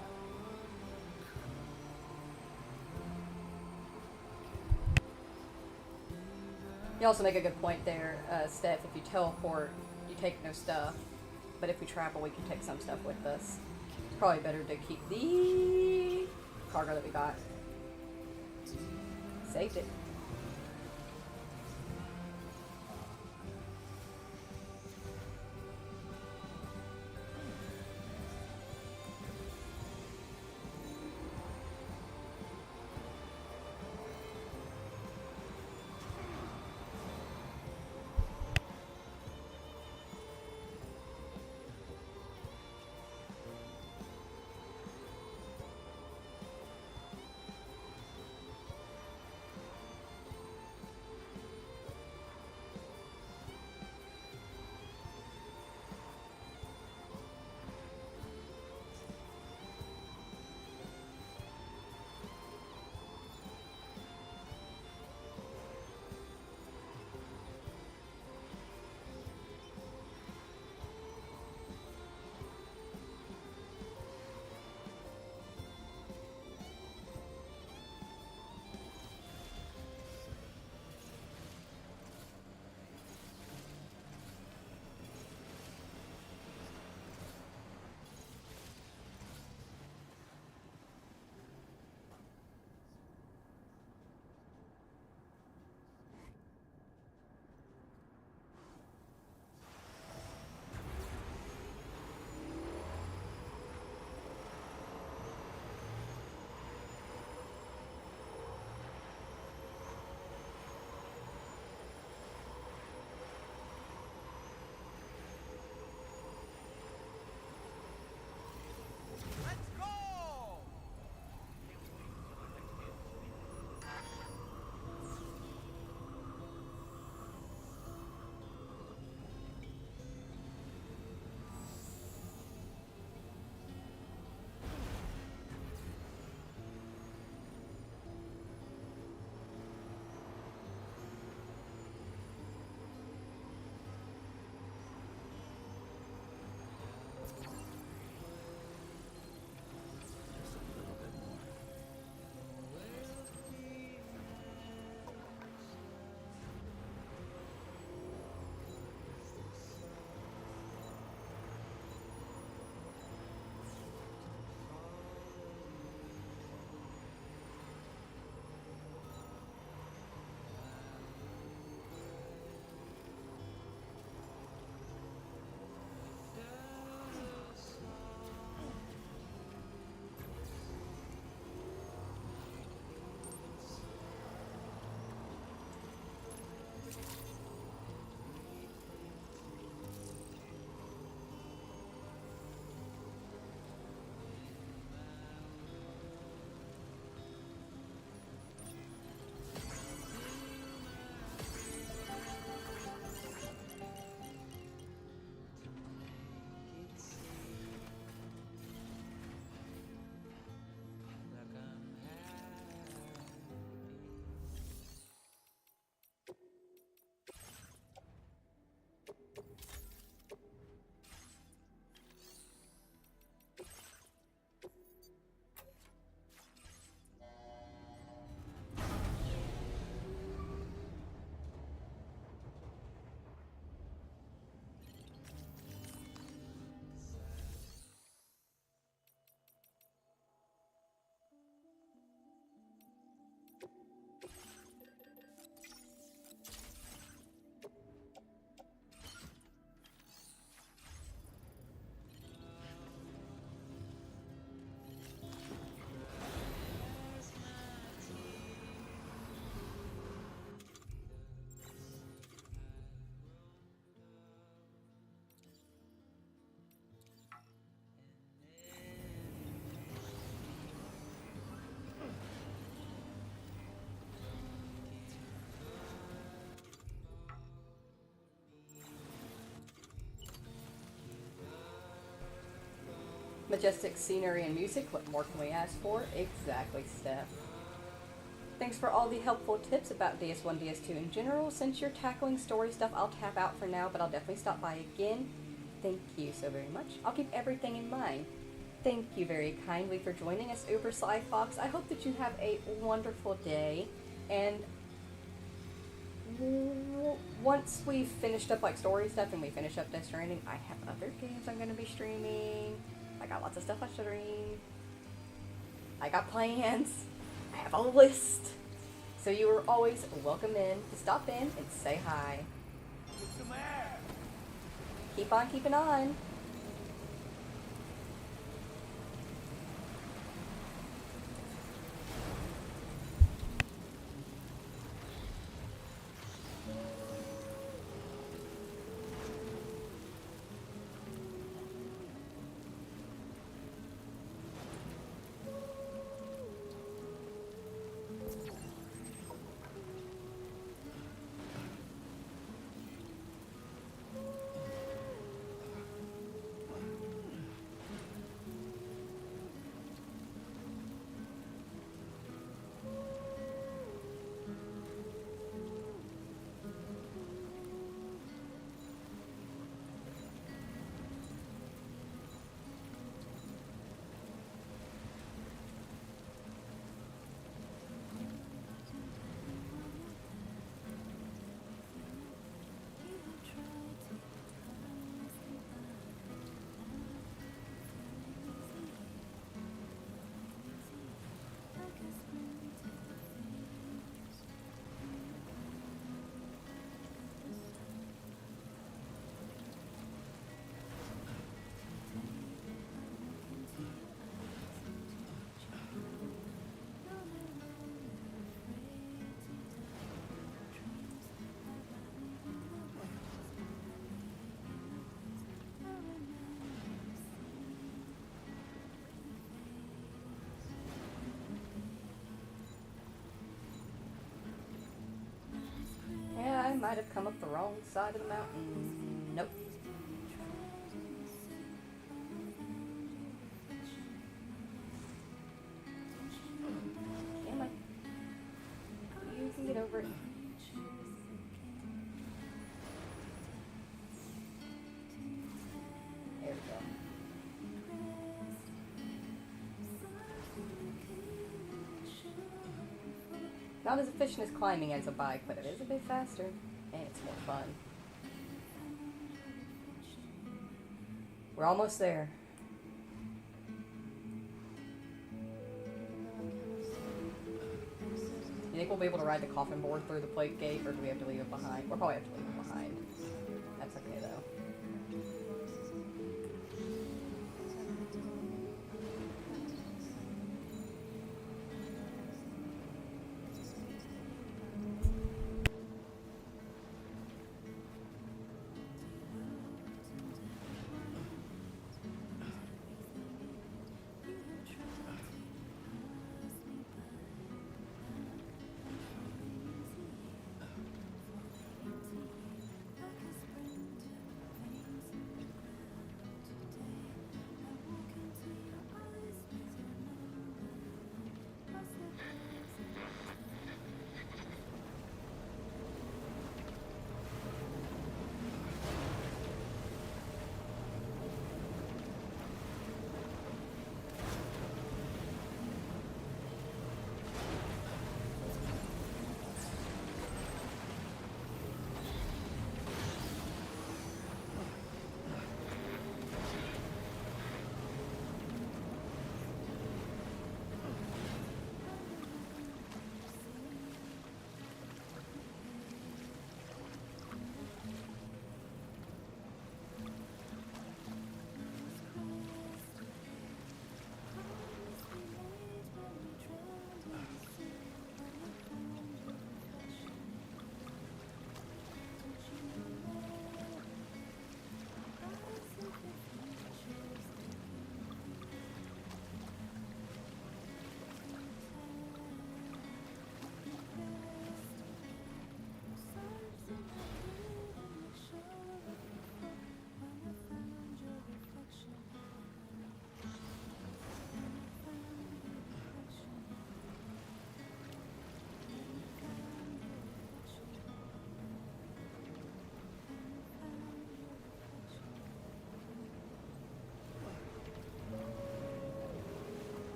You also make a good point there, Steph. If you teleport, you take no stuff. But if we travel, we can take some stuff with us. It's probably better to keep the cargo that we got. Saved it. majestic scenery and music. What more can we ask for? Exactly, Steph. Thanks for all the helpful tips about DS1, DS2 in general. Since you're tackling story stuff, I'll tap out for now, but I'll definitely stop by again. Thank you so very much. I'll keep everything in mind. Thank you very kindly for joining us, Uber Sly Fox. I hope that you have a wonderful day. And once we've finished up like story stuff and we finish up Death Stranding, I have other games I'm going to be streaming. I got lots of stuff I stream. I got plans. I have a list. So you are always welcome in to stop in and say hi. Get some air. Keep on keeping on. Yeah, I might have come up the wrong side of the mountain. Nope. Come on. You can get over it. There we go. Not as efficient as climbing as a bike, but it is a bit faster, and it's more fun. We're almost there. You think we'll be able to ride the coffin board through the plate gate, or do we have to leave it behind? We'll probably have to leave it behind. That's okay, though.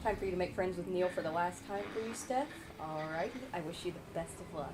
Time for you to make friends with Neil for the last time for you, Steph. Alrighty, I wish you the best of luck.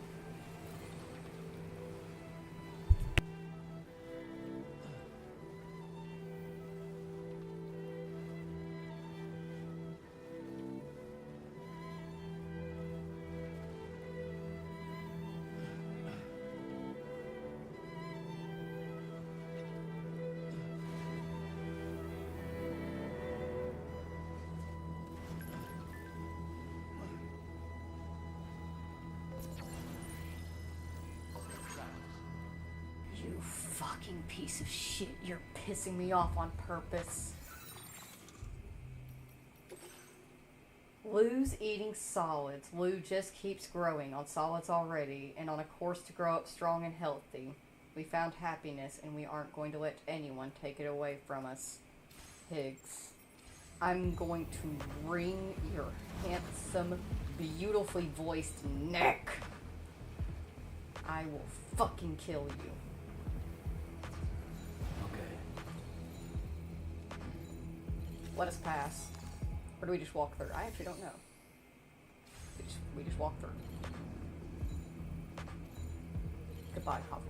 You fucking piece of shit. You're pissing me off on purpose. Lou's eating solids. Lou just keeps growing on solids already and on a course to grow up strong and healthy. We found happiness and we aren't going to let anyone take it away from us. Higgs. I'm going to wring your handsome, beautifully voiced neck. I will fucking kill you. Let us pass. Or do we just walk through? I actually don't know. We just walk through. Goodbye, hoverboard.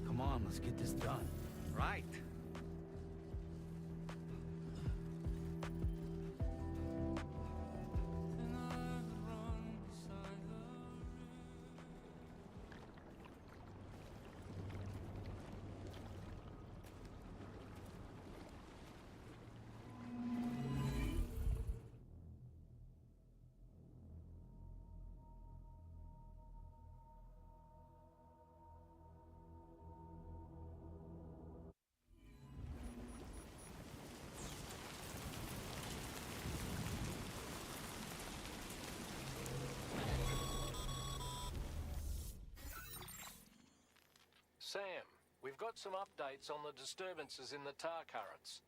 Come on, let's get this done. Right. Sam, we've got some updates on the disturbances in the tar currents.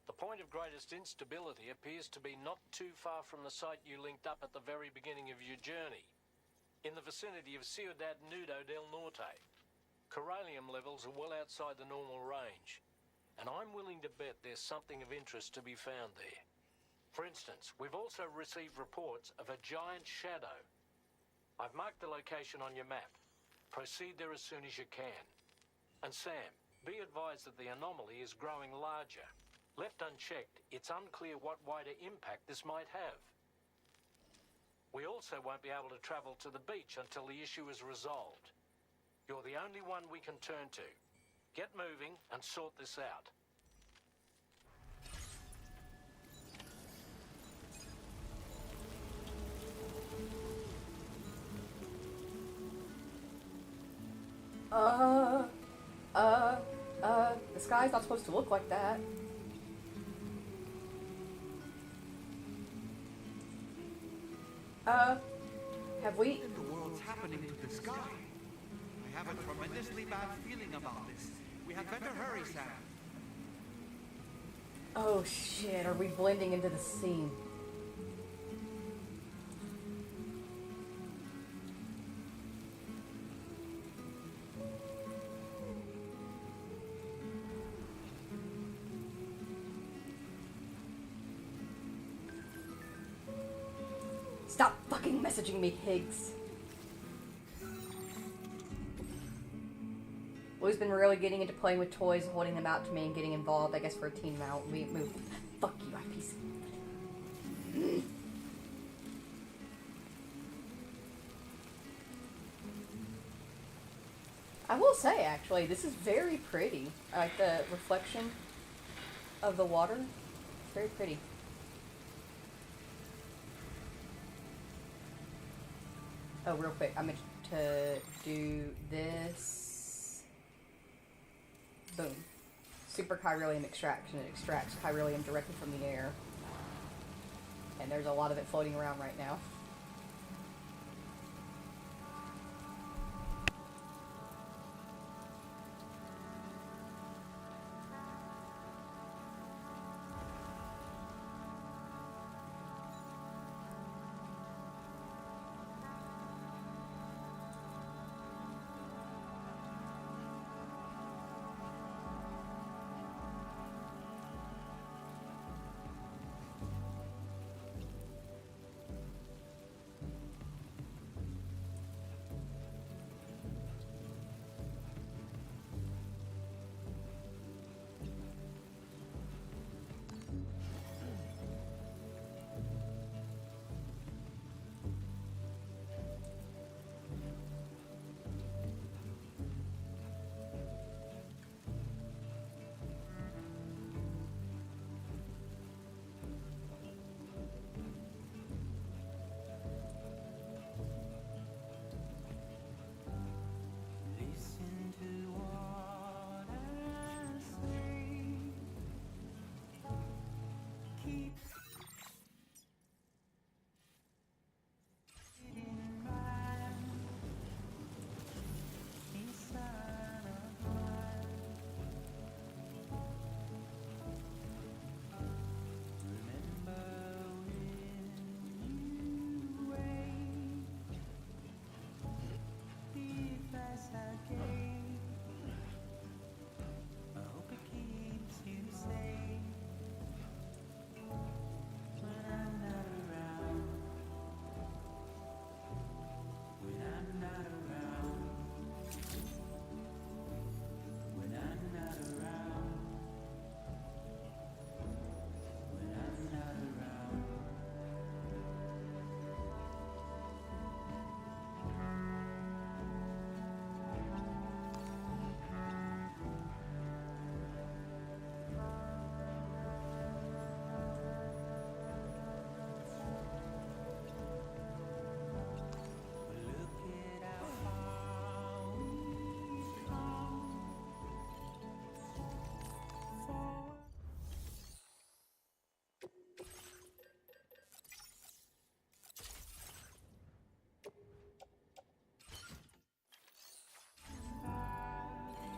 The point of greatest instability appears to be not too far from the site you linked up at the very beginning of your journey, in the vicinity of Ciudad Nudo del Norte. Corallium levels are well outside the normal range, and I'm willing to bet there's something of interest to be found there. For instance, we've also received reports of a giant shadow. I've marked the location on your map. Proceed there as soon as you can. And Sam, be advised that the anomaly is growing larger. Left unchecked, it's unclear what wider impact this might have. We also won't be able to travel to the beach until the issue is resolved. You're the only one we can turn to. Get moving and sort this out. The sky's not supposed to look like that. Have we? The world's happening to the sky. I have a tremendously bad feeling about this. We had better hurry, Sam. Oh shit, are we blending into the scene? Stop fucking messaging me, Higgs. Lou's been really getting into playing with toys, holding them out to me and getting involved, I guess, for a teen out. We move. Fuck you, I piece of... I will say, actually, this is very pretty. I like the reflection of the water. It's very pretty. Oh, real quick, I'm going to do this. Boom. Super chiralium extraction. It extracts chiralium directly from the air. And there's a lot of it floating around right now.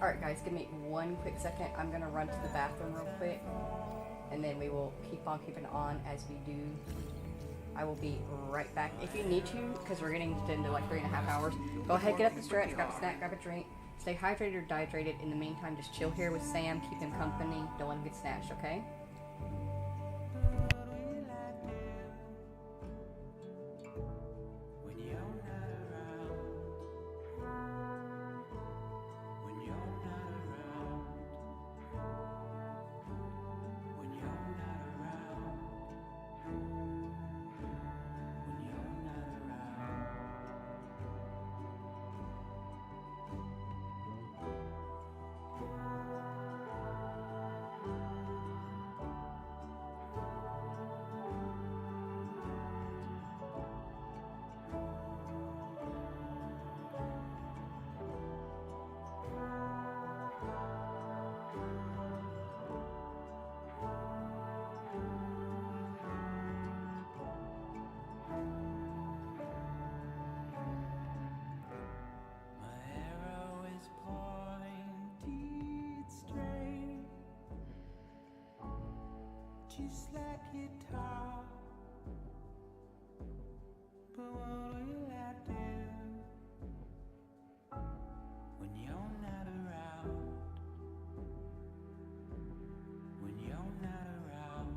Alright guys, give me one quick second. I'm gonna run to the bathroom real quick, and then we will keep on keeping on as we do. I will be right back. If you need to, because we're getting into like 3.5 hours, go ahead, get up the stretch, grab a snack, grab a drink, stay hydrated or dehydrated. In the meantime, just chill here with Sam, keep him company, don't let him get snatched, okay? Just like you talk, but what will I do when you're not around? When you're not around?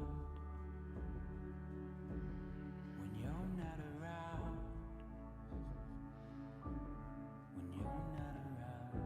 When you're not around? When you're not around?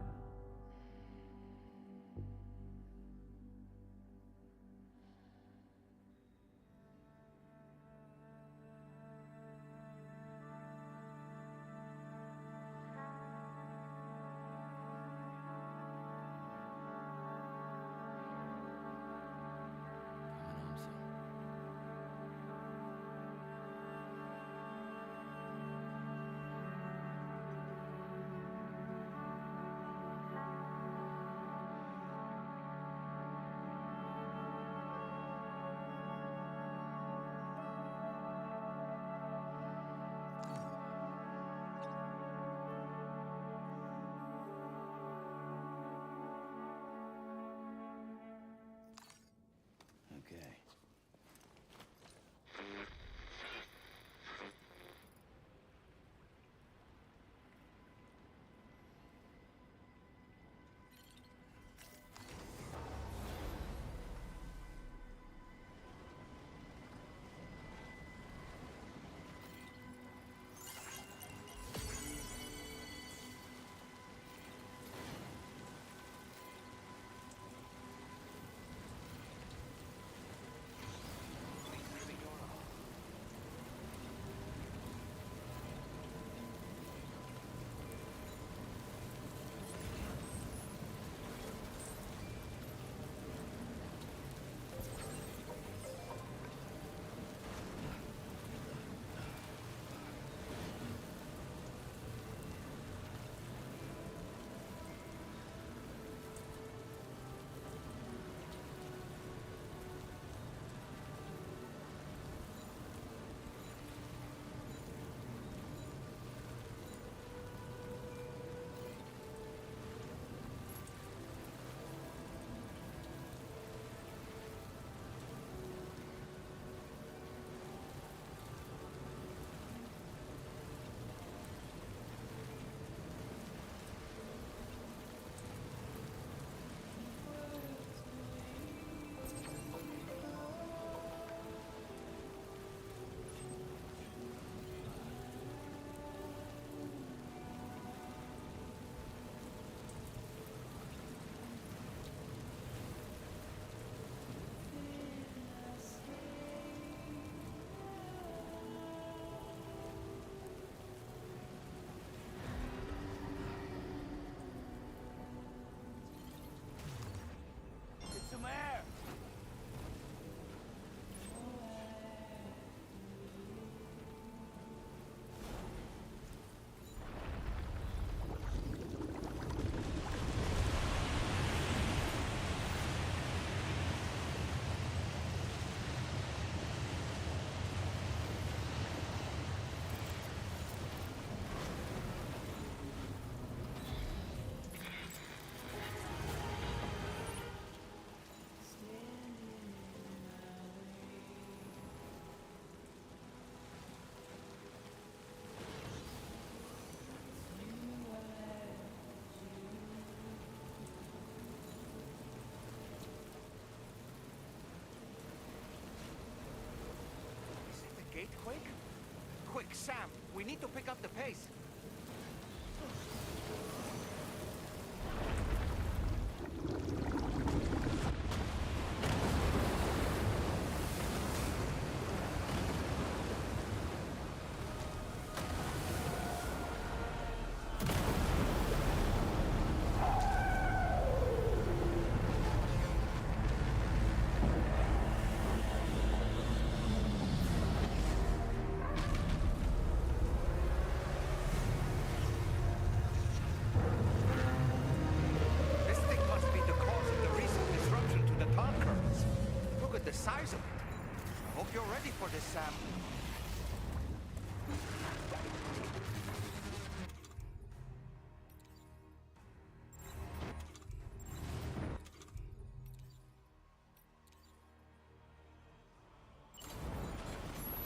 gatequake? Quick, Sam, we need to pick up the pace. Size of it. I hope you're ready for this, Sam.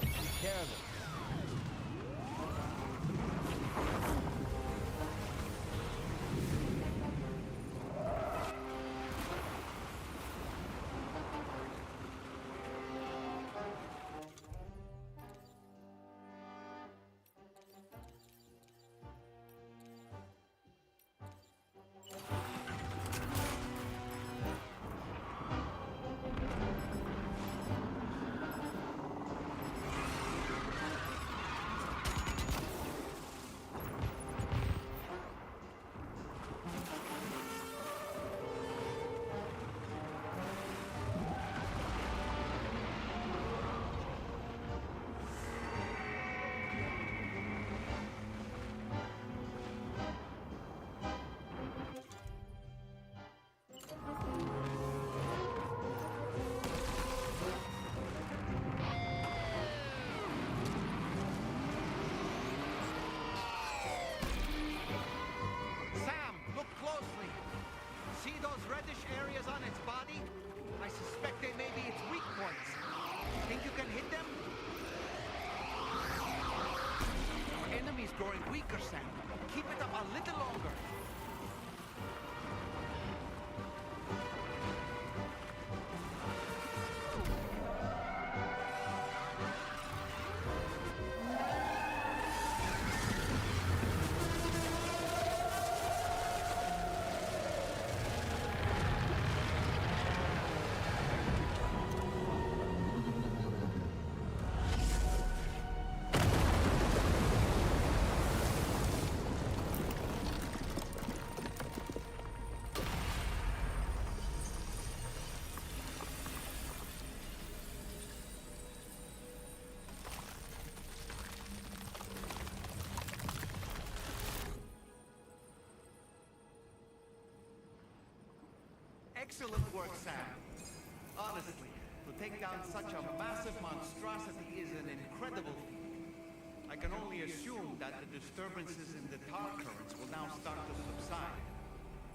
Be careful. Growing weaker, Sam. Keep it up a little longer. Excellent work, Sam. Honestly, to take down such a massive monstrosity is an incredible feat. I can only assume that the disturbances in the tar currents will now start to subside.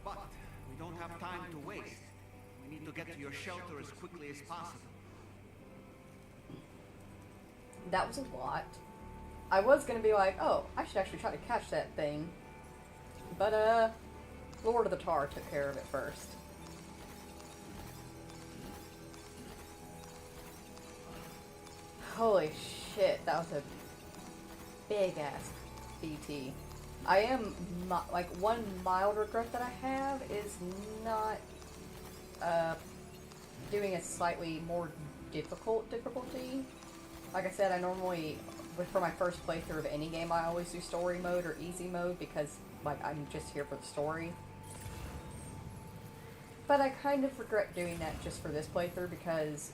But we don't have time to waste. We need to get to your shelter as quickly as possible. That was a lot. I was gonna be like, oh, I should actually try to catch that thing. But, Lord of the Tar took care of it first. Holy shit, that was a big-ass BT. I am, like, one mild regret that I have is not, doing a slightly more difficulty. Like I said, I normally, for my first playthrough of any game, I always do story mode or easy mode because, like, I'm just here for the story. But I kind of regret doing that just for this playthrough because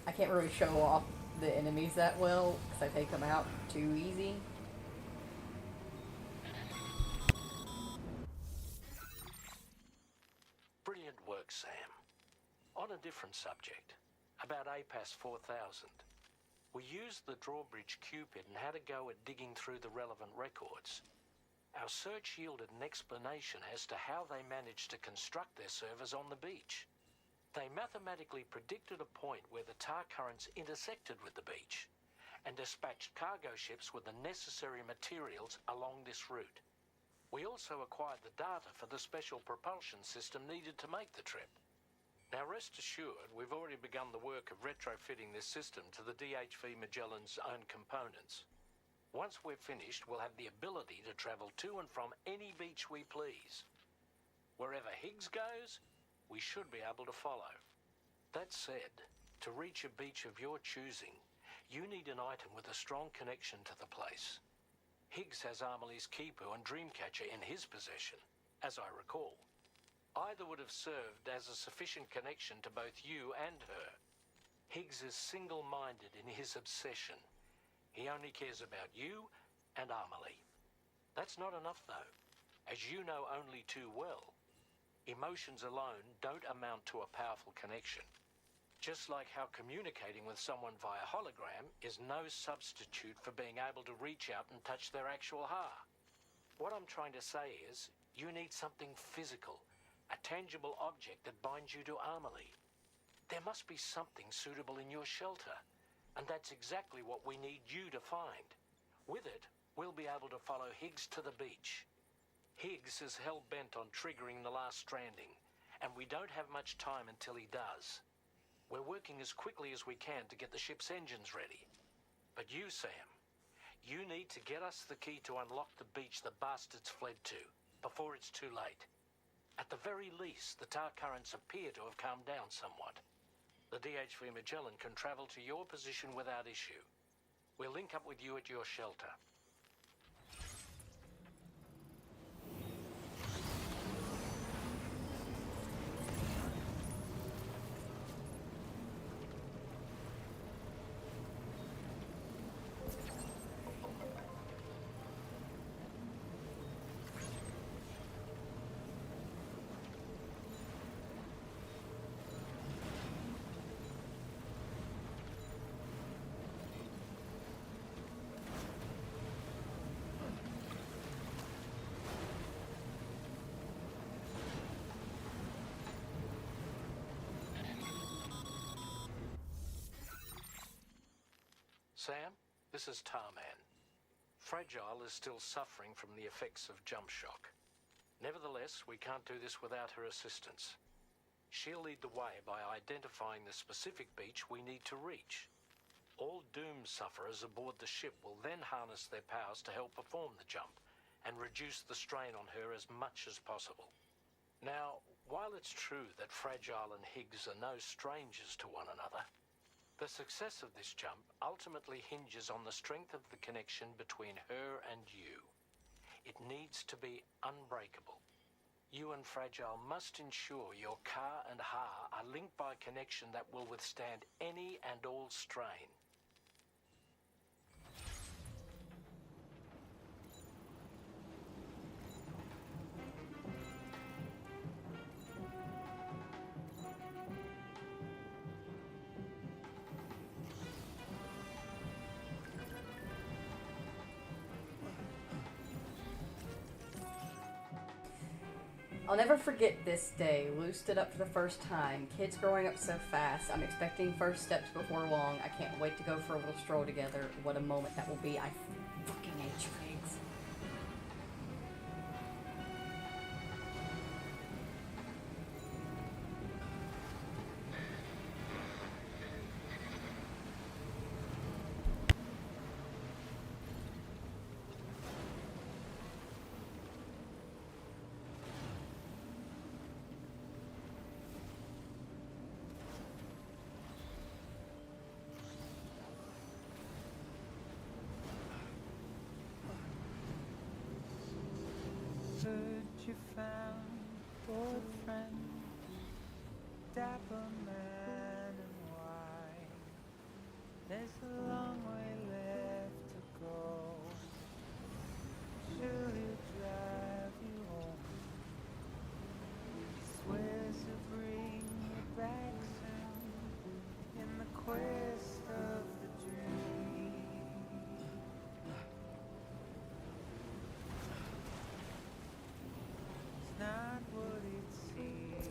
I can't really show off the enemies that well because I take them out too easy. Brilliant work, Sam. On a different subject, about APAS 4000. We used the drawbridge Cupid and had a go at digging through the relevant records. Our search yielded an explanation as to how they managed to construct their servers on the beach. They mathematically predicted a point where the tar currents intersected with the beach and dispatched cargo ships with the necessary materials along this route. We also acquired the data for the special propulsion system needed to make the trip. Now rest assured, we've already begun the work of retrofitting this system to the DHV Magellan's own components. Once we're finished, we'll have the ability to travel to and from any beach we please. Wherever Higgs goes, we should be able to follow. That said, to reach a beach of your choosing, you need an item with a strong connection to the place. Higgs has Amelie's Kipu and Dreamcatcher in his possession, as I recall. Either would have served as a sufficient connection to both you and her. Higgs is single-minded in his obsession. He only cares about you and Amelie. That's not enough, though, as you know only too well. Emotions alone don't amount to a powerful connection. Just like how communicating with someone via hologram is no substitute for being able to reach out and touch their actual heart. What I'm trying to say is, you need something physical, a tangible object that binds you to Amelie. There must be something suitable in your shelter, and that's exactly what we need you to find. With it, we'll be able to follow Higgs to the beach. Higgs is hell-bent on triggering the last stranding, and we don't have much time until he does. We're working as quickly as we can to get the ship's engines ready. But you, Sam, you need to get us the key to unlock the beach the bastards fled to, before it's too late. At the very least, the tar currents appear to have calmed down somewhat. The DHV Magellan can travel to your position without issue. We'll link up with you at your shelter. Sam, this is Tarman. Fragile is still suffering from the effects of jump shock. Nevertheless, we can't do this without her assistance. She'll lead the way by identifying the specific beach we need to reach. All Doom sufferers aboard the ship will then harness their powers to help perform the jump and reduce the strain on her as much as possible. Now, while it's true that Fragile and Higgs are no strangers to one another, the success of this jump ultimately hinges on the strength of the connection between her and you. It needs to be unbreakable. You and Fragile must ensure your car and Ha are linked by a connection that will withstand any and all strain. I'll never forget this day. Lou stood up for the first time. Kids growing up so fast. I'm expecting first steps before long. I can't wait to go for a little stroll together. What a moment that will be. I fucking hate trains. You found old friend, dapper man and wine. There's a long way left to go. She'll drive you home. She swears to bring you back soon in the quest of the dream. Not what it seems.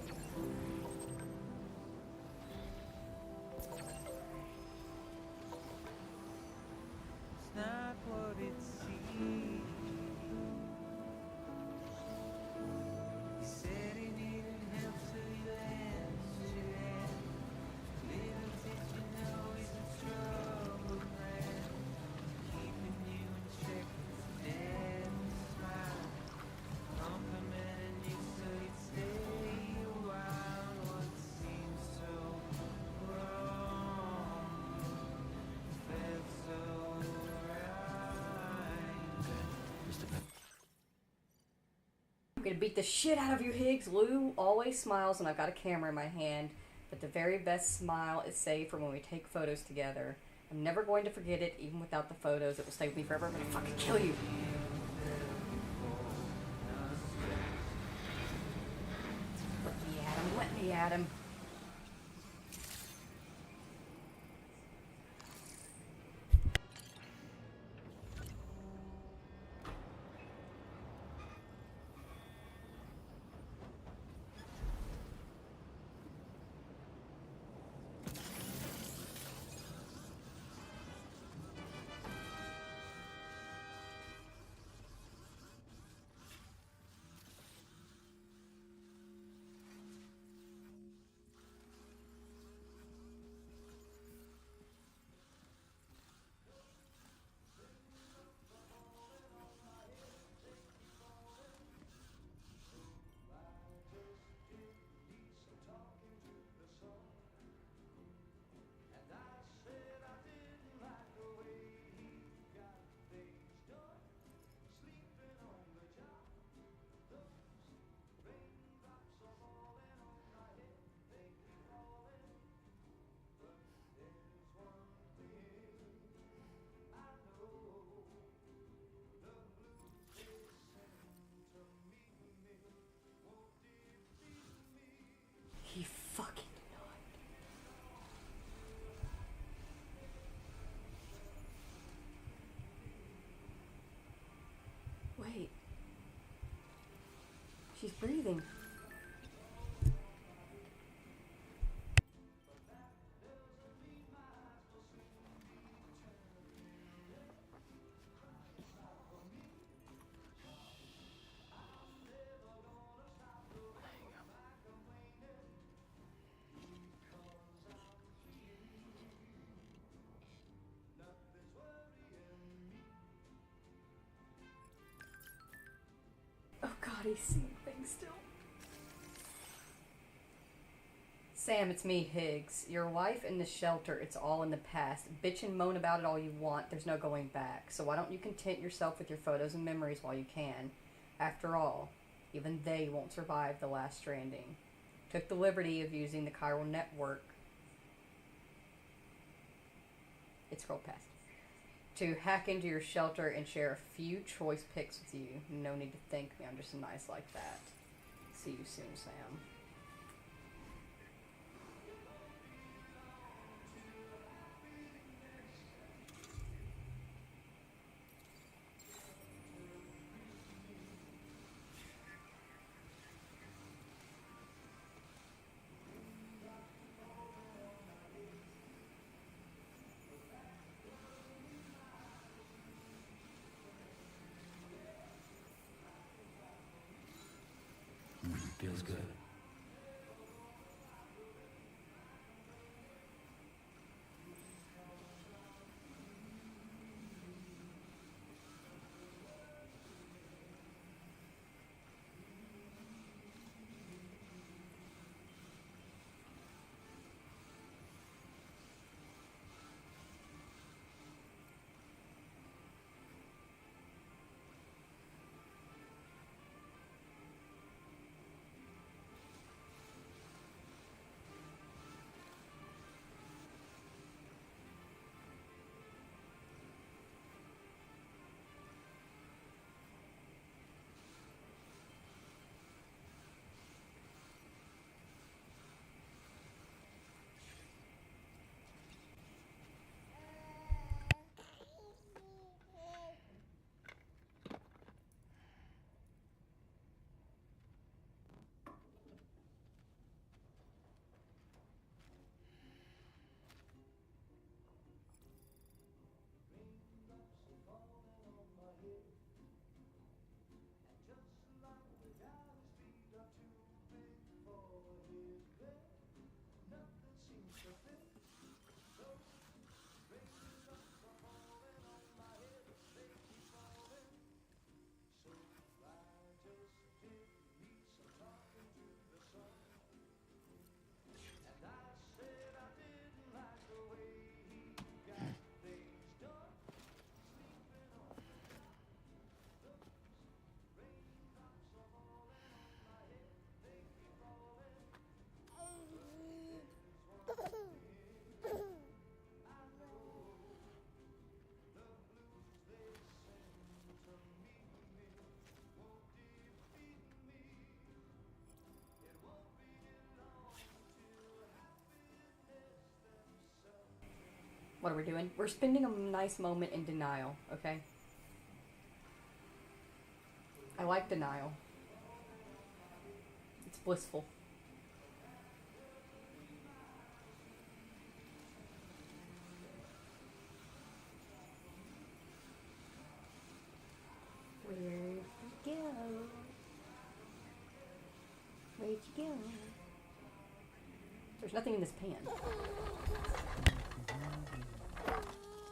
beat the shit out of you, Higgs. Lou always smiles when I've got a camera in my hand, but the very best smile is saved for when we take photos together. I'm never going to forget it, even without the photos. It will stay with me forever. I'm gonna fucking kill you. Let me at him. Let me at him. He fucking died. Wait. She's breathing. Oh god, he's seeing things still. Sam, it's me, Higgs. Your life in the shelter, it's all in the past. Bitch and moan about it all you want, there's no going back. So why don't you content yourself with your photos and memories while you can? After all, even they won't survive the last stranding. Took the liberty of using the chiral network. It's scrolled past. To hack into your shelter and share a few choice pics with you. No need to thank me, I'm just nice like that. See you soon, Sam. Feels good. What are we doing? We're spending a nice moment in denial, okay? I like denial. It's blissful. Where'd you go? Where'd you go? There's nothing in this pan.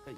Hey.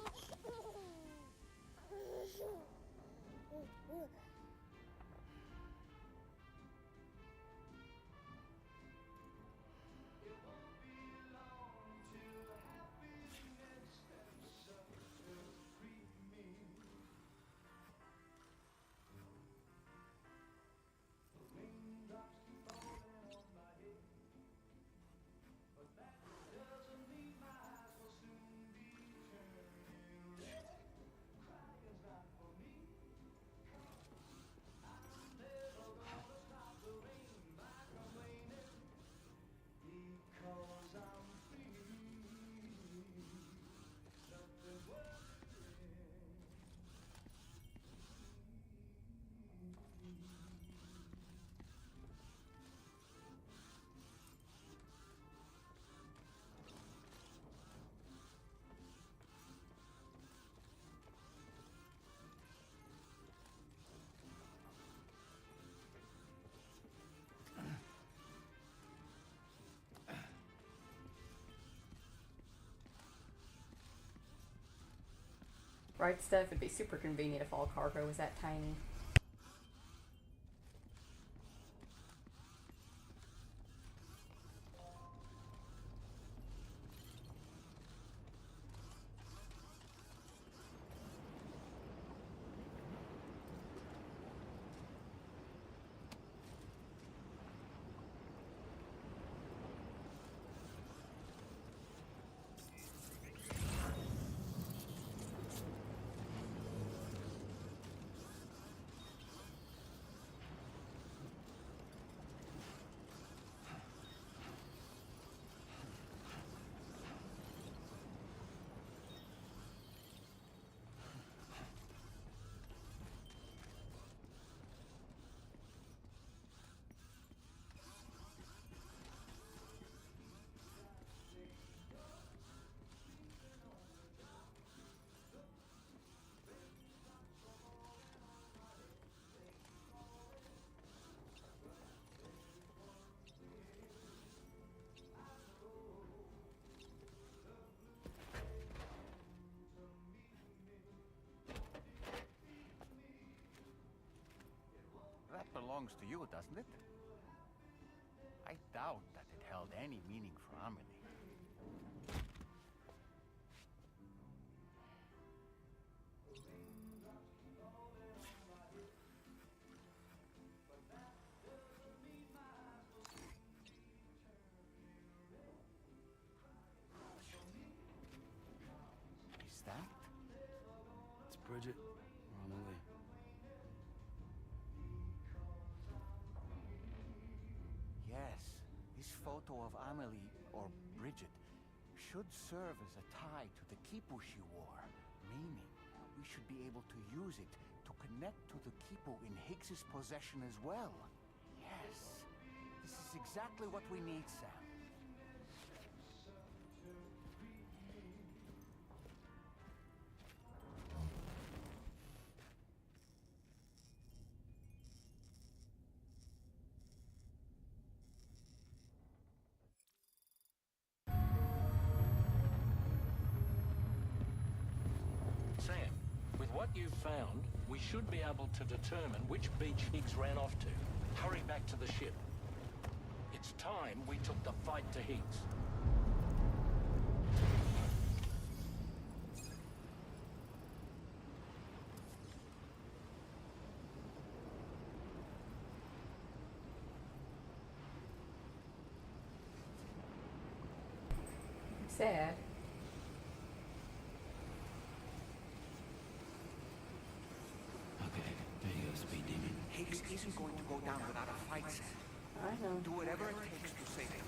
Right, Steph? It'd be super convenient if all cargo was that tiny. That belongs to you, doesn't it? I doubt that it held any meaning for Amelie. Is that? It's Bridget or Amelie. Yes, this photo of Amelie, or Bridget, should serve as a tie to the quipu she wore, meaning we should be able to use it to connect to the quipu in Higgs's possession as well. Yes, this is exactly what we need, Sam. Sam, with what you've found, we should be able to determine which beach Higgs ran off to. Hurry back to the ship. It's time we took the fight to Higgs. Sad. Okay, there you go, Speed Demon. Higgs isn't going to go down without a fight, Sam. I know. Do whatever it takes to save him.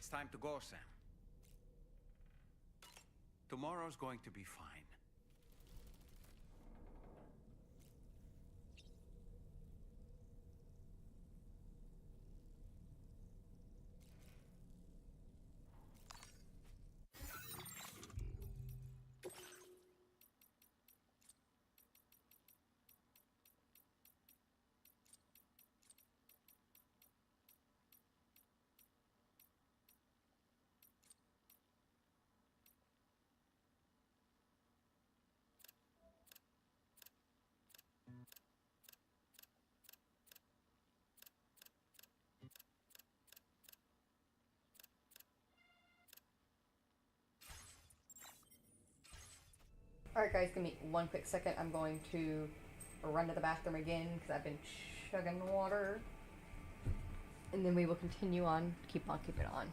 it's time to go, Sam. Tomorrow's going to be fine. Alright guys, give me one quick second. I'm going to run to the bathroom again because I've been chugging water. And then we will continue on, keep on keeping on.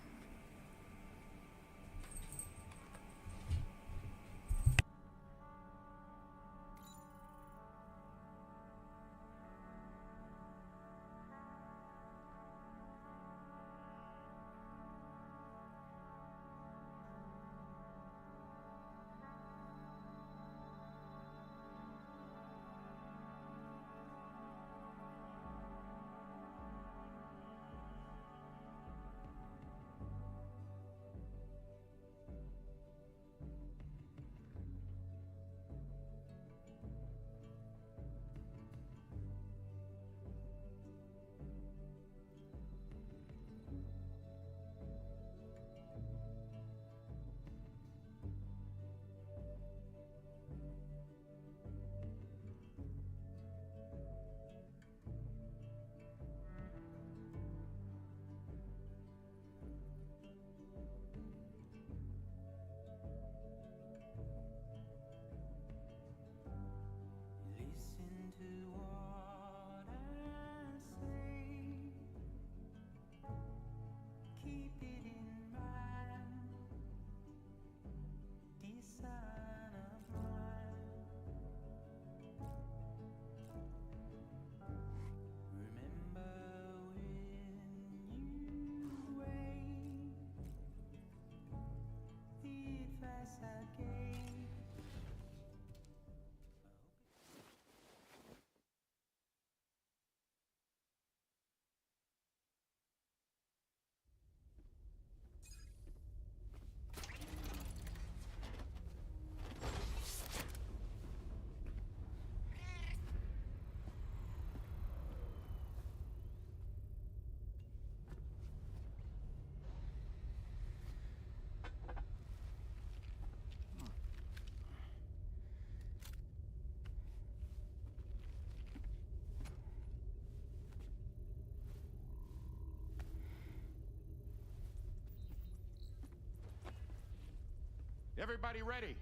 Everybody ready?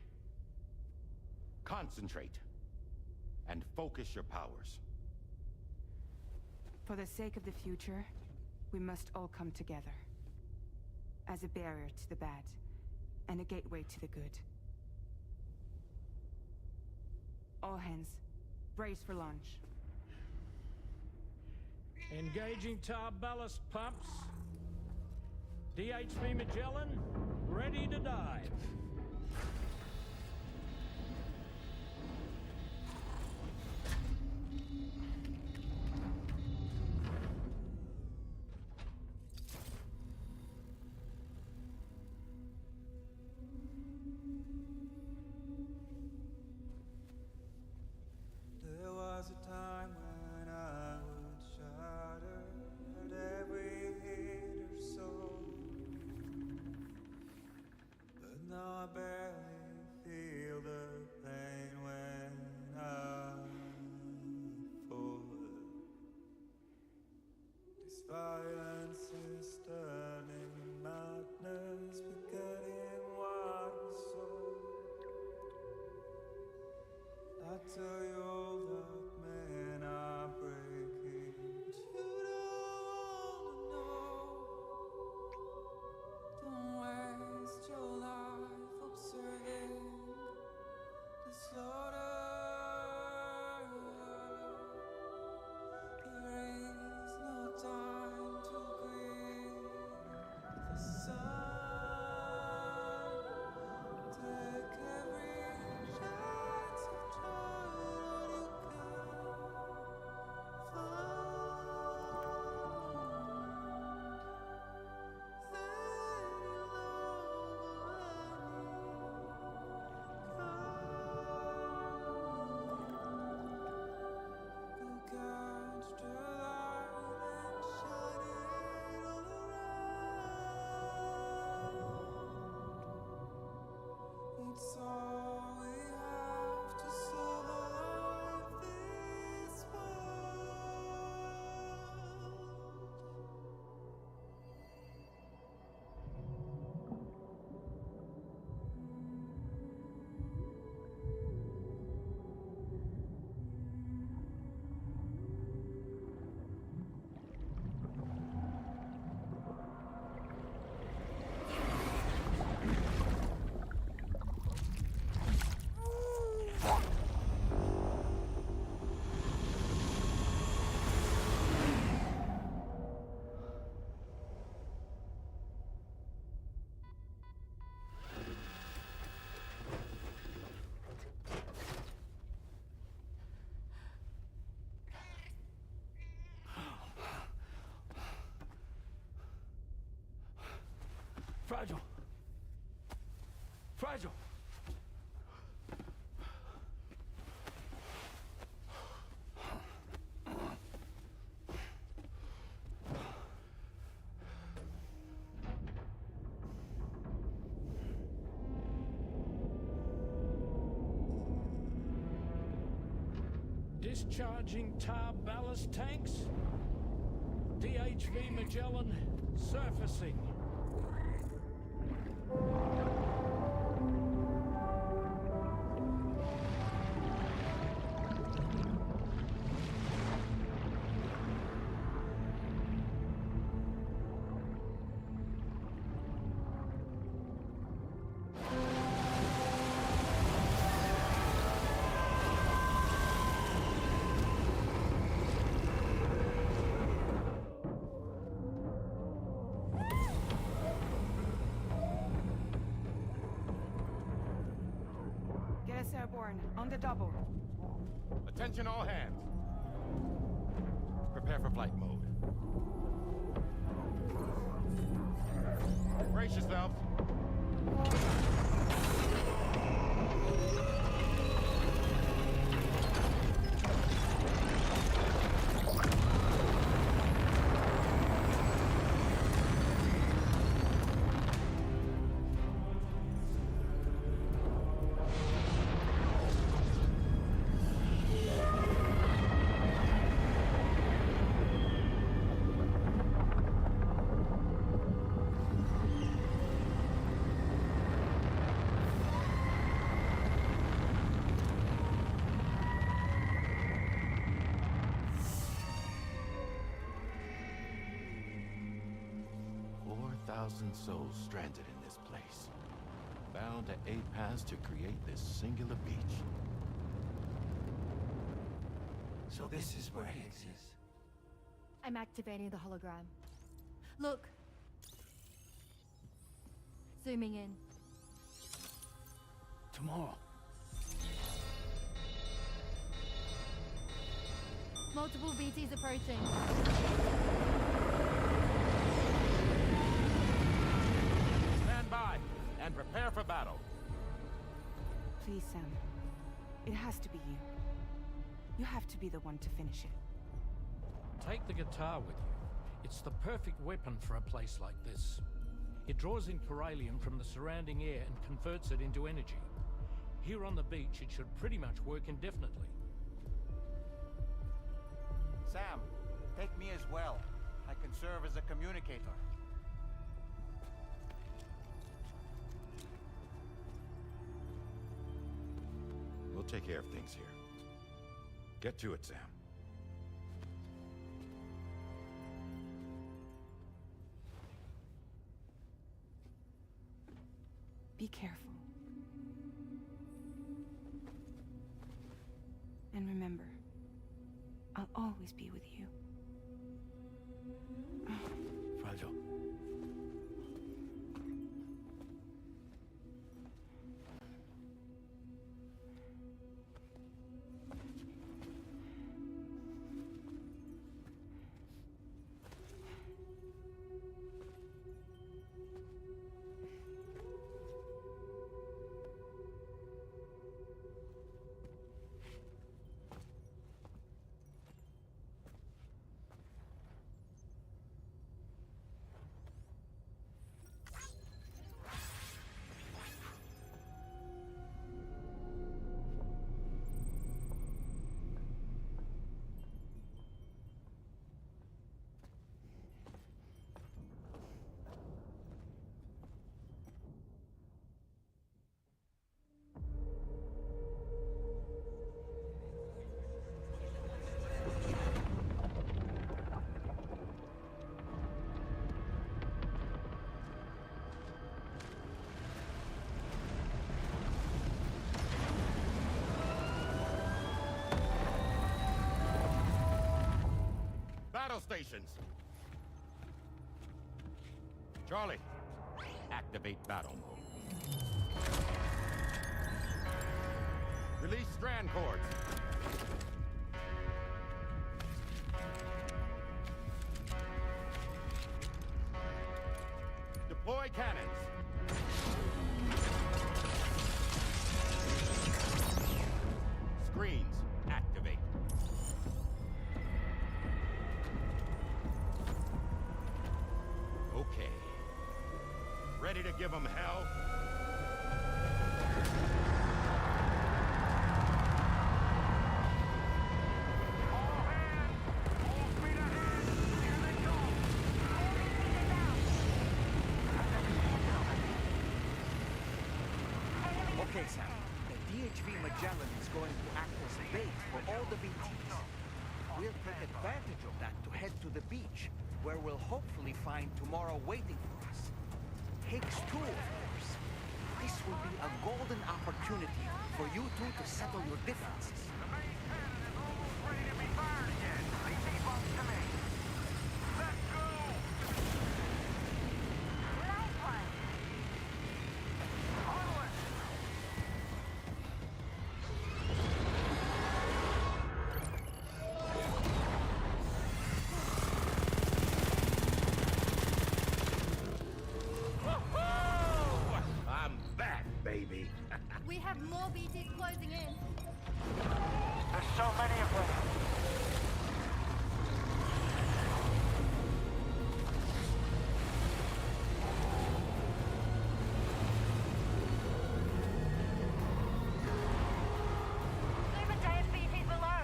Concentrate and focus your powers. For the sake of the future, we must all come together. As a barrier to the bad, and a gateway to the good. All hands, brace for launch. Engaging tar ballast pumps. DHV Magellan, ready to dive. There was a time when I would shatter at every hit or so, but now I Fragile. Fragile. Discharging tar ballast tanks. DHV Magellan surfacing. Get us airborne, on the double. Attention all hands. Prepare for flight mode. Brace yourselves. Souls stranded in this place, bound to a paths to create this singular beach. So this is where Higgs is. I'm activating the hologram. Look. Zooming in. Tomorrow. Multiple BTs approaching. Stand by and prepare for battle. Please, Sam. It has to be you. You have to be the one to finish it. Take the guitar with you. It's the perfect weapon for a place like this. It draws in Corallium from the surrounding air and converts it into energy. Here on the beach, it should pretty much work indefinitely. Sam, take me as well. I can serve as a communicator. We'll take care of things here. Get to it, Sam. Be careful. And remember, I'll always be with you. Fragile. Battle stations. Charlie, activate battle mode. Release strand cords. Deploy cannons. Okay. Ready to give them hell? Okay, Sam. The DHV Magellan is going to act as bait for all the VTs. We'll take advantage of that to head to the beach, where we'll hopefully find tomorrow waiting for us. Higgs too, of course. This will be a golden opportunity for you two to settle your differences. Baby. We have more BTs closing in. There's so many of them. Super giant BTs below.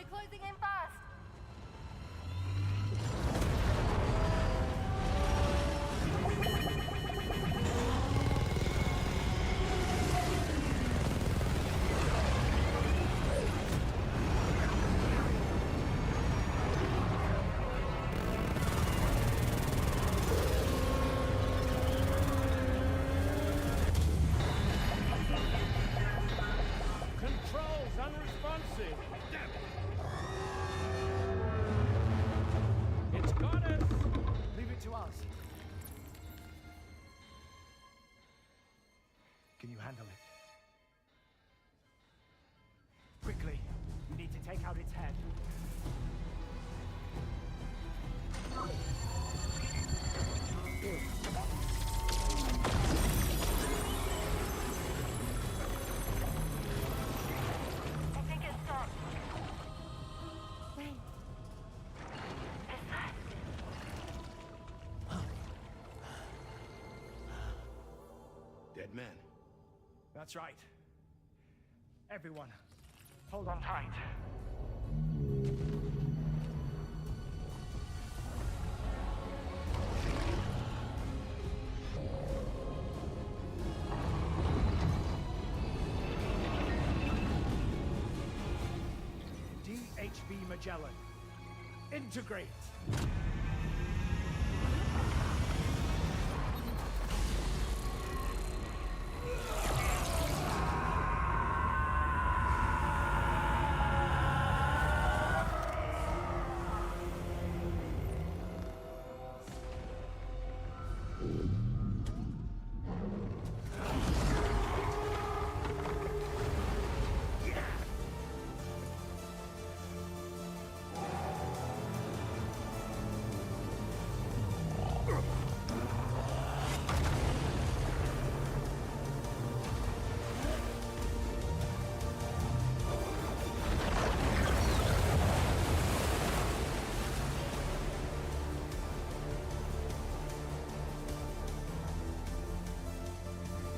Closing in fast. Controls unresponsive. Damn it. It's got us! Leave it to us. Can you handle it? Quickly, we need to take out its head. I think it stopped. Wait. Is that... Dead man. That's right. Everyone, hold on tight. DHV Magellan, integrate!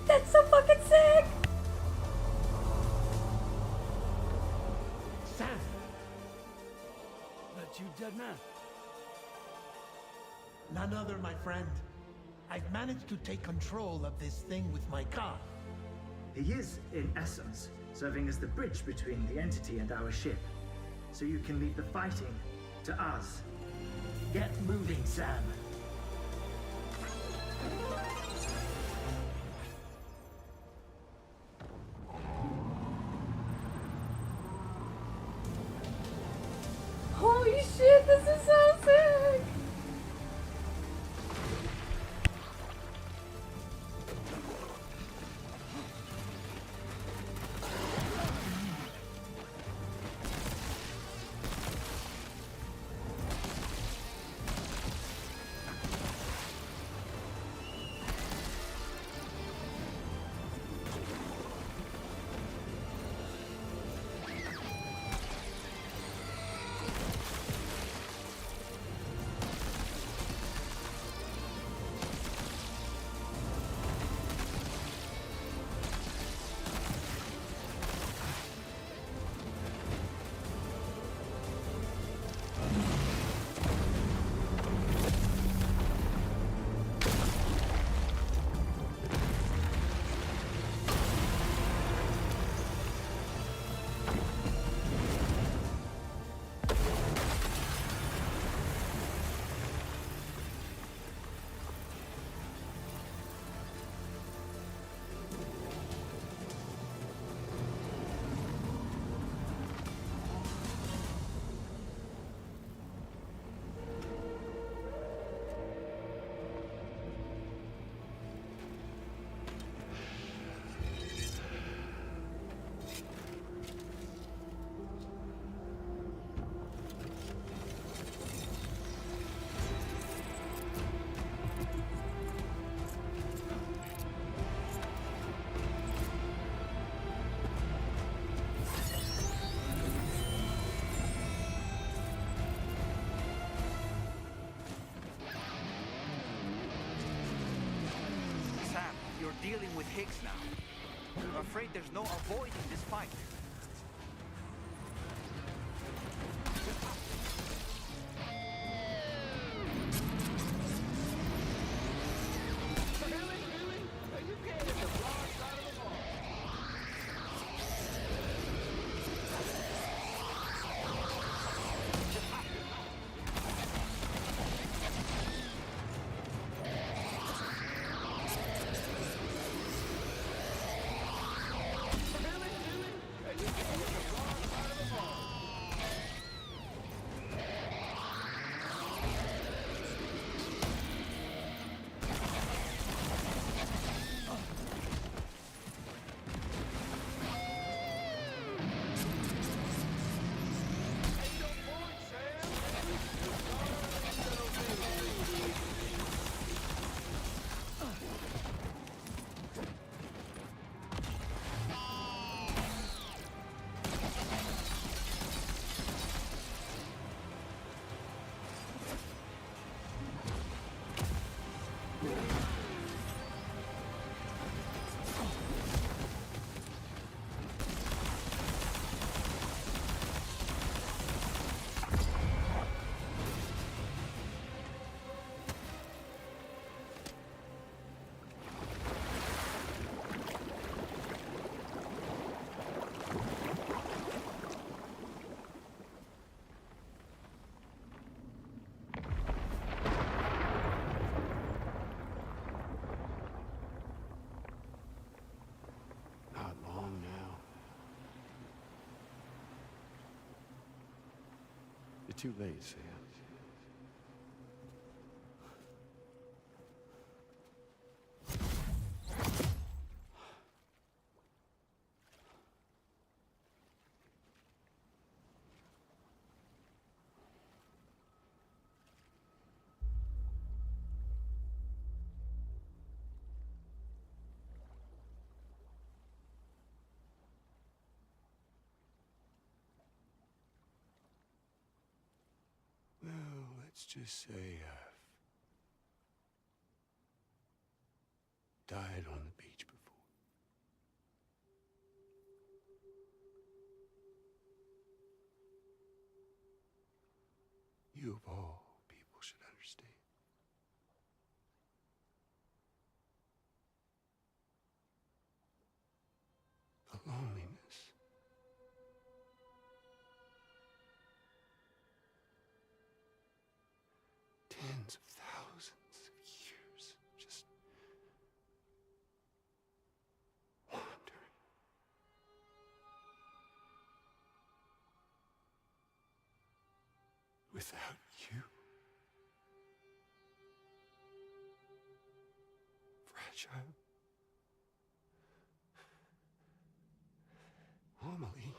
That's so fucking sick! Sam! That's you, dead man. None other, my friend. I've managed to take control of this thing with my car. He is, in essence, serving as the bridge between the entity and our ship. So you can leave the fighting to us. Get moving, Sam. dealing with Higgs now. I'm afraid there's no avoiding this fight. Not long now. You're too late, Sam. Well, let's just say I've died on the beach before. You of all people should understand. The loneliness. Tens of thousands of years just wandering. Without you. Fragile. Amelie.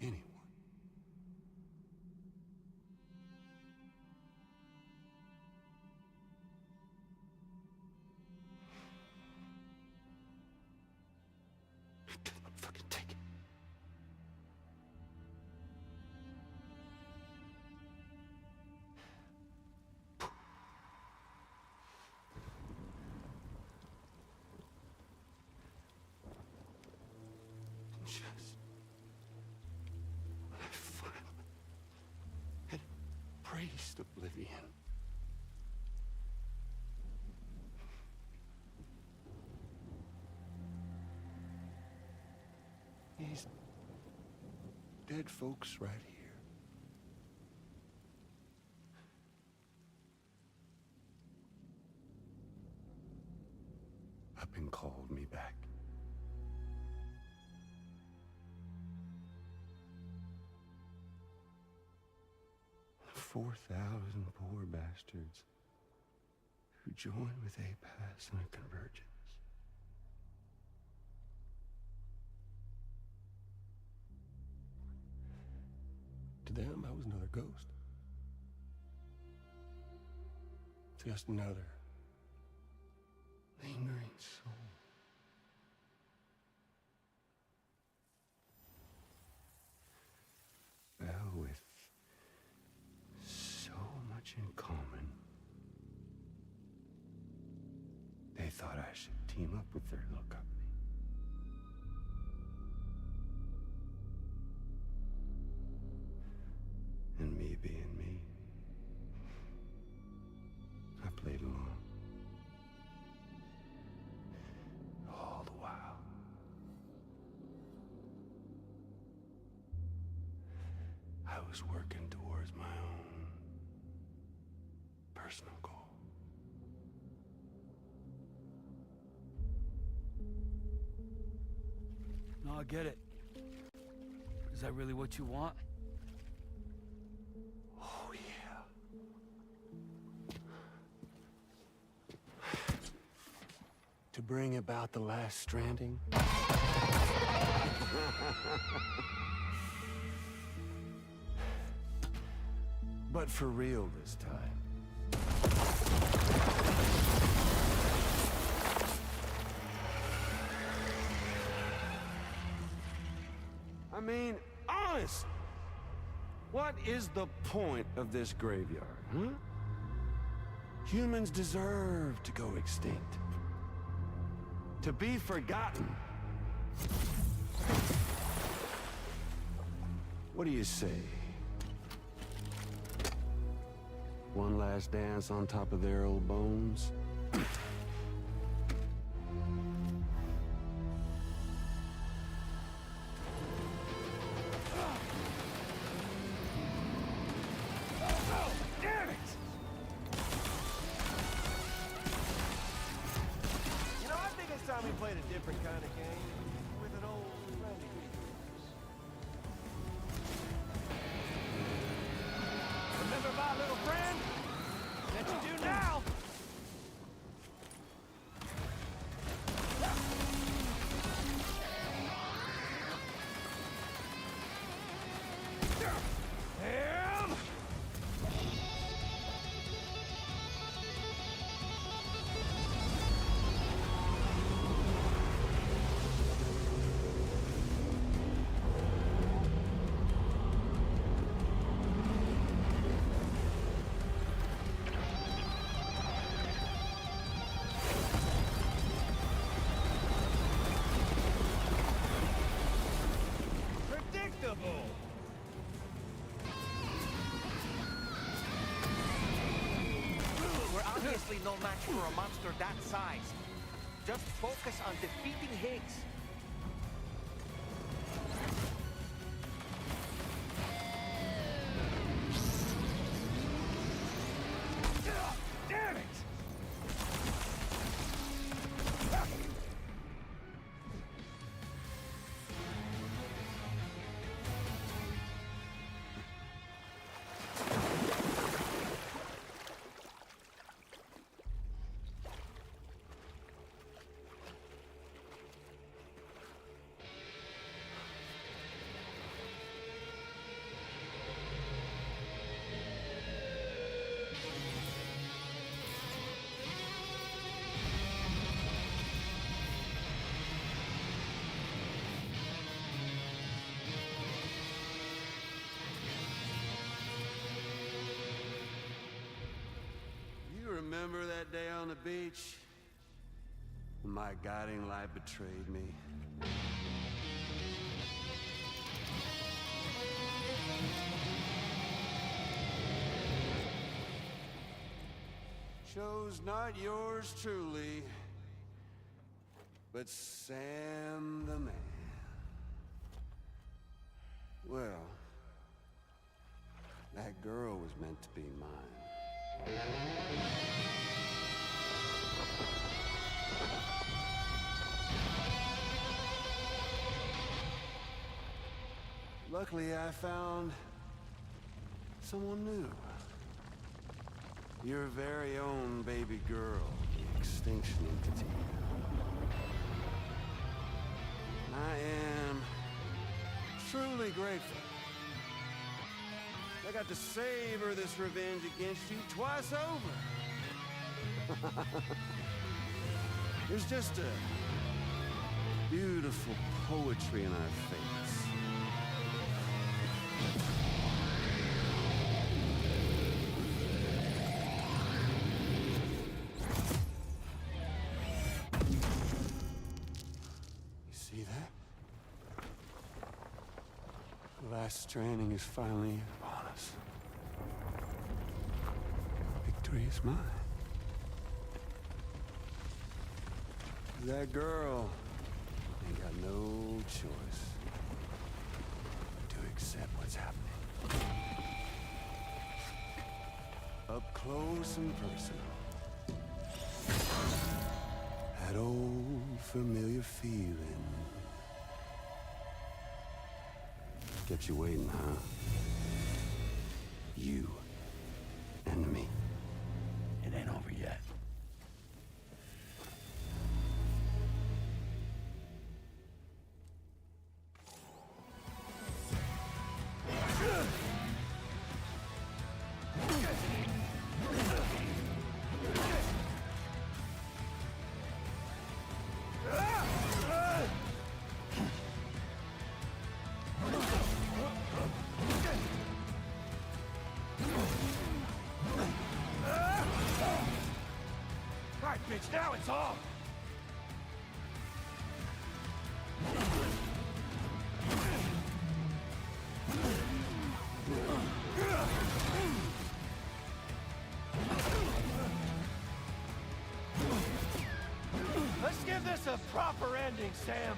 Anyone. Fucking take it. Just when I finally had embraced oblivion. These dead folks right here. Up and called me back. 4,000 poor bastards who joined with APAS in a convergence. To them, I was another ghost. Just another lingering soul. Well, with so much in common, thought I should team up with their little company. And me being me, I played along. All the while. I was working towards my own personal goal. No, I get it. Is that really what you want? Oh, yeah. To bring about the last stranding? But for real this time. I mean, honest! What is the point of this graveyard, huh? Humans deserve to go extinct. To be forgotten. What do you say? One last dance on top of their old bones? We played a different kind of game with an old friend of yours. Remember my little friend? That you do now! We're obviously no match for a monster that size. Just focus on defeating Higgs. Damn it! Remember that day on the beach? When my guiding light betrayed me? Chose not yours truly, but Sam the man. Well, that girl was meant to be mine. Luckily, I found someone new. Your very own baby girl, the Extinction Entity. I am truly grateful. I got to savor this revenge against you twice over. There's just a beautiful poetry in our fates. last stranding is finally upon us. Victory is mine. That girl ain't got no choice to accept what's happening. Up close and personal. That old familiar feeling. Kept you waiting, huh? You and me. It ain't over yet. Bitch, now it's on! Let's give this a proper ending, Sam.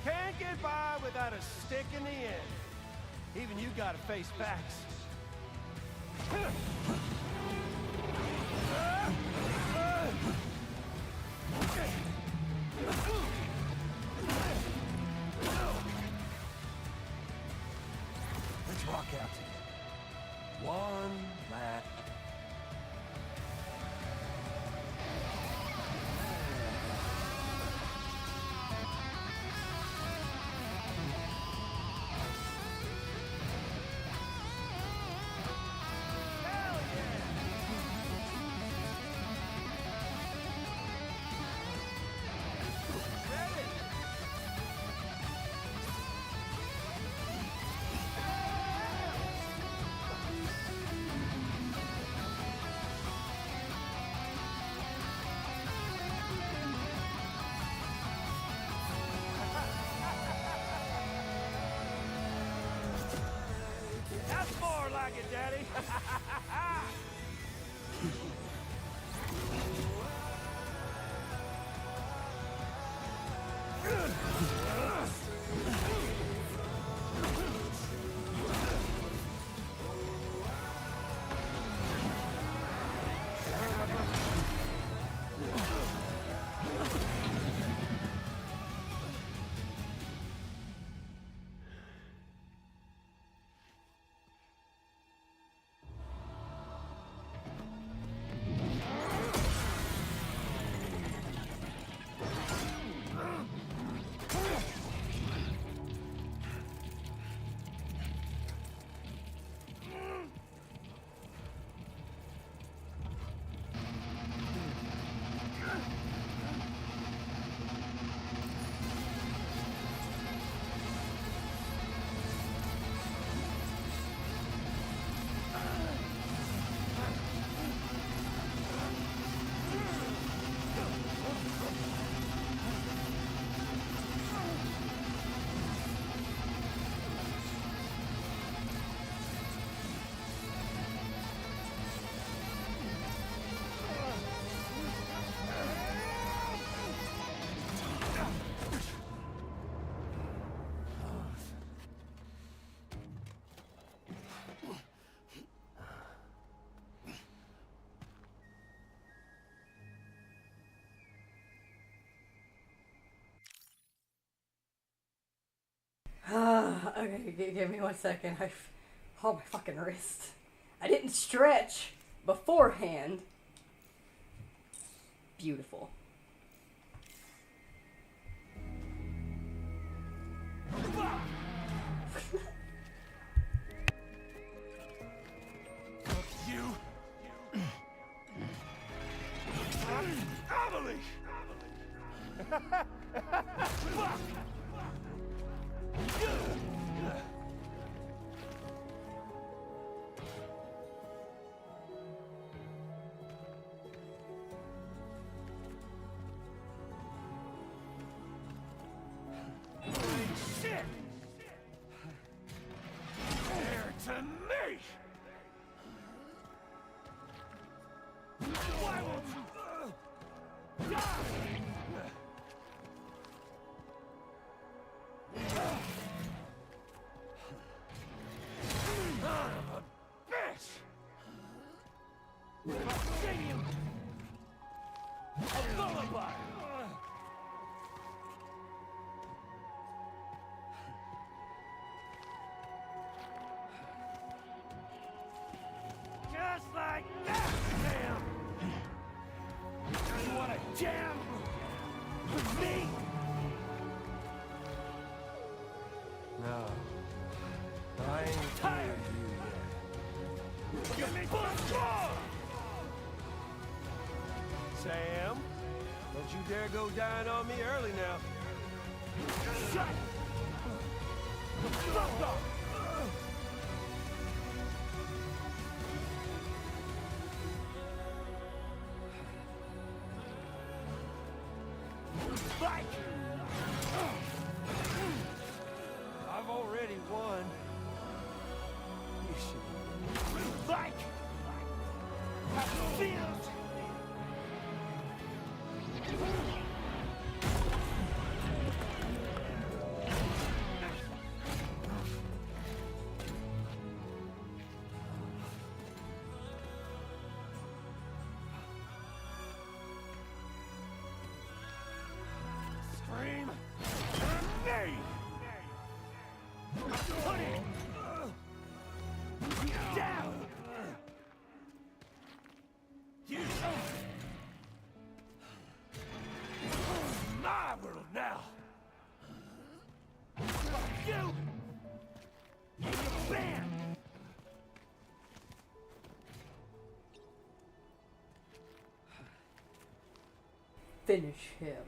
Can't get by without a stick in the end. Even you gotta face facts. Let's rock out together. One last. That's more like it, Daddy. Okay, give me 1 second. Oh, my fucking wrist. I didn't stretch beforehand. Beautiful. You. Amelie! Fuck! Sing him! A lullaby! Just like that, Sam! You wanna jam with me? No. I ain't tired of you yet. Give me some more! Sam, don't you dare go dying on me early now. Shut the fuck up! Fight! I've already won. You should fight! I feel it! Scream! Me! Put it down! You my world now! Fuck you! And your band! Finish him.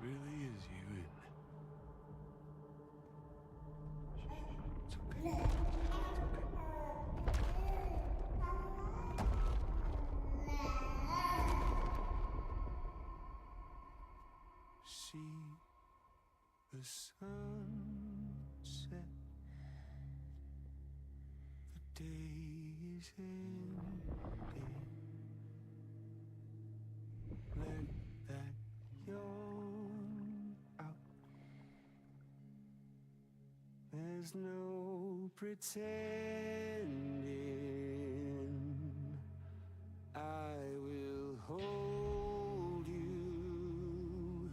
Really is you, isn't it? It's okay. See the sunset. The day is ending. Let that yawn out. There's no pretending. I will hold you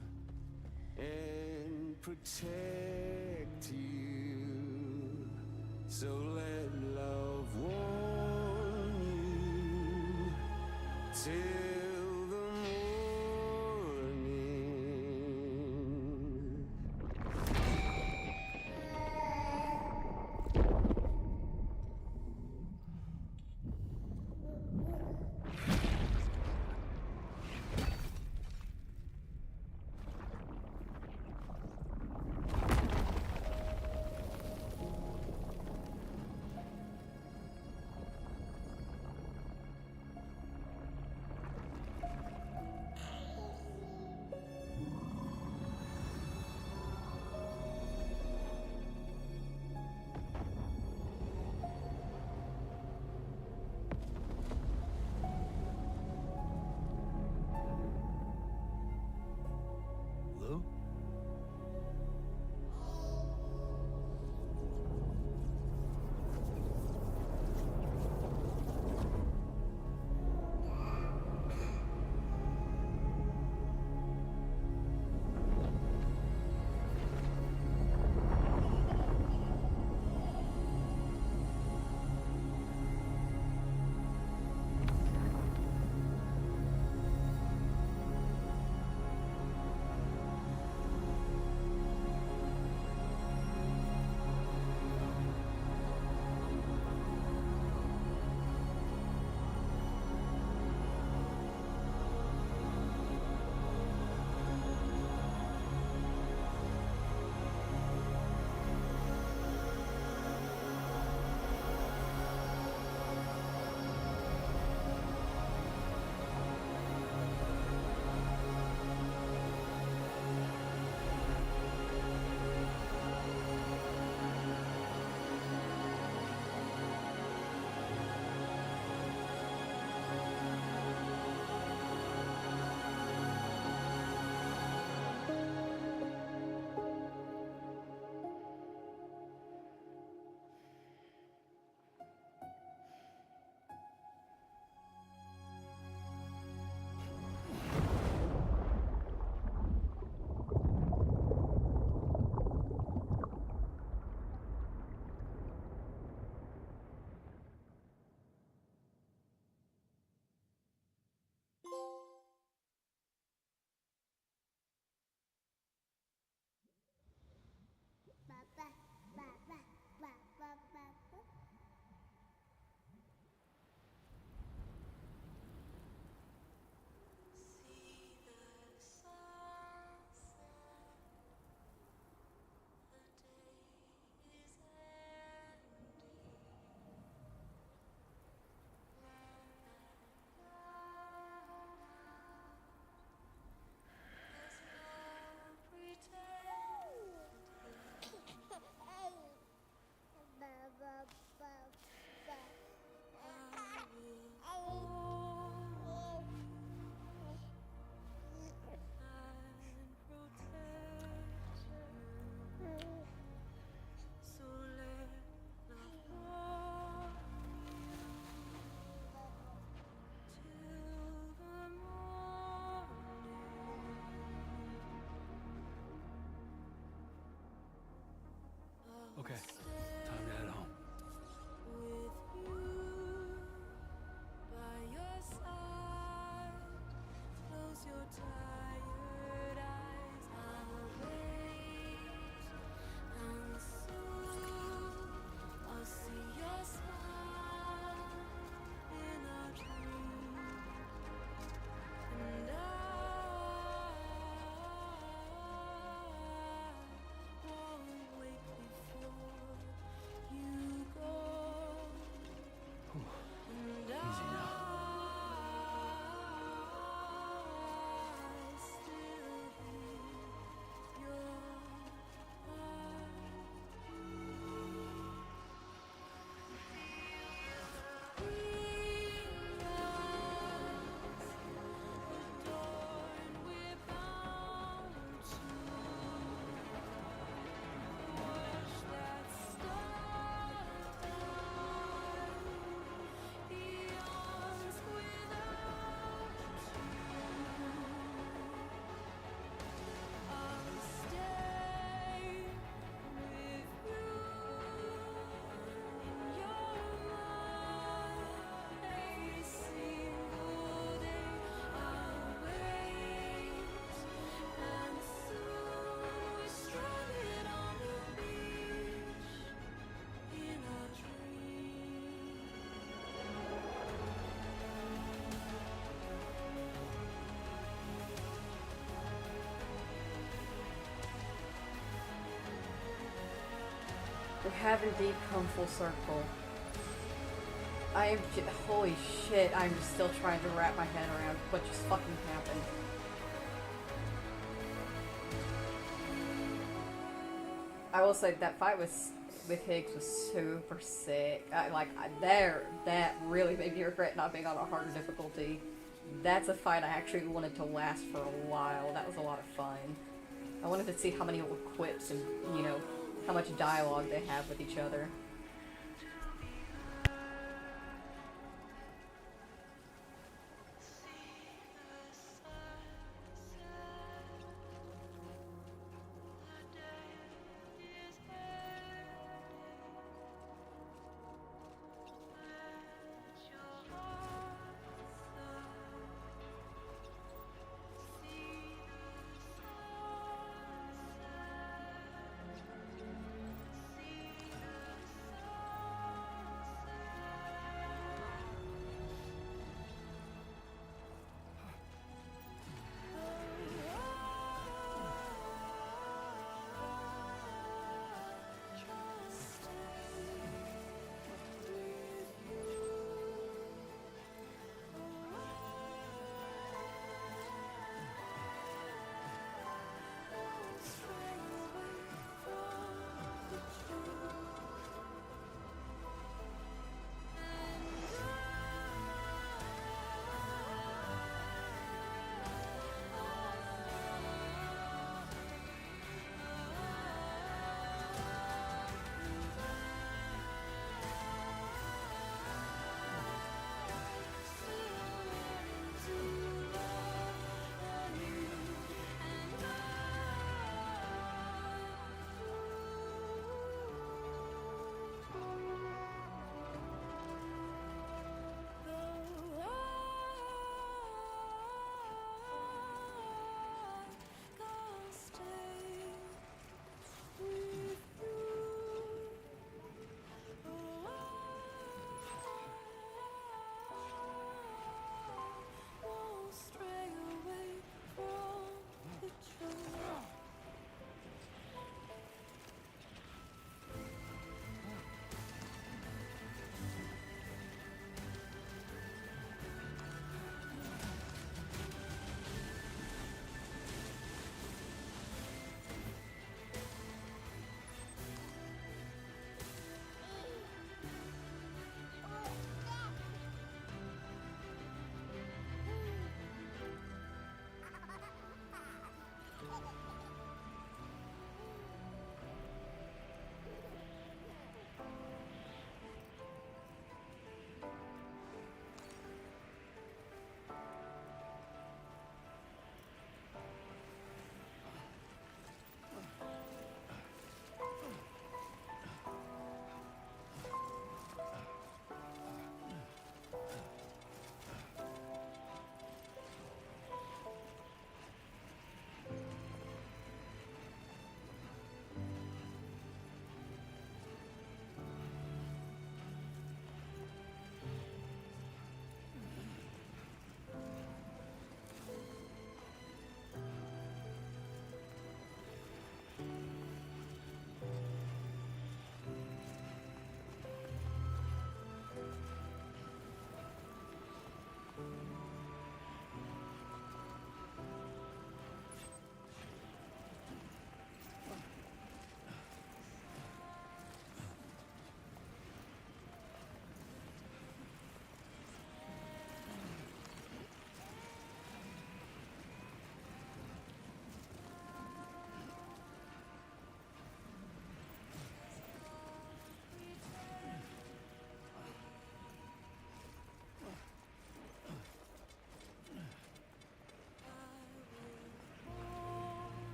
and protect you. So let love warm you till the morning. We have indeed come full circle. Holy shit, I'm just still trying to wrap my head around what just fucking happened. I will say that fight with Higgs was super sick. That really made me regret not being on a harder difficulty. That's a fight I actually wanted to last for a while. That was a lot of fun. I wanted to see how many little quips and, you know, how much dialogue they have with each other.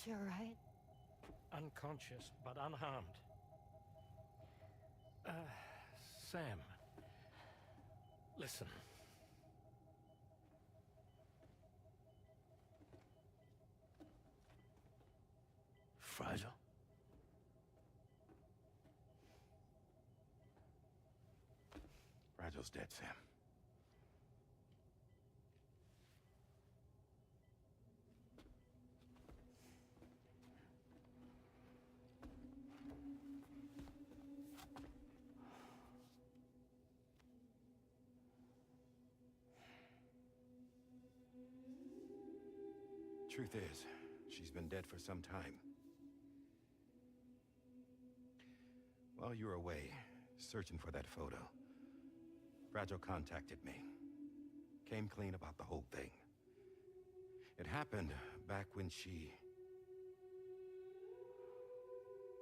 You alright? Unconscious, but unharmed. Sam. Listen. Fragile? Fragile's dead, Sam. Truth is, she's been dead for some time. While you were away, searching for that photo, Fragile contacted me. Came clean about the whole thing. It happened back when she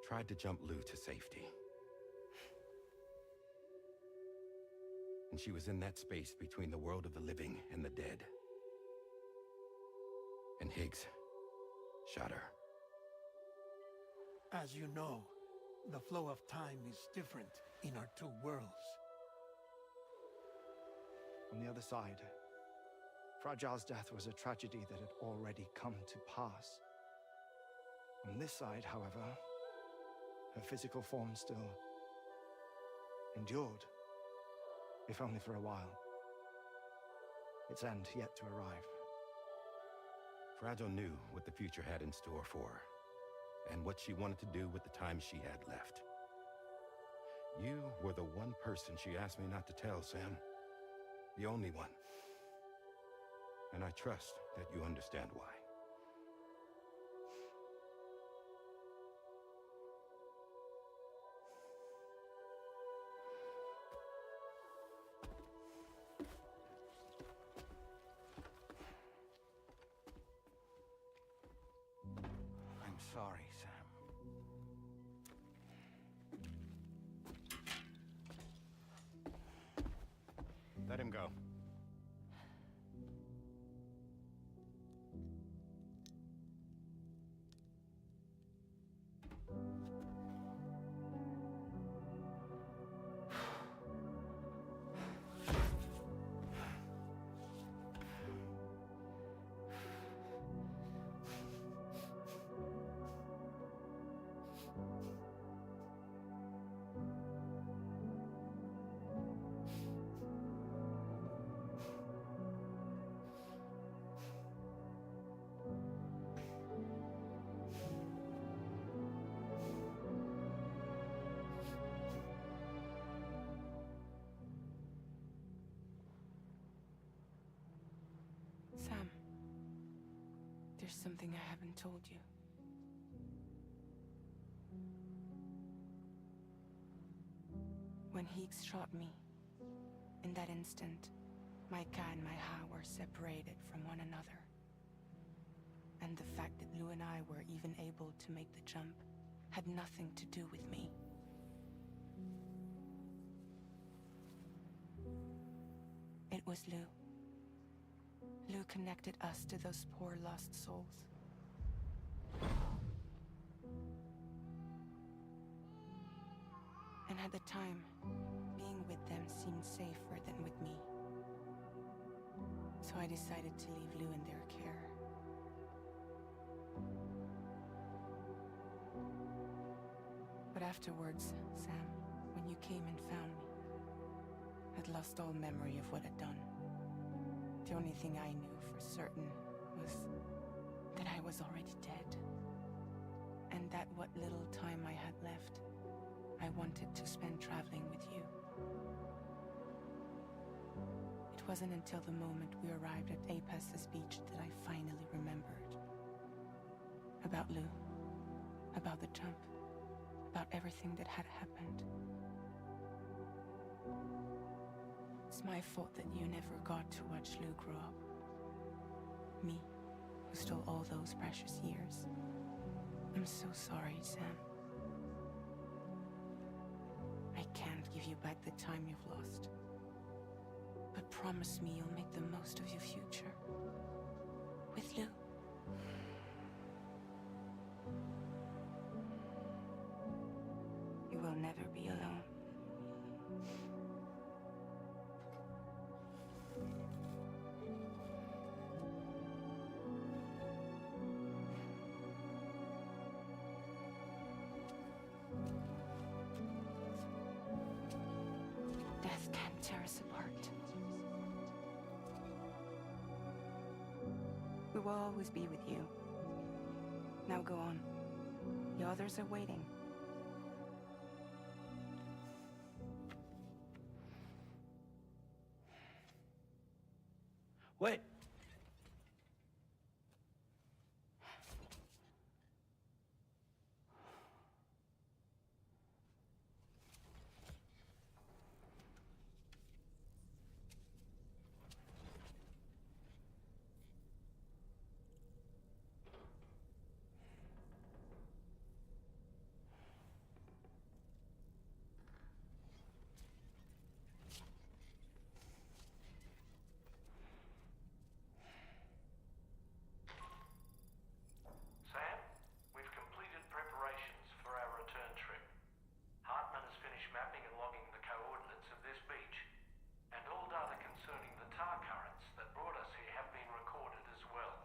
tried to jump Lou to safety. And she was in that space between the world of the living and the dead. And Higgs shot her. As you know, the flow of time is different in our two worlds. On the other side, Fragile's death was a tragedy that had already come to pass. On this side, however, her physical form still endured, if only for a while. Its end yet to arrive. Fragile knew what the future had in store for her, and what she wanted to do with the time she had left. You were the one person she asked me not to tell, Sam. The only one. And I trust that you understand why. I'm sorry, Sam. Let him go. Sam, there's something I haven't told you. When Higgs shot me, in that instant, my Ka and my Ha were separated from one another. And the fact that Lou and I were even able to make the jump had nothing to do with me. It was Lou. Lou connected us to those poor lost souls. And at the time, being with them seemed safer than with me. So I decided to leave Lou in their care. But afterwards, Sam, when you came and found me, I'd lost all memory of what I'd done. The only thing I knew for certain was that I was already dead. And that what little time I had left, I wanted to spend traveling with you. It wasn't until the moment we arrived at Apas's beach that I finally remembered. About Lou, about the jump, about everything that had happened. It's my fault that you never got to watch Lou grow up. Me, who stole all those precious years. I'm so sorry, Sam. I can't give you back the time you've lost. But promise me you'll make the most of your future. With Lou. never be alone. Death can't tear us apart. We will always be with you. Now go on. The others are waiting. Wait. Sam, we've completed preparations for our return trip. Hartman has finished mapping and logging the coordinates of this beach, and all data concerning the tar currents that brought us here have been recorded as well.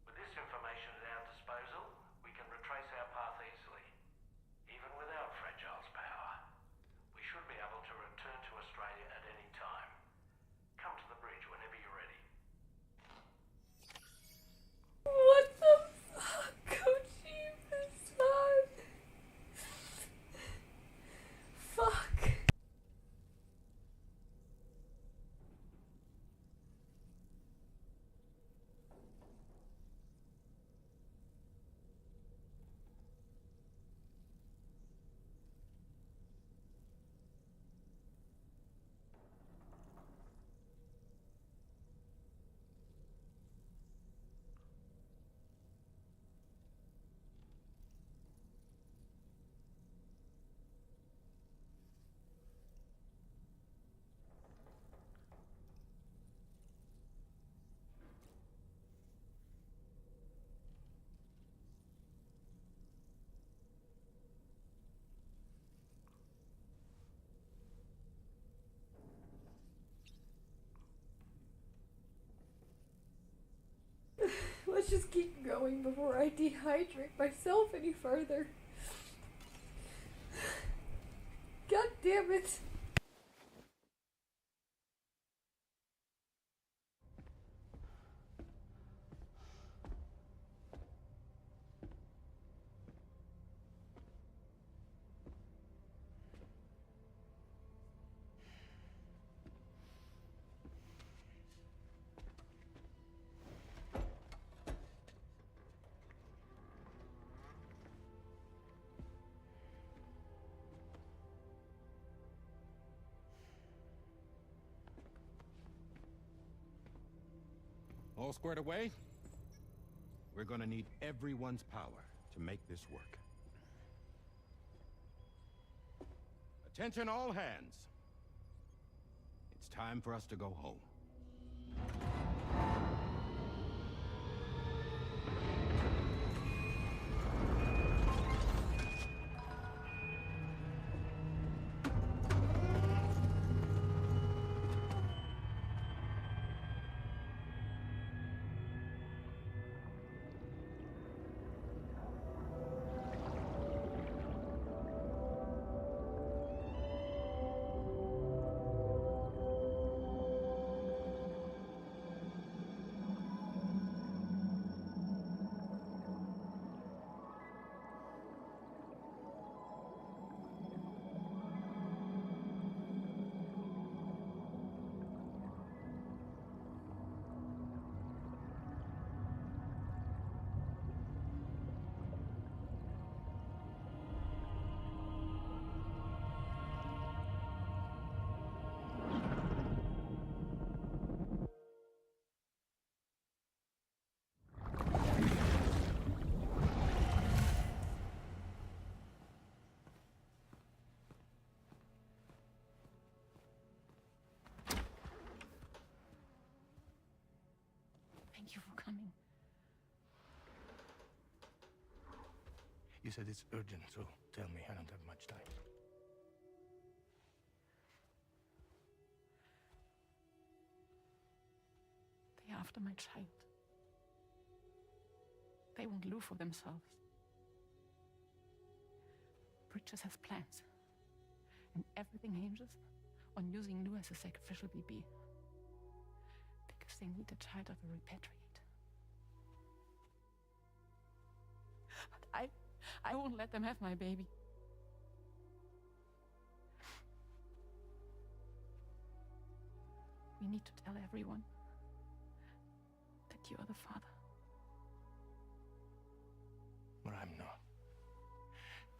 With this information at our disposal, we can retrace our path easily. Even without Fragile's power, we should be able to return to Australia at any time. Come to the bridge whenever you're ready. What the fuck? Oh, Jesus, son. Fuck. Let's just keep going before I dehydrate myself any further. God damn it. All squared away? We're gonna need everyone's power to make this work. Attention all hands. It's time for us to go home. Thank you for coming. You said it's urgent, so tell me, I don't have much time. after my child. They won't live for themselves. Bridges has plans, and everything hinges on using Lou as a sacrificial BB. Because they need a child of a repatriate. But I won't let them have my baby. We need to tell everyone that you are the father. But I'm not.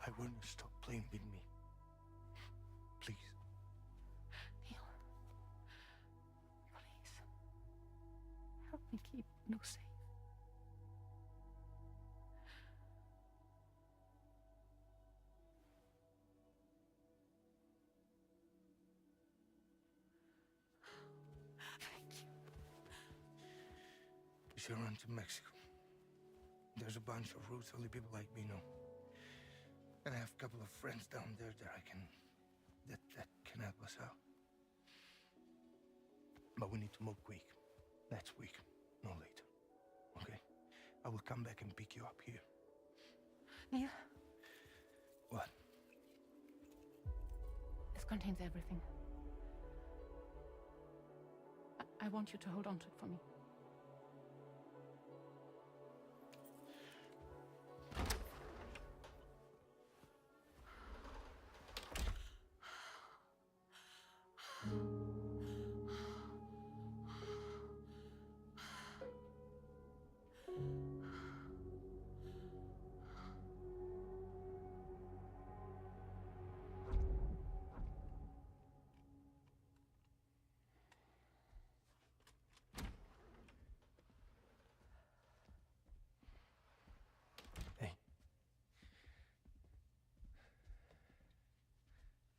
I want you to stop playing with me. Please. Neil. Please. Help me keep Lou safe. We should run to Mexico. There's a bunch of routes only people like me know. And I have a couple of friends down there that that can help us out. But we need to move quick. Next week, no later. Okay? I will come back and pick you up here. Neil. What? This contains everything. I want you to hold on to it for me.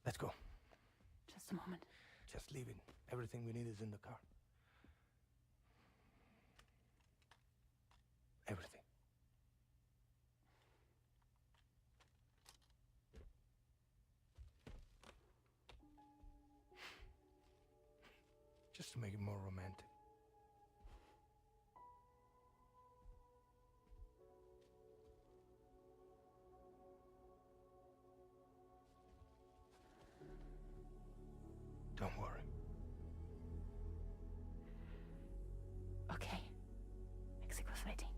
Let's go. Just a moment. Just leave it. Everything we need is in the car. Everything. Just to make it more romantic. Don't worry. Okay. Mexico's waiting.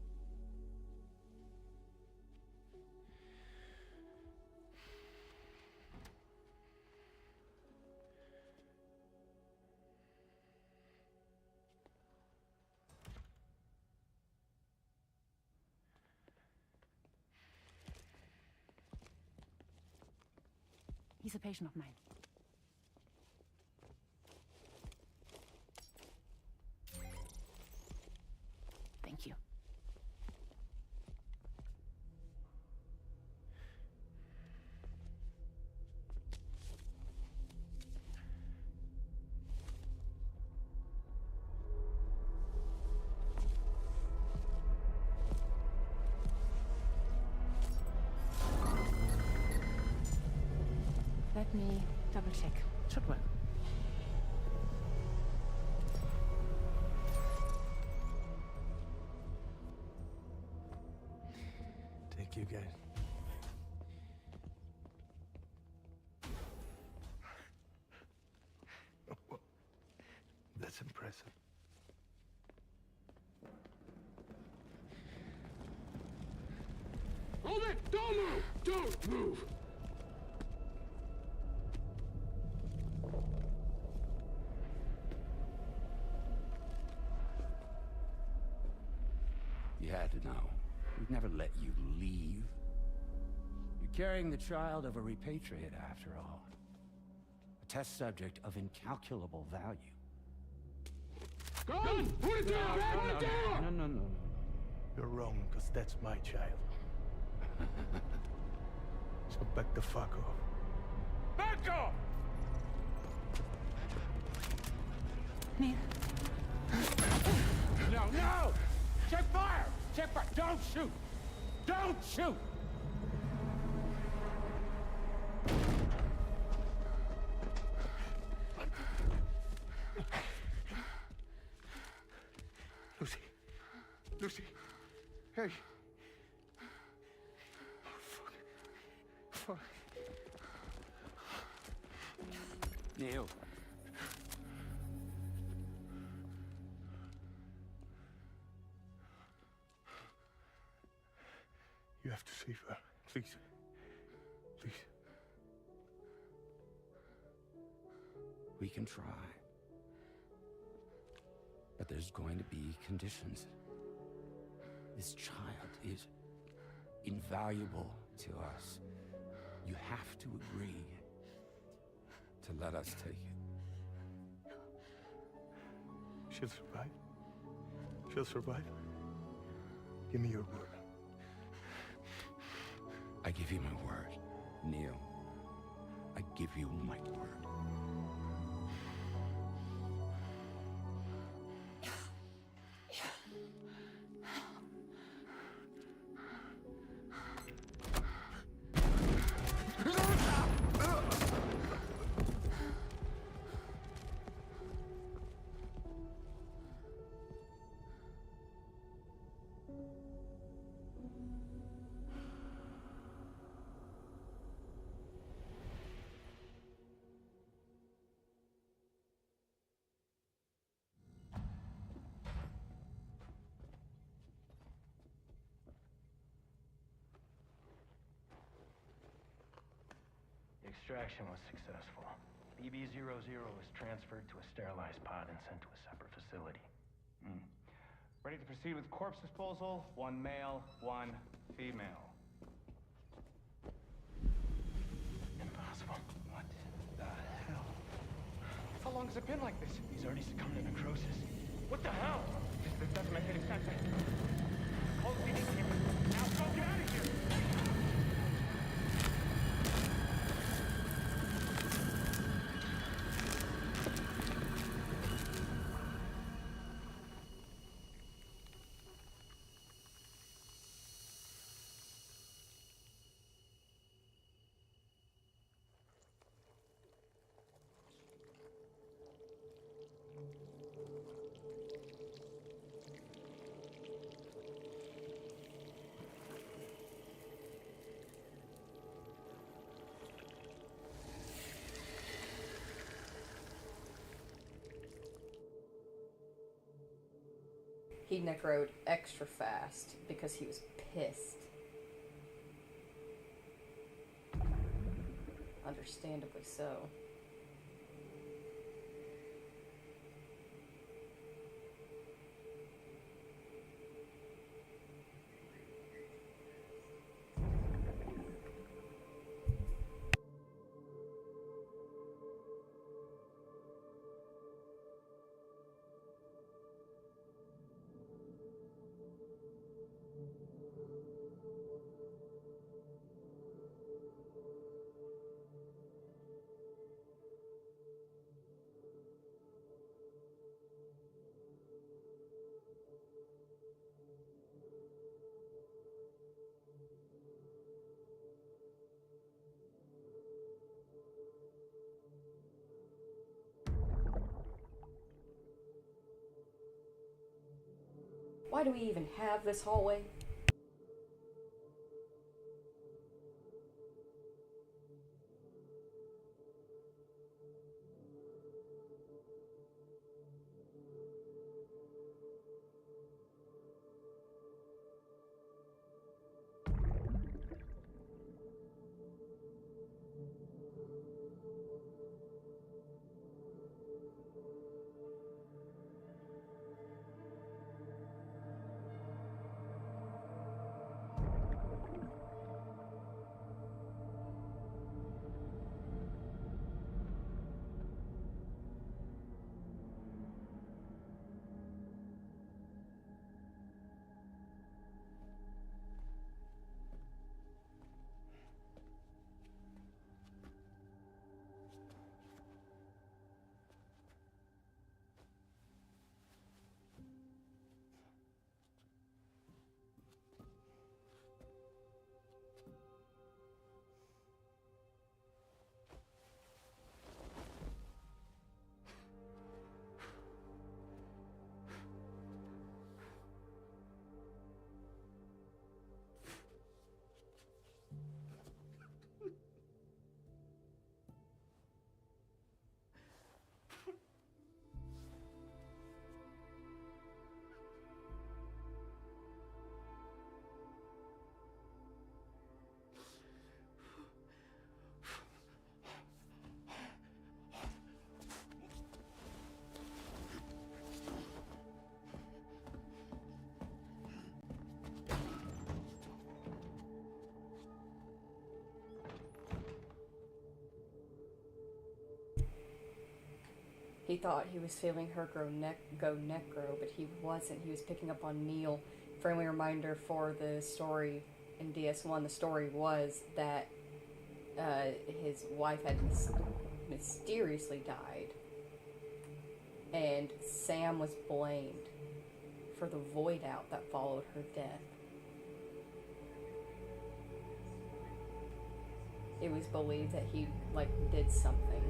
He's a patient of mine. Thank you. Let me double check. Should work. Thank you, guys. That's impressive. Hold it! Don't move! Don't move! You had to know. We'd never let you leave. You're carrying the child of a repatriate, after all. A test subject of incalculable value. Gun! Put it down! Put it down! No. You're wrong, because that's my child. So back the fuck off. Back off! Neil. No! Check fire! Check fire! Don't shoot! Don't shoot! Lucy. Hey. Fuck. Neil. You have to save her. Please. Please. We can try. But there's going to be conditions. This child is invaluable to us. You have to agree to let us take it. She'll survive. She'll survive. Give me your word. I give you my word, Neil. I give you my word. The extraction was successful. BB-00 was transferred to a sterilized pod and sent to a separate facility. Ready to proceed with corpse disposal. 1 male, 1 female. Impossible. What the hell? How long has it been like this? He's already succumbed to necrosis. What the hell? This doesn't make any sense. Close the intake. Now go get out of here! He necroed extra fast because he was pissed. Understandably so. Why do we even have this hallway? He thought he was feeling her go necro, but he wasn't. He was picking up on Neil. Friendly reminder for the story in DS1, the story was that his wife had mysteriously died, and Sam was blamed for the void out that followed her death. It was believed that he, like, did something.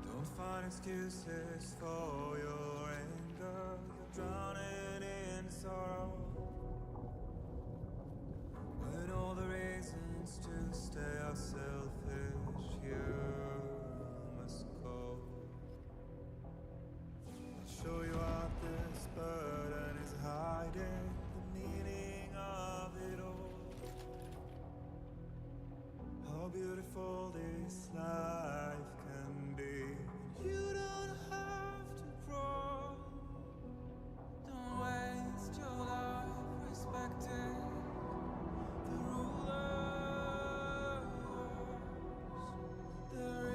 Don't find excuses for your anger. You're drowning in sorrow. When all the reasons to stay are selfish, you must go. I'll show you out this burden is hiding the meaning of it all. How beautiful this life can be. You don't have to grow. Don't waste your life respecting the rulers. There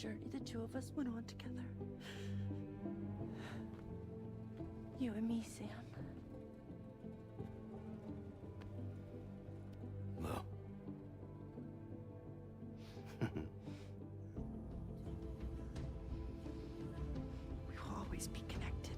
journey the two of us went on together. You and me, Sam. No. We will always be connected.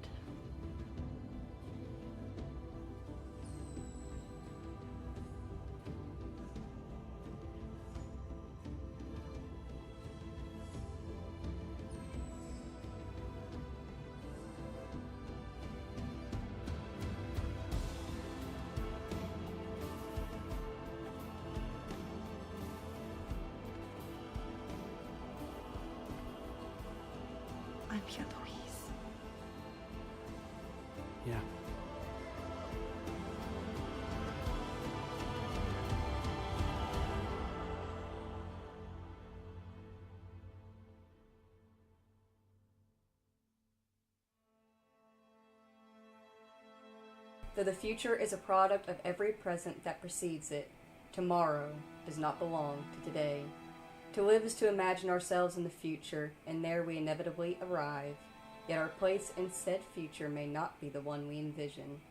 I'm here, Louise. Yeah. For the future is a product of every present that precedes it. Tomorrow does not belong to today. To live is to imagine ourselves in the future, and there we inevitably arrive. Yet our place in said future may not be the one we envision.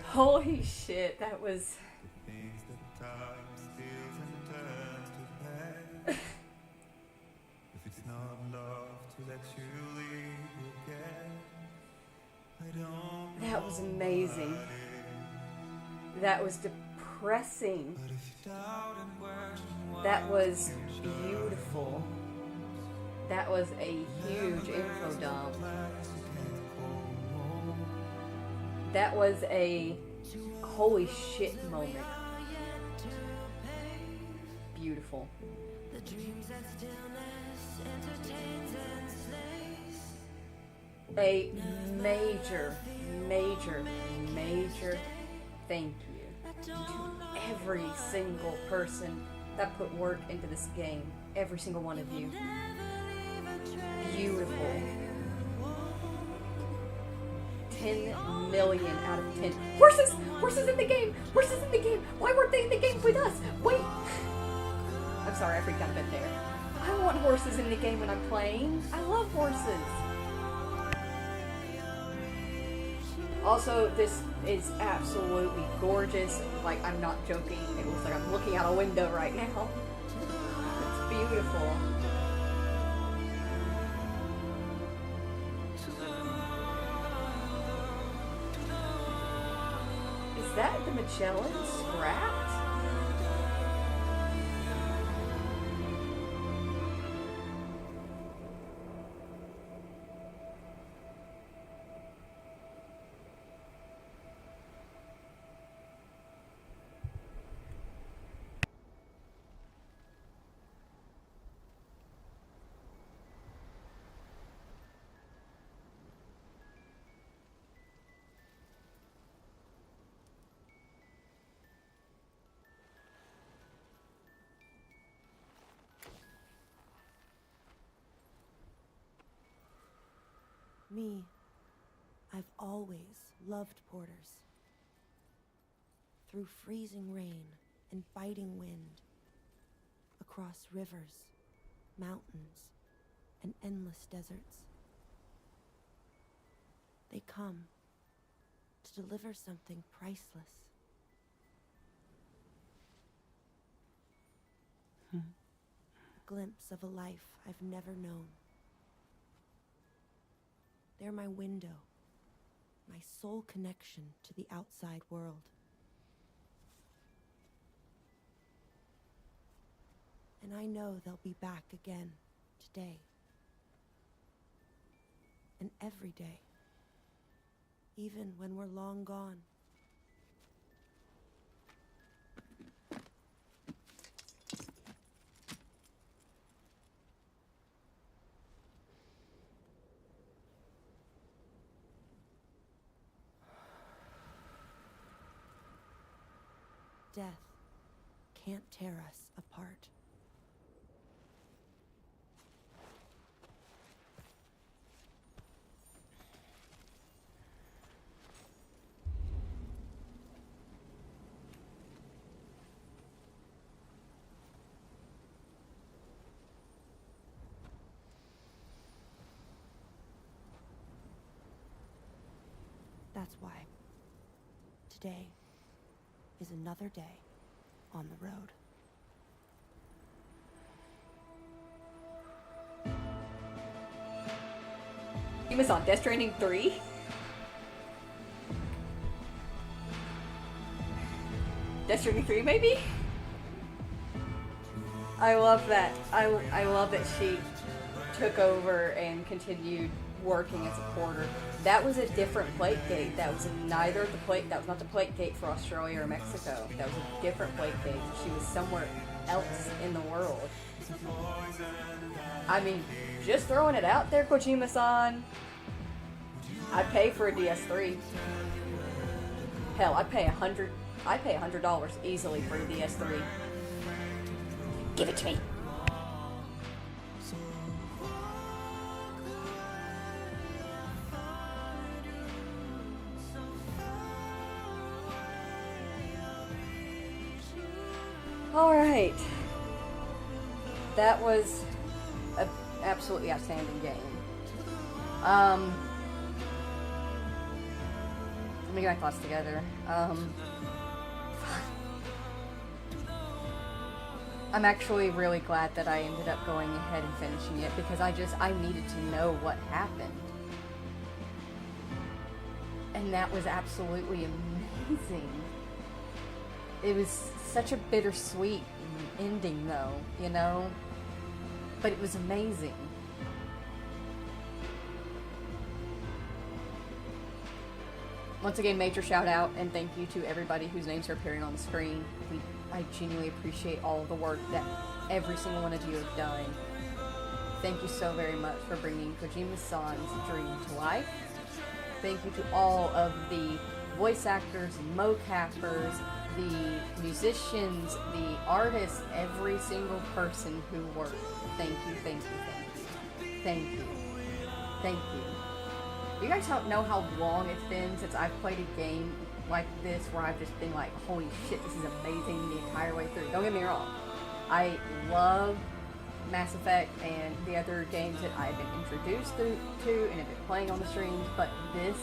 Holy shit, that was... If it's not love to let you leave again, I don't. That was amazing. That was depressing. That was beautiful. That was a huge info dump. That was a holy shit moment. Beautiful. A major, major, major thank you to every single person that put work into this game. Every single one of you. Beautiful. 10 million out of 10. Horses! Horses in the game! Horses in the game! Why weren't they in the game with us? Wait! I'm sorry, I freaked out a bit there. I want horses in the game when I'm playing. I love horses. Also, this is absolutely gorgeous. Like, I'm not joking. It looks like I'm looking out a window right now. It's beautiful. Is that the Magellan scrapped? Me, I've always loved porters. Through freezing rain and biting wind, across rivers, mountains, and endless deserts. They come to deliver something priceless. A glimpse of a life I've never known. They're my window, my sole connection to the outside world. And I know they'll be back again today. And every day. Even when we're long gone. Death can't tear us apart. That's why today is another day on the road. He was on Death Stranding 3? Death Stranding 3, maybe? I love that. I love that she took over and continued working as a porter. That was a different plate gate. That was neither the plate. That was not the plate gate for Australia or Mexico. That was a different plate gate. She was somewhere else in the world. I mean, just throwing it out there, Kojima-san. I'd pay for a DS3. Hell, I'd pay $100 easily for a DS3. Give it to me. Alright. That was an absolutely outstanding game. Let me get my thoughts together. I'm actually really glad that I ended up going ahead and finishing it because I needed to know what happened. And that was absolutely amazing. It was such a bittersweet ending though, you know? But it was amazing. Once again, major shout out and thank you to everybody whose names are appearing on the screen. I genuinely appreciate all of the work that every single one of you have done. Thank you so very much for bringing Kojima-san's dream to life. Thank you to all of the voice actors, mocappers, the musicians, the artists, every single person who worked. Thank you, thank you, thank you. Thank you. Thank you. You guys don't know how long it's been since I've played a game like this where I've just been like, holy shit, this is amazing the entire way through. Don't get me wrong. I love Mass Effect and the other games that I've been introduced to and have been playing on the streams, but this,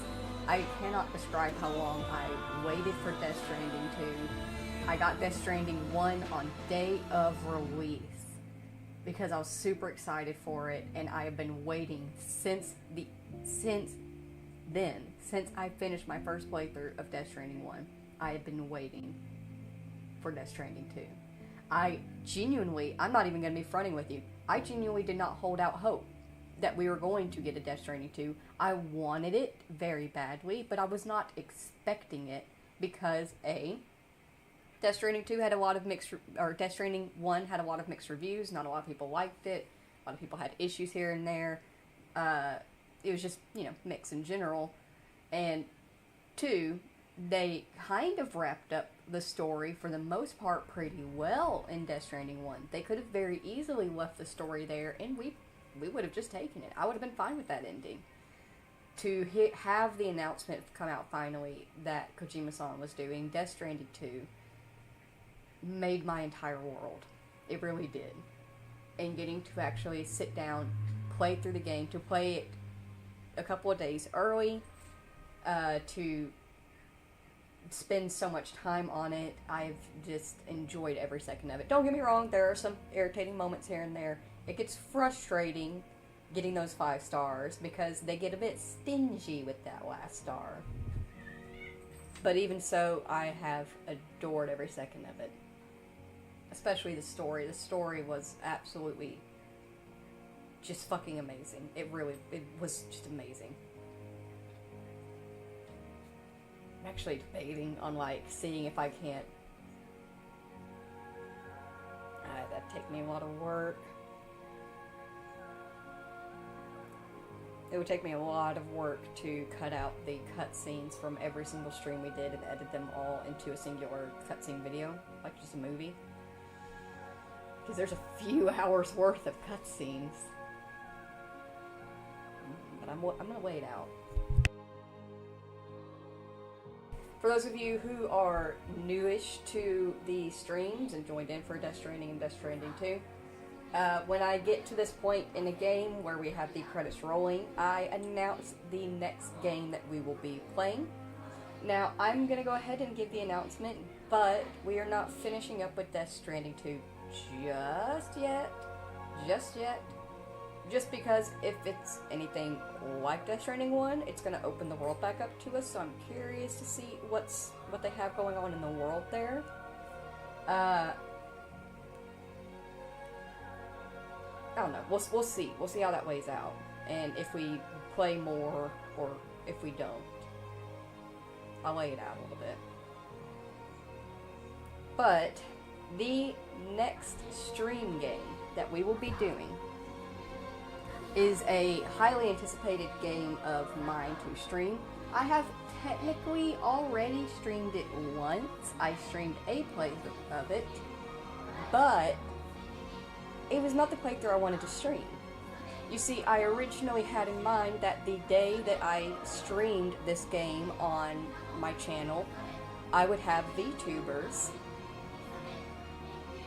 I cannot describe how long I waited for Death Stranding 2. I got Death Stranding 1 on day of release because I was super excited for it, and I have been waiting since I finished my first playthrough of Death Stranding 1. I have been waiting for Death Stranding 2. I'm not even going to be fronting with you, I genuinely did not hold out hope that we were going to get a Death Stranding 2. I wanted it very badly, but I was not expecting it because Death Stranding 2 had a lot of Death Stranding 1 had a lot of mixed reviews. Not a lot of people liked it. A lot of people had issues here and there. It was just, mixed in general. And 2, they kind of wrapped up the story for the most part pretty well in Death Stranding 1. They could have very easily left the story there, and we would have just taken it. I would have been fine with that ending. To have the announcement come out finally that Kojima-san was doing Death Stranding 2 made my entire world. It really did. And getting to actually sit down, play through the game, to play it a couple of days early, to spend so much time on it, I've just enjoyed every second of it. Don't get me wrong, there are some irritating moments here and there. It gets frustrating getting those 5 stars because they get a bit stingy with that last star. But even so, I have adored every second of it. Especially the story. The story was absolutely just fucking amazing. It was just amazing. I'm actually debating on, seeing if I can't... that'd take me a lot of work. It would take me a lot of work to cut out the cutscenes from every single stream we did and edit them all into a singular cutscene video, like just a movie. Because there's a few hours worth of cutscenes. But I'm gonna wait out. For those of you who are newish to the streams and joined in for Death Stranding and Death Stranding 2, when I get to this point in the game where we have the credits rolling, I announce the next game that we will be playing. Now, I'm gonna go ahead and give the announcement, but we are not finishing up with Death Stranding 2 just yet. Just because if it's anything like Death Stranding 1, it's gonna open the world back up to us, so I'm curious to see what they have going on in the world there. I don't know. We'll see. We'll see how that weighs out, and if we play more or if we don't. I'll lay it out a little bit. But the next stream game that we will be doing is a highly anticipated game of mine to stream. I have technically already streamed it once. I streamed a playthrough of it, but it was not the playthrough I wanted to stream. You see, I originally had in mind that the day that I streamed this game on my channel, I would have VTubers,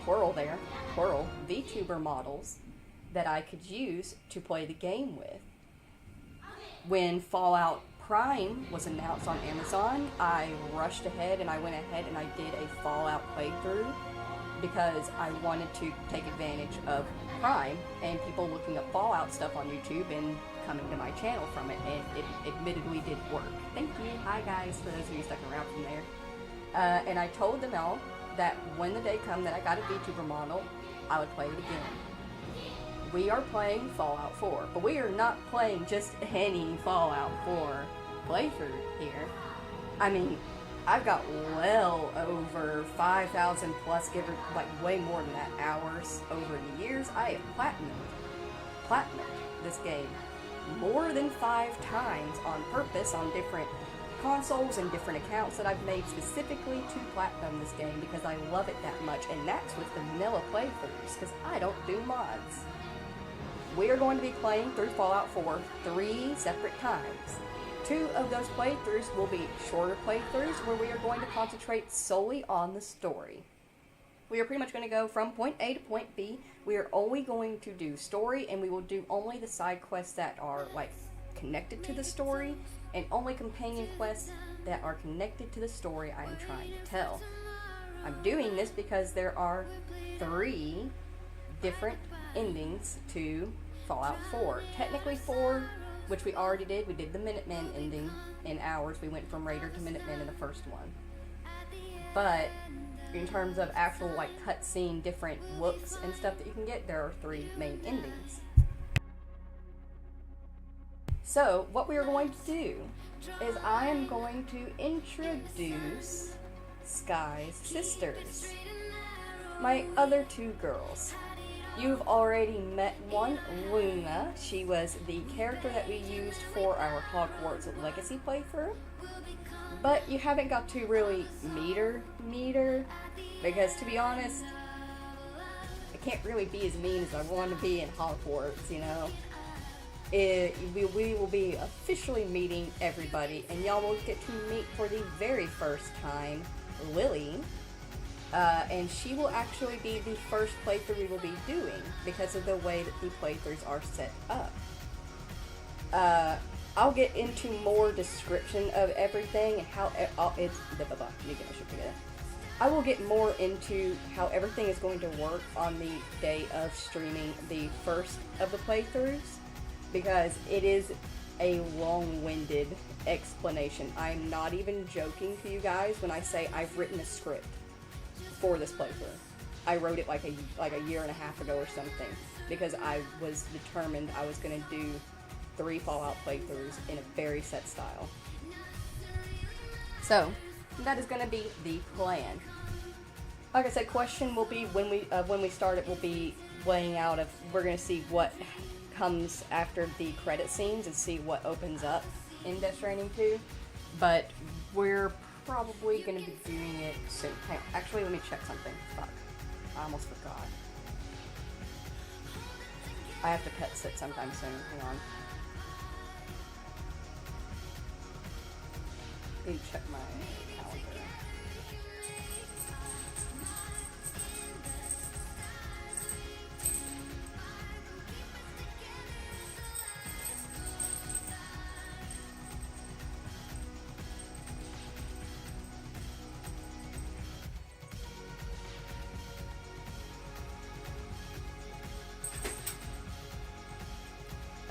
plural there, plural, VTuber models that I could use to play the game with. When Fallout Prime was announced on Amazon, I rushed ahead and I went ahead and I did a Fallout playthrough because I wanted to take advantage of Prime and people looking up Fallout stuff on YouTube and coming to my channel from it, and it admittedly did work. Thank you. Hi guys, for those of you stuck around from there. And I told them all that when the day come that I got a VTuber model, I would play it again. We are playing Fallout 4, but we are not playing just any Fallout 4 playthrough here. I mean, I've got well over 5,000 plus, give or like way more than that, hours over the years. I have platinumed this game more than 5 times on purpose on different consoles and different accounts that I've made specifically to platinum this game because I love it that much, and that's with the vanilla playthroughs because I don't do mods. We are going to be playing through Fallout 4 3 separate times. 2 of those playthroughs will be shorter playthroughs where we are going to concentrate solely on the story. We are pretty much going to go from point A to point B. We are only going to do story, and we will do only the side quests that are like connected to the story, and only companion quests that are connected to the story I am trying to tell. I'm doing this because there are 3 different endings to Fallout 4. Technically 4, which we already did. We did the Minutemen ending in hours. We went from Raider to Minutemen in the first one. But in terms of actual like cutscene, different looks and stuff that you can get, there are 3 main endings. So what we are going to do is I am going to introduce Sky's sisters, my other 2 girls. You've already met one, Luna. She was the character that we used for our Hogwarts Legacy playthrough. But you haven't got to really meet her, because to be honest, I can't really be as mean as I want to be in Hogwarts, you know? We will be officially meeting everybody, and y'all will get to meet for the very first time Lily. And she will actually be the first playthrough we will be doing because of the way that the playthroughs are set up. I'll get into more description of everything and how I will get more into how everything is going to work on the day of streaming the first of the playthroughs, because it is a long-winded explanation. I'm not even joking to you guys when I say I've written a script for this playthrough. I wrote it like a year and a half ago or something because I was determined I was going to do 3 Fallout playthroughs in a very set style. So that is going to be the plan. Like I said, question will be when we start it, we'll be laying out of, we're going to see what comes after the credit scenes and see what opens up in Death Stranding 2, but we're probably going to be doing it soon. Actually, let me check something. Fuck. I almost forgot. I have to pet sit sometime soon. Hang on. Let me check my calendar.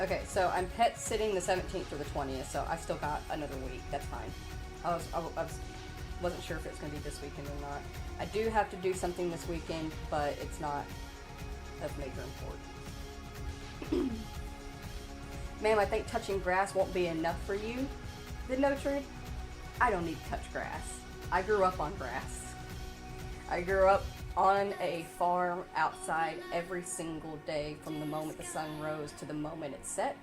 Okay, so I'm pet sitting the 17th through the 20th, so I still got another week. That's fine. Wasn't sure if it's going to be this weekend or not. I do have to do something this weekend, but it's not of major import. Ma'am, I think touching grass won't be enough for you. The Notrude, I don't need to touch grass. I grew up on grass. I grew up on a farm outside every single day from the moment the sun rose to the moment it set.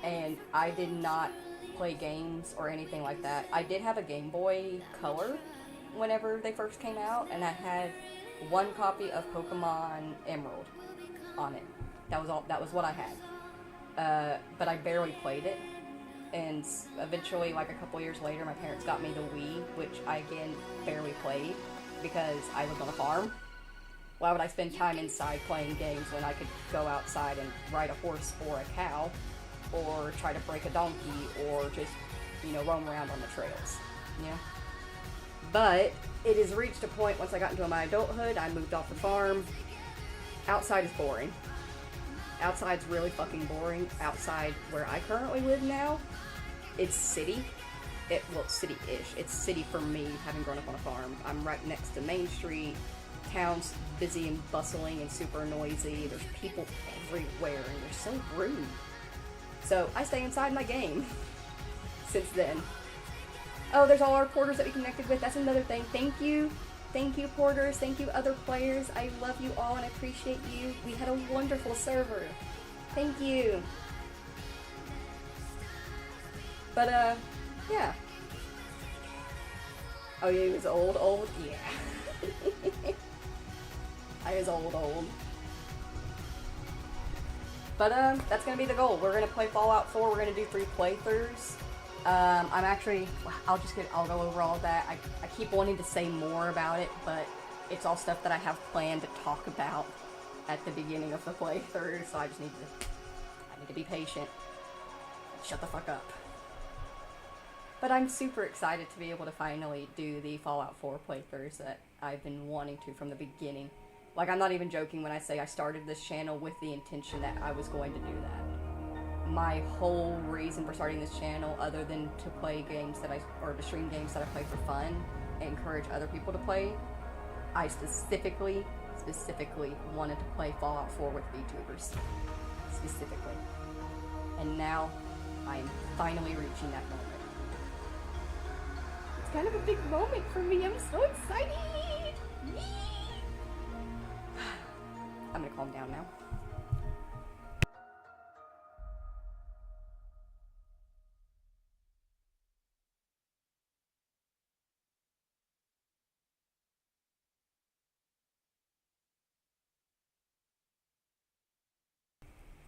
And I did not play games or anything like that. I did have a Game Boy Color whenever they first came out, and I had one copy of Pokemon Emerald on it. That was all. That was what I had. But I barely played it, and eventually, like a couple years later, my parents got me the Wii, which I again barely played because I lived on a farm. Why would I spend time inside playing games when I could go outside and ride a horse or a cow, or try to break a donkey, or just, roam around on the trails, But it has reached a point, once I got into my adulthood, I moved off the farm. Outside is boring. Outside's really fucking boring. Outside where I currently live now, it's city. Well, city-ish. It's city for me, having grown up on a farm. I'm right next to Main Street. Town's busy and bustling and super noisy. There's people everywhere, and they're so rude. So I stay inside my game since then. Oh, there's all our porters that we connected with. That's another thing. Thank you. Thank you, porters. Thank you, other players. I love you all and I appreciate you. We had a wonderful server. Thank you. But, yeah. Oh, yeah, he was old? Yeah. I was old. But, that's gonna be the goal. We're gonna play Fallout 4. We're gonna do 3 playthroughs. I'll go over all that. I keep wanting to say more about it, but it's all stuff that I have planned to talk about at the beginning of the playthrough, so I need to be patient. Shut the fuck up. But I'm super excited to be able to finally do the Fallout 4 playthroughs that I've been wanting to from the beginning. Like, I'm not even joking when I say I started this channel with the intention that I was going to do that. My whole reason for starting this channel, other than to play games or to stream games that I play for fun and encourage other people to play, I specifically wanted to play Fallout 4 with VTubers. Specifically. And now, I am finally reaching that moment. It's kind of a big moment for me. I'm so excited! I'm gonna calm down now.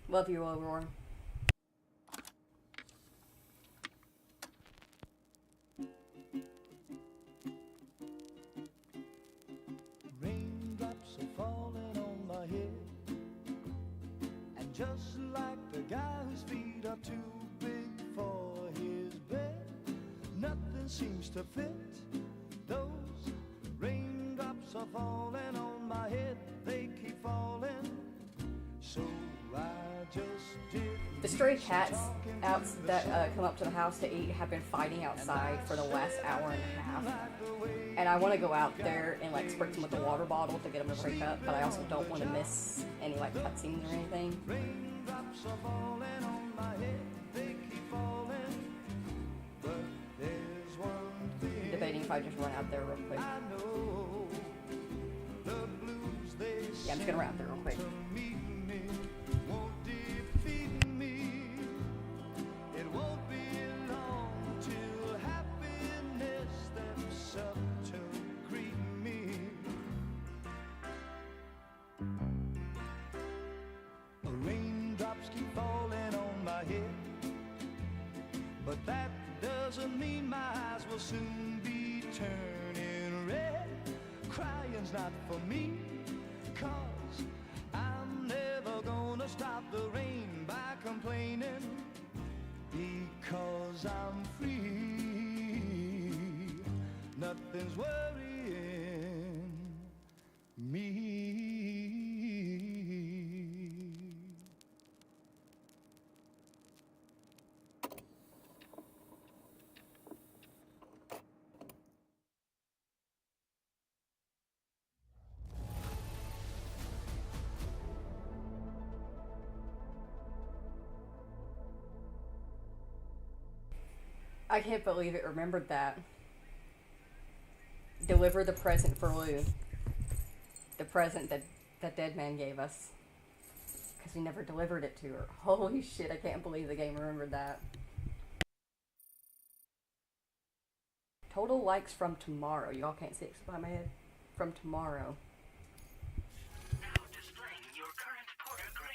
Love you, Aurora. Raindrops are falling on my head, and just like the guy whose feet are too big for his bed, nothing seems to fit. Those raindrops are falling on my head, they keep falling. So I just did. The stray cats that come up to the house to eat have been fighting outside for the last hour and a half. And I want to go out there and like spritz them with a water bottle to get them to break up, but I also don't want to miss any like cutscenes or anything. I'm debating if I just run out there real quick. Yeah, I'm just gonna run out there real quick. But that doesn't mean my eyes will soon be turning red. Crying's not for me, 'cause I'm never gonna stop the rain by complaining, because I'm free. Nothing's worrying me. I can't believe it remembered that. Deliver the present for Lou. The present that that dead man gave us. Because we never delivered it to her. Holy shit, I can't believe the game remembered that. Total likes from tomorrow. Y'all can't see it by my head. From tomorrow. Now displaying your current porter grade.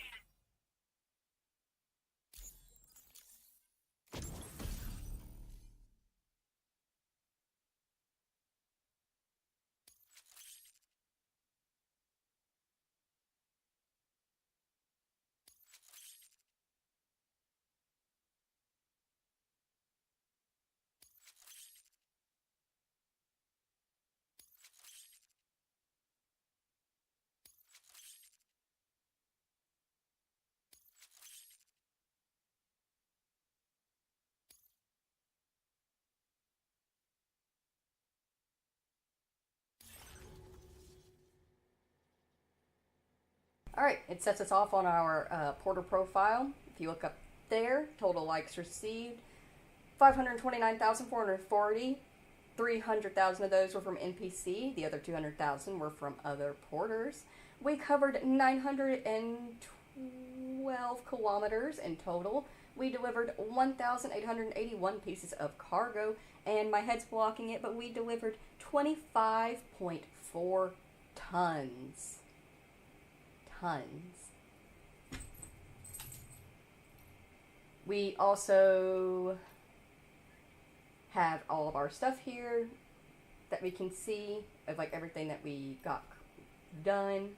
Alright, it sets us off on our porter profile. If you look up there, total likes received 529,440. 300,000 of those were from NPC. The other 200,000 were from other porters. We covered 912 kilometers in total. We delivered 1,881 pieces of cargo, and my head's blocking it, but we delivered 25.4 tons. We also have all of our stuff here that we can see of like everything that we got done.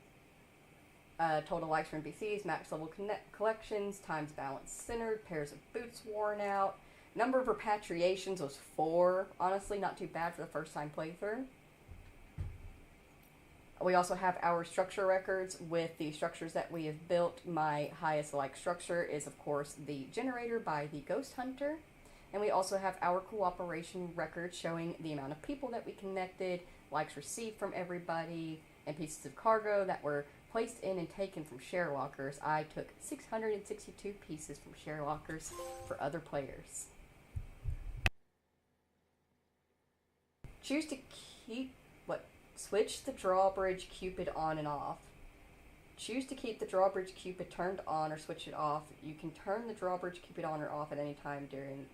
Total likes from NPCs, max level collections, times balance centered, pairs of boots worn out. Number of repatriations was 4. Honestly, not too bad for the first time playthrough. We also have our structure records with the structures that we have built. My highest like structure is, of course, the generator by the Ghost Hunter. And we also have our cooperation record showing the amount of people that we connected, likes received from everybody, and pieces of cargo that were placed in and taken from share lockers. I took 662 pieces from share lockers for other players. Choose to keep switch the drawbridge Cupid on and off. Choose to keep the drawbridge Cupid turned on or switch it off. You can turn the drawbridge Cupid on or off at any time during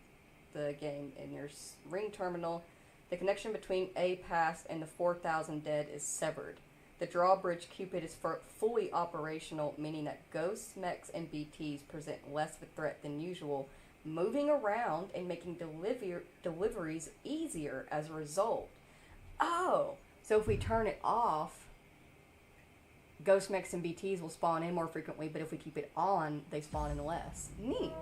the game in your ring terminal. The connection between A Pass and the 4,000 dead is severed. The drawbridge Cupid is fully operational, meaning that ghosts, mechs, and BTs present less of a threat than usual, moving around and making deliveries easier as a result. Oh! So if we turn it off, ghost mechs and BTs will spawn in more frequently, but if we keep it on, they spawn in less. Neat.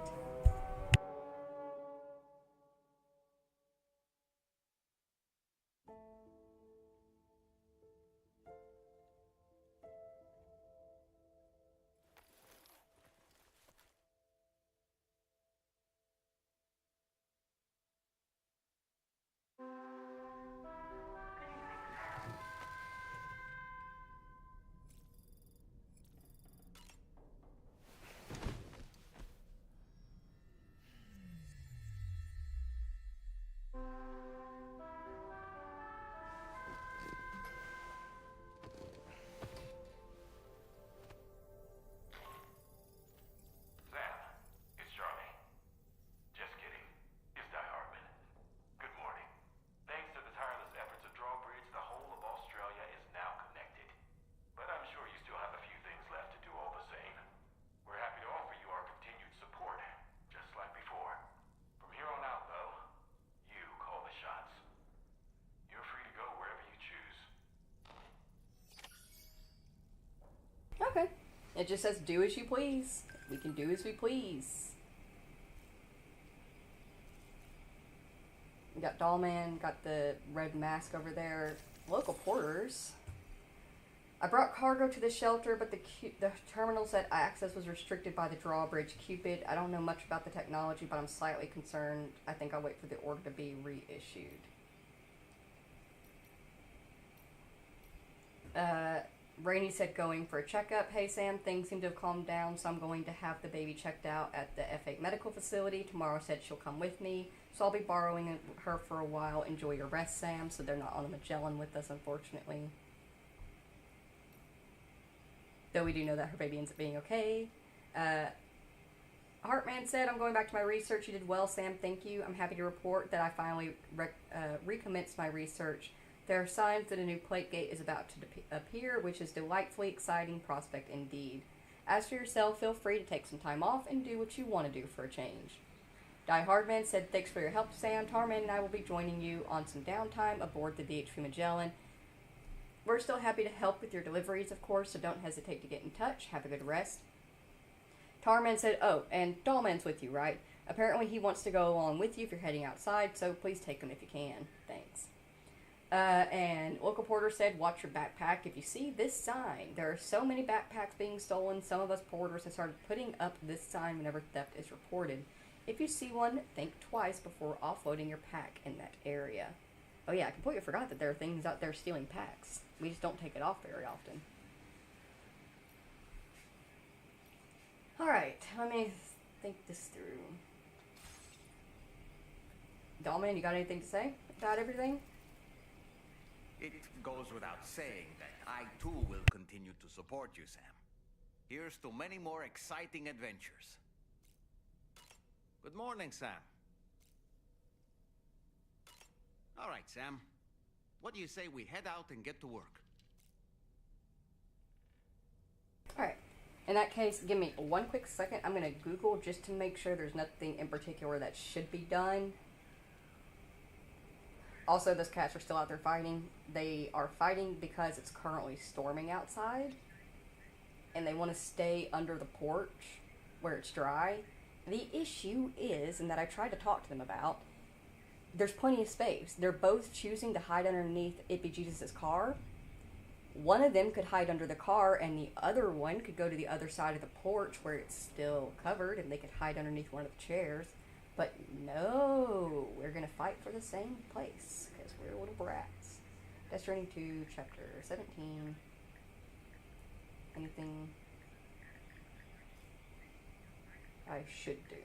Okay. It just says do as you please. We can do as we please. We got Dollman, got the red mask over there. Local porters. I brought cargo to the shelter, but the terminal said access was restricted by the drawbridge Cupid. I don't know much about the technology, but I'm slightly concerned. I think I'll wait for the order to be reissued. Rainey said going for a checkup. Hey Sam, things seem to have calmed down, so I'm going to have the baby checked out at the F8 medical facility. Tomorrow said she'll come with me, so I'll be borrowing her for a while. Enjoy your rest, Sam. So they're not on the Magellan with us, unfortunately. Though we do know that her baby ends up being okay. Heartman said, I'm going back to my research. You did well, Sam. Thank you. I'm happy to report that I finally recommenced my research. There are signs that a new plate gate is about to appear, which is delightfully exciting prospect indeed. As for yourself, feel free to take some time off and do what you want to do for a change. Die Hardman said, thanks for your help, Sam. Tarman and I will be joining you on some downtime aboard the DHP Magellan. We're still happy to help with your deliveries, of course, so don't hesitate to get in touch. Have a good rest. Tarman said, oh, and Dollman's with you, right? Apparently he wants to go along with you if you're heading outside, so please take him if you can. Thanks. And Local Porter said, watch your backpack if you see this sign. There are so many backpacks being stolen, some of us porters have started putting up this sign whenever theft is reported. If you see one, think twice before offloading your pack in that area. Oh yeah, I completely forgot that there are things out there stealing packs. We just don't take it off very often. Alright, let me think this through. Dollman, you got anything to say about everything? It goes without saying that I too will continue to support you, Sam. Here's to many more exciting adventures. Good morning, Sam. All right, Sam. What do you say we head out and get to work? Alright. In that case, give me one quick second. I'm going to Google just to make sure there's nothing in particular that should be done. Also, those cats are still out there fighting. They are fighting because it's currently storming outside. And they want to stay under the porch where it's dry. The issue is, and that I tried to talk to them about, there's plenty of space. They're both choosing to hide underneath Ippy Jesus' car. One of them could hide under the car, and the other one could go to the other side of the porch where it's still covered, and they could hide underneath one of the chairs. But no, we're going to fight for the same place, because we're little brats. Death Stranding 2, Chapter 17. Anything I should do?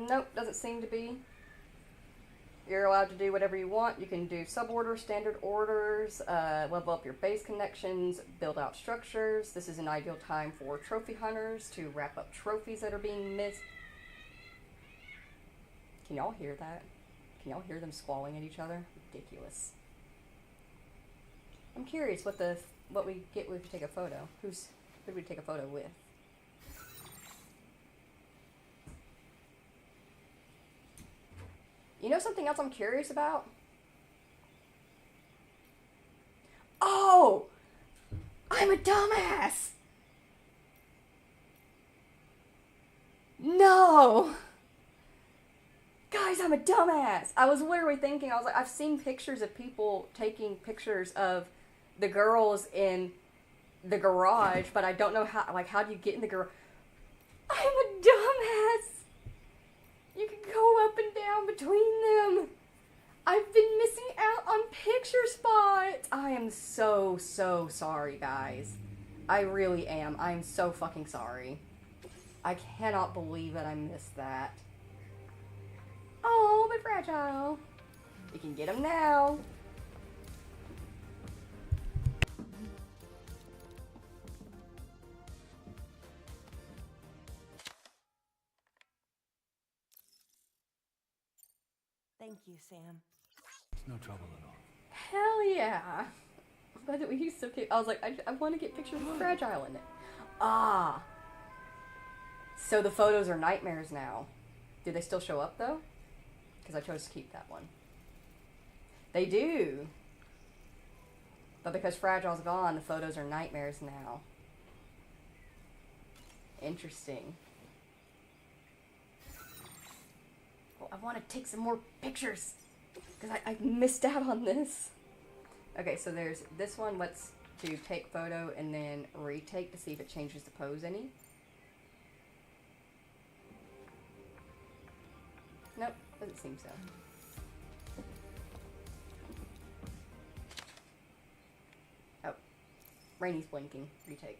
Nope, doesn't seem to be. You're allowed to do whatever you want. You can do sub-orders, standard orders, level up your base connections, build out structures. This is an ideal time for trophy hunters to wrap up trophies that are being missed. Can y'all hear that? Can y'all hear them squalling at each other? Ridiculous. I'm curious what we get if we take a photo. Who do we take a photo with? You know something else I'm curious about? Oh! I'm a dumbass! No! Guys, I'm a dumbass! I was literally thinking, I was like, I've seen pictures of people taking pictures of the girls in the garage, but I don't know how do you get in the garage? I'm a dumbass! You can go up and down between them. I've been missing out on picture spots. I am so sorry, guys. I really am. I'm so fucking sorry. I cannot believe that I missed that. Oh, but fragile. You can get them now. Thank you, Sam. It's no trouble at all. Hell yeah. I'm glad that we used so cute. I was like, I want to get pictures of Fragile in it. Ah. So the photos are nightmares now. Do they still show up, though? Because I chose to keep that one. They do. But because Fragile's gone, the photos are nightmares now. Interesting. I want to take some more pictures because I missed out on this. Okay, so there's this one. to take photo and then retake to see if it changes the pose any. Nope, doesn't seem so. Oh, Rainy's blinking. Retake.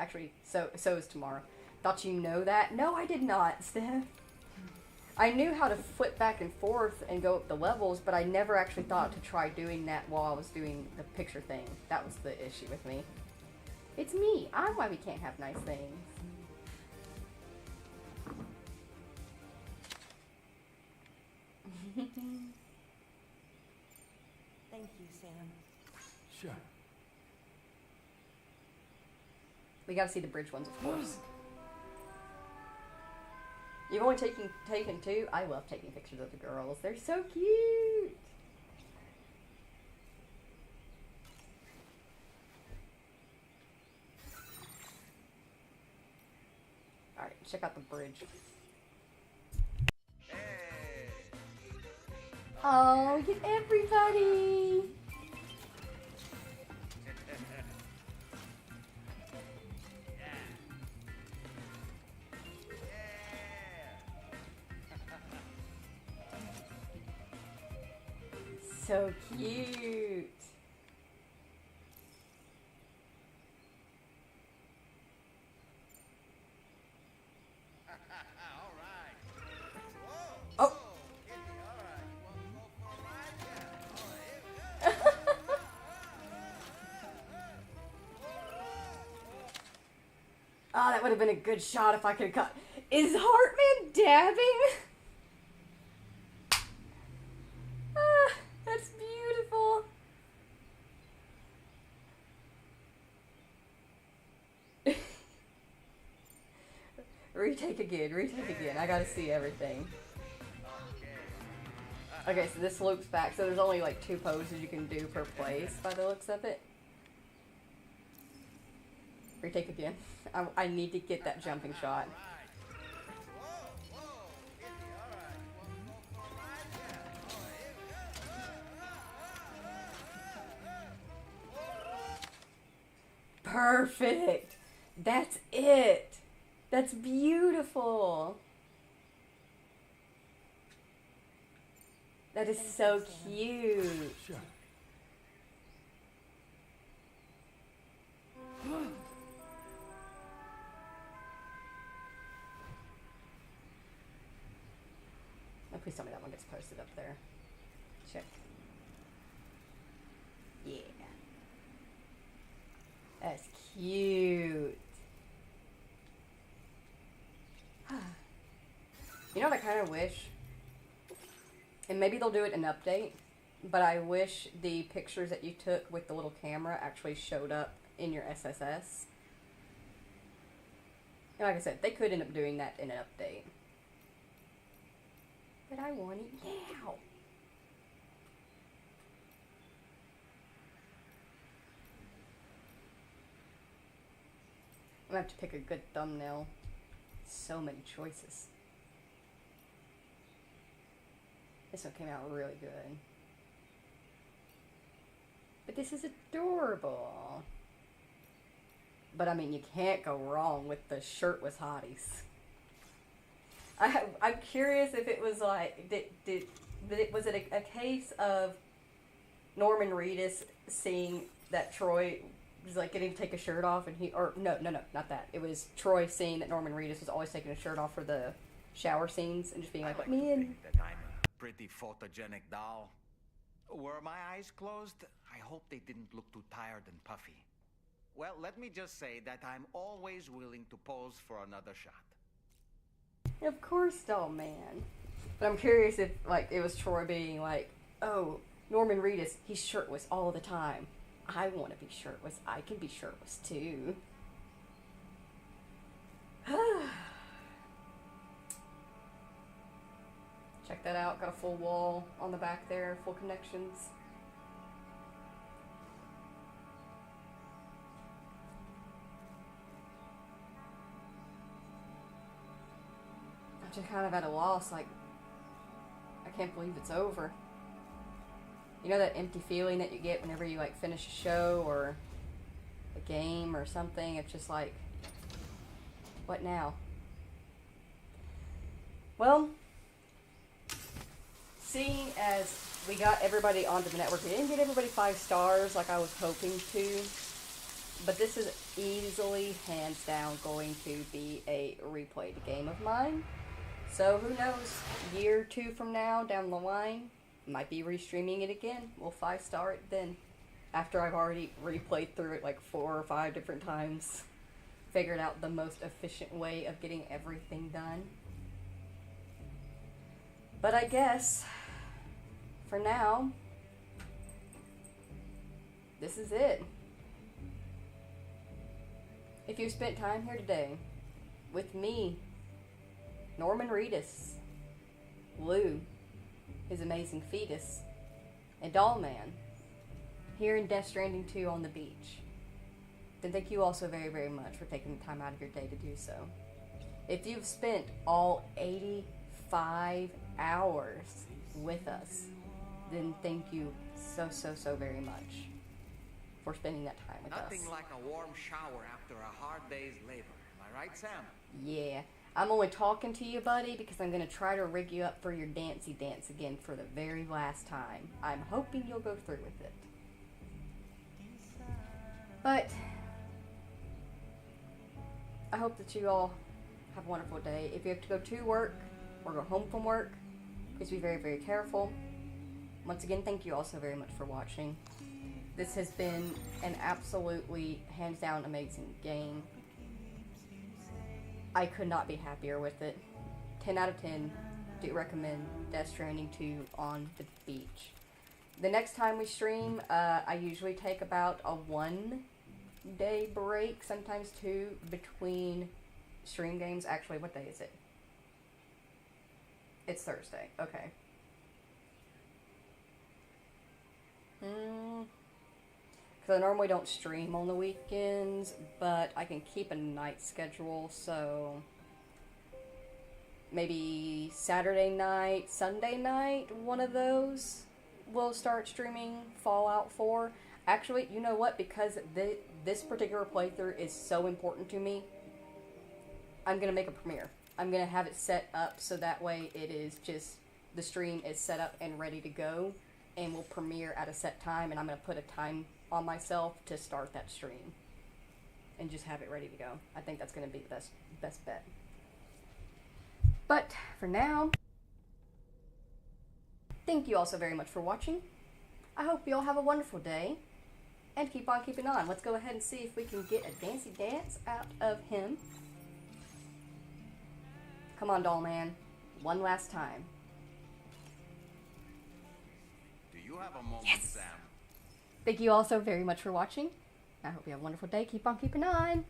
Actually, so is tomorrow. Thought you know that? No, I did not, Steph. I knew how to flip back and forth and go up the levels, but I never actually thought to try doing that while I was doing the picture thing. That was the issue with me. It's me. I'm why we can't have nice things. Thank you, Sam. Sure. We gotta see the bridge ones, of course. You've only taken two? I love taking pictures of the girls. They're so cute! Alright, check out the bridge. Oh, get everybody! So cute. Oh. Oh, that would have been a good shot if I could have cut. Is Hartman dabbing? Ah, that's beautiful. Retake again. I gotta see everything. Okay, so this loops back. So there's only like 2 poses you can do per place by the looks of it. Retake again. I need to get that jumping shot. Perfect. That's it. That's beautiful. That is so cute. Sure. Oh, please tell me that one gets posted up there. Check. Yeah. That's cute. You know what I kind of wish? And maybe they'll do it in an update, but I wish the pictures that you took with the little camera actually showed up in your SSS. And like I said, they could end up doing that in an update. But I want it now. I'm gonna have to pick a good thumbnail. So many choices. This one came out really good. But this is adorable. But I mean, you can't go wrong with the shirtless hotties. I'm curious if it was like, was it a case of Norman Reedus seeing that Troy was like getting to take a shirt off, and no, not that. It was Troy seeing that Norman Reedus was always taking a shirt off for the shower scenes and just being like, me and... That I'm a pretty photogenic doll. Were my eyes closed? I hope they didn't look too tired and puffy. Well, let me just say that I'm always willing to pose for another shot. Of course, doll man. But I'm curious if, like, it was Troy being like, oh, Norman Reedus, he's shirtless all the time. I want to be shirtless. I can be shirtless, too. Check that out. Got a full wall on the back there. Full connections. I'm just kind of at a loss. Like, I can't believe it's over. You know that empty feeling that you get whenever you, like, finish a show or a game or something. It's just like, what now? Well, seeing as we got everybody onto the network, we didn't get everybody 5 stars like I was hoping to, but this is easily, hands down, going to be a replayed game of mine. So who knows, year or 2 from now, down the line, might be restreaming it again. We'll 5-star it then, after I've already replayed through it like 4 or 5 different times, figured out the most efficient way of getting everything done. But I guess, for now, this is it. If you spent time here today with me, Norman Reedus, Lou, his amazing fetus, and Dollman, here in Death Stranding 2 on the beach, then thank you also very, very much for taking the time out of your day to do so. If you've spent all 85 hours with us, then thank you so, so, so very much for spending that time with us. Nothing like a warm shower after a hard day's labor. Am I right, Sam? Yeah. I'm only talking to you, buddy, because I'm going to try to rig you up for your dancey dance again for the very last time. I'm hoping you'll go through with it. But I hope that you all have a wonderful day. If you have to go to work or go home from work, please be very, very careful. Once again, thank you all so very much for watching. This has been an absolutely, hands down, amazing game. I could not be happier with it. 10 out of 10. Do recommend Death Stranding 2 on the beach. The next time we stream, I usually take about a 1-day break, sometimes 2, between stream games. Actually, what day is it? It's Thursday. Okay. Because I normally don't stream on the weekends, but I can keep a night schedule, so maybe Saturday night, Sunday night, one of those will start streaming Fallout 4. Actually, you know what? Because this particular playthrough is so important to me, I'm going to make a premiere. I'm going to have it set up so that way it is just, the stream is set up and ready to go, and will premiere at a set time, and I'm going to put a time on myself to start that stream and just have it ready to go. I think that's going to be the best bet. But for now, thank you all so very much for watching. I hope you all have a wonderful day and keep on keeping on. Let's go ahead and see if we can get a dancey dance out of him. Come on, doll man, one last time. Do you have a moment, Yes. Sam? Thank you all so very much for watching. I hope you have a wonderful day. Keep on keeping on.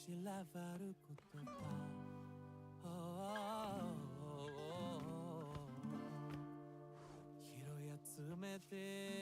散らばる言葉拾い集めて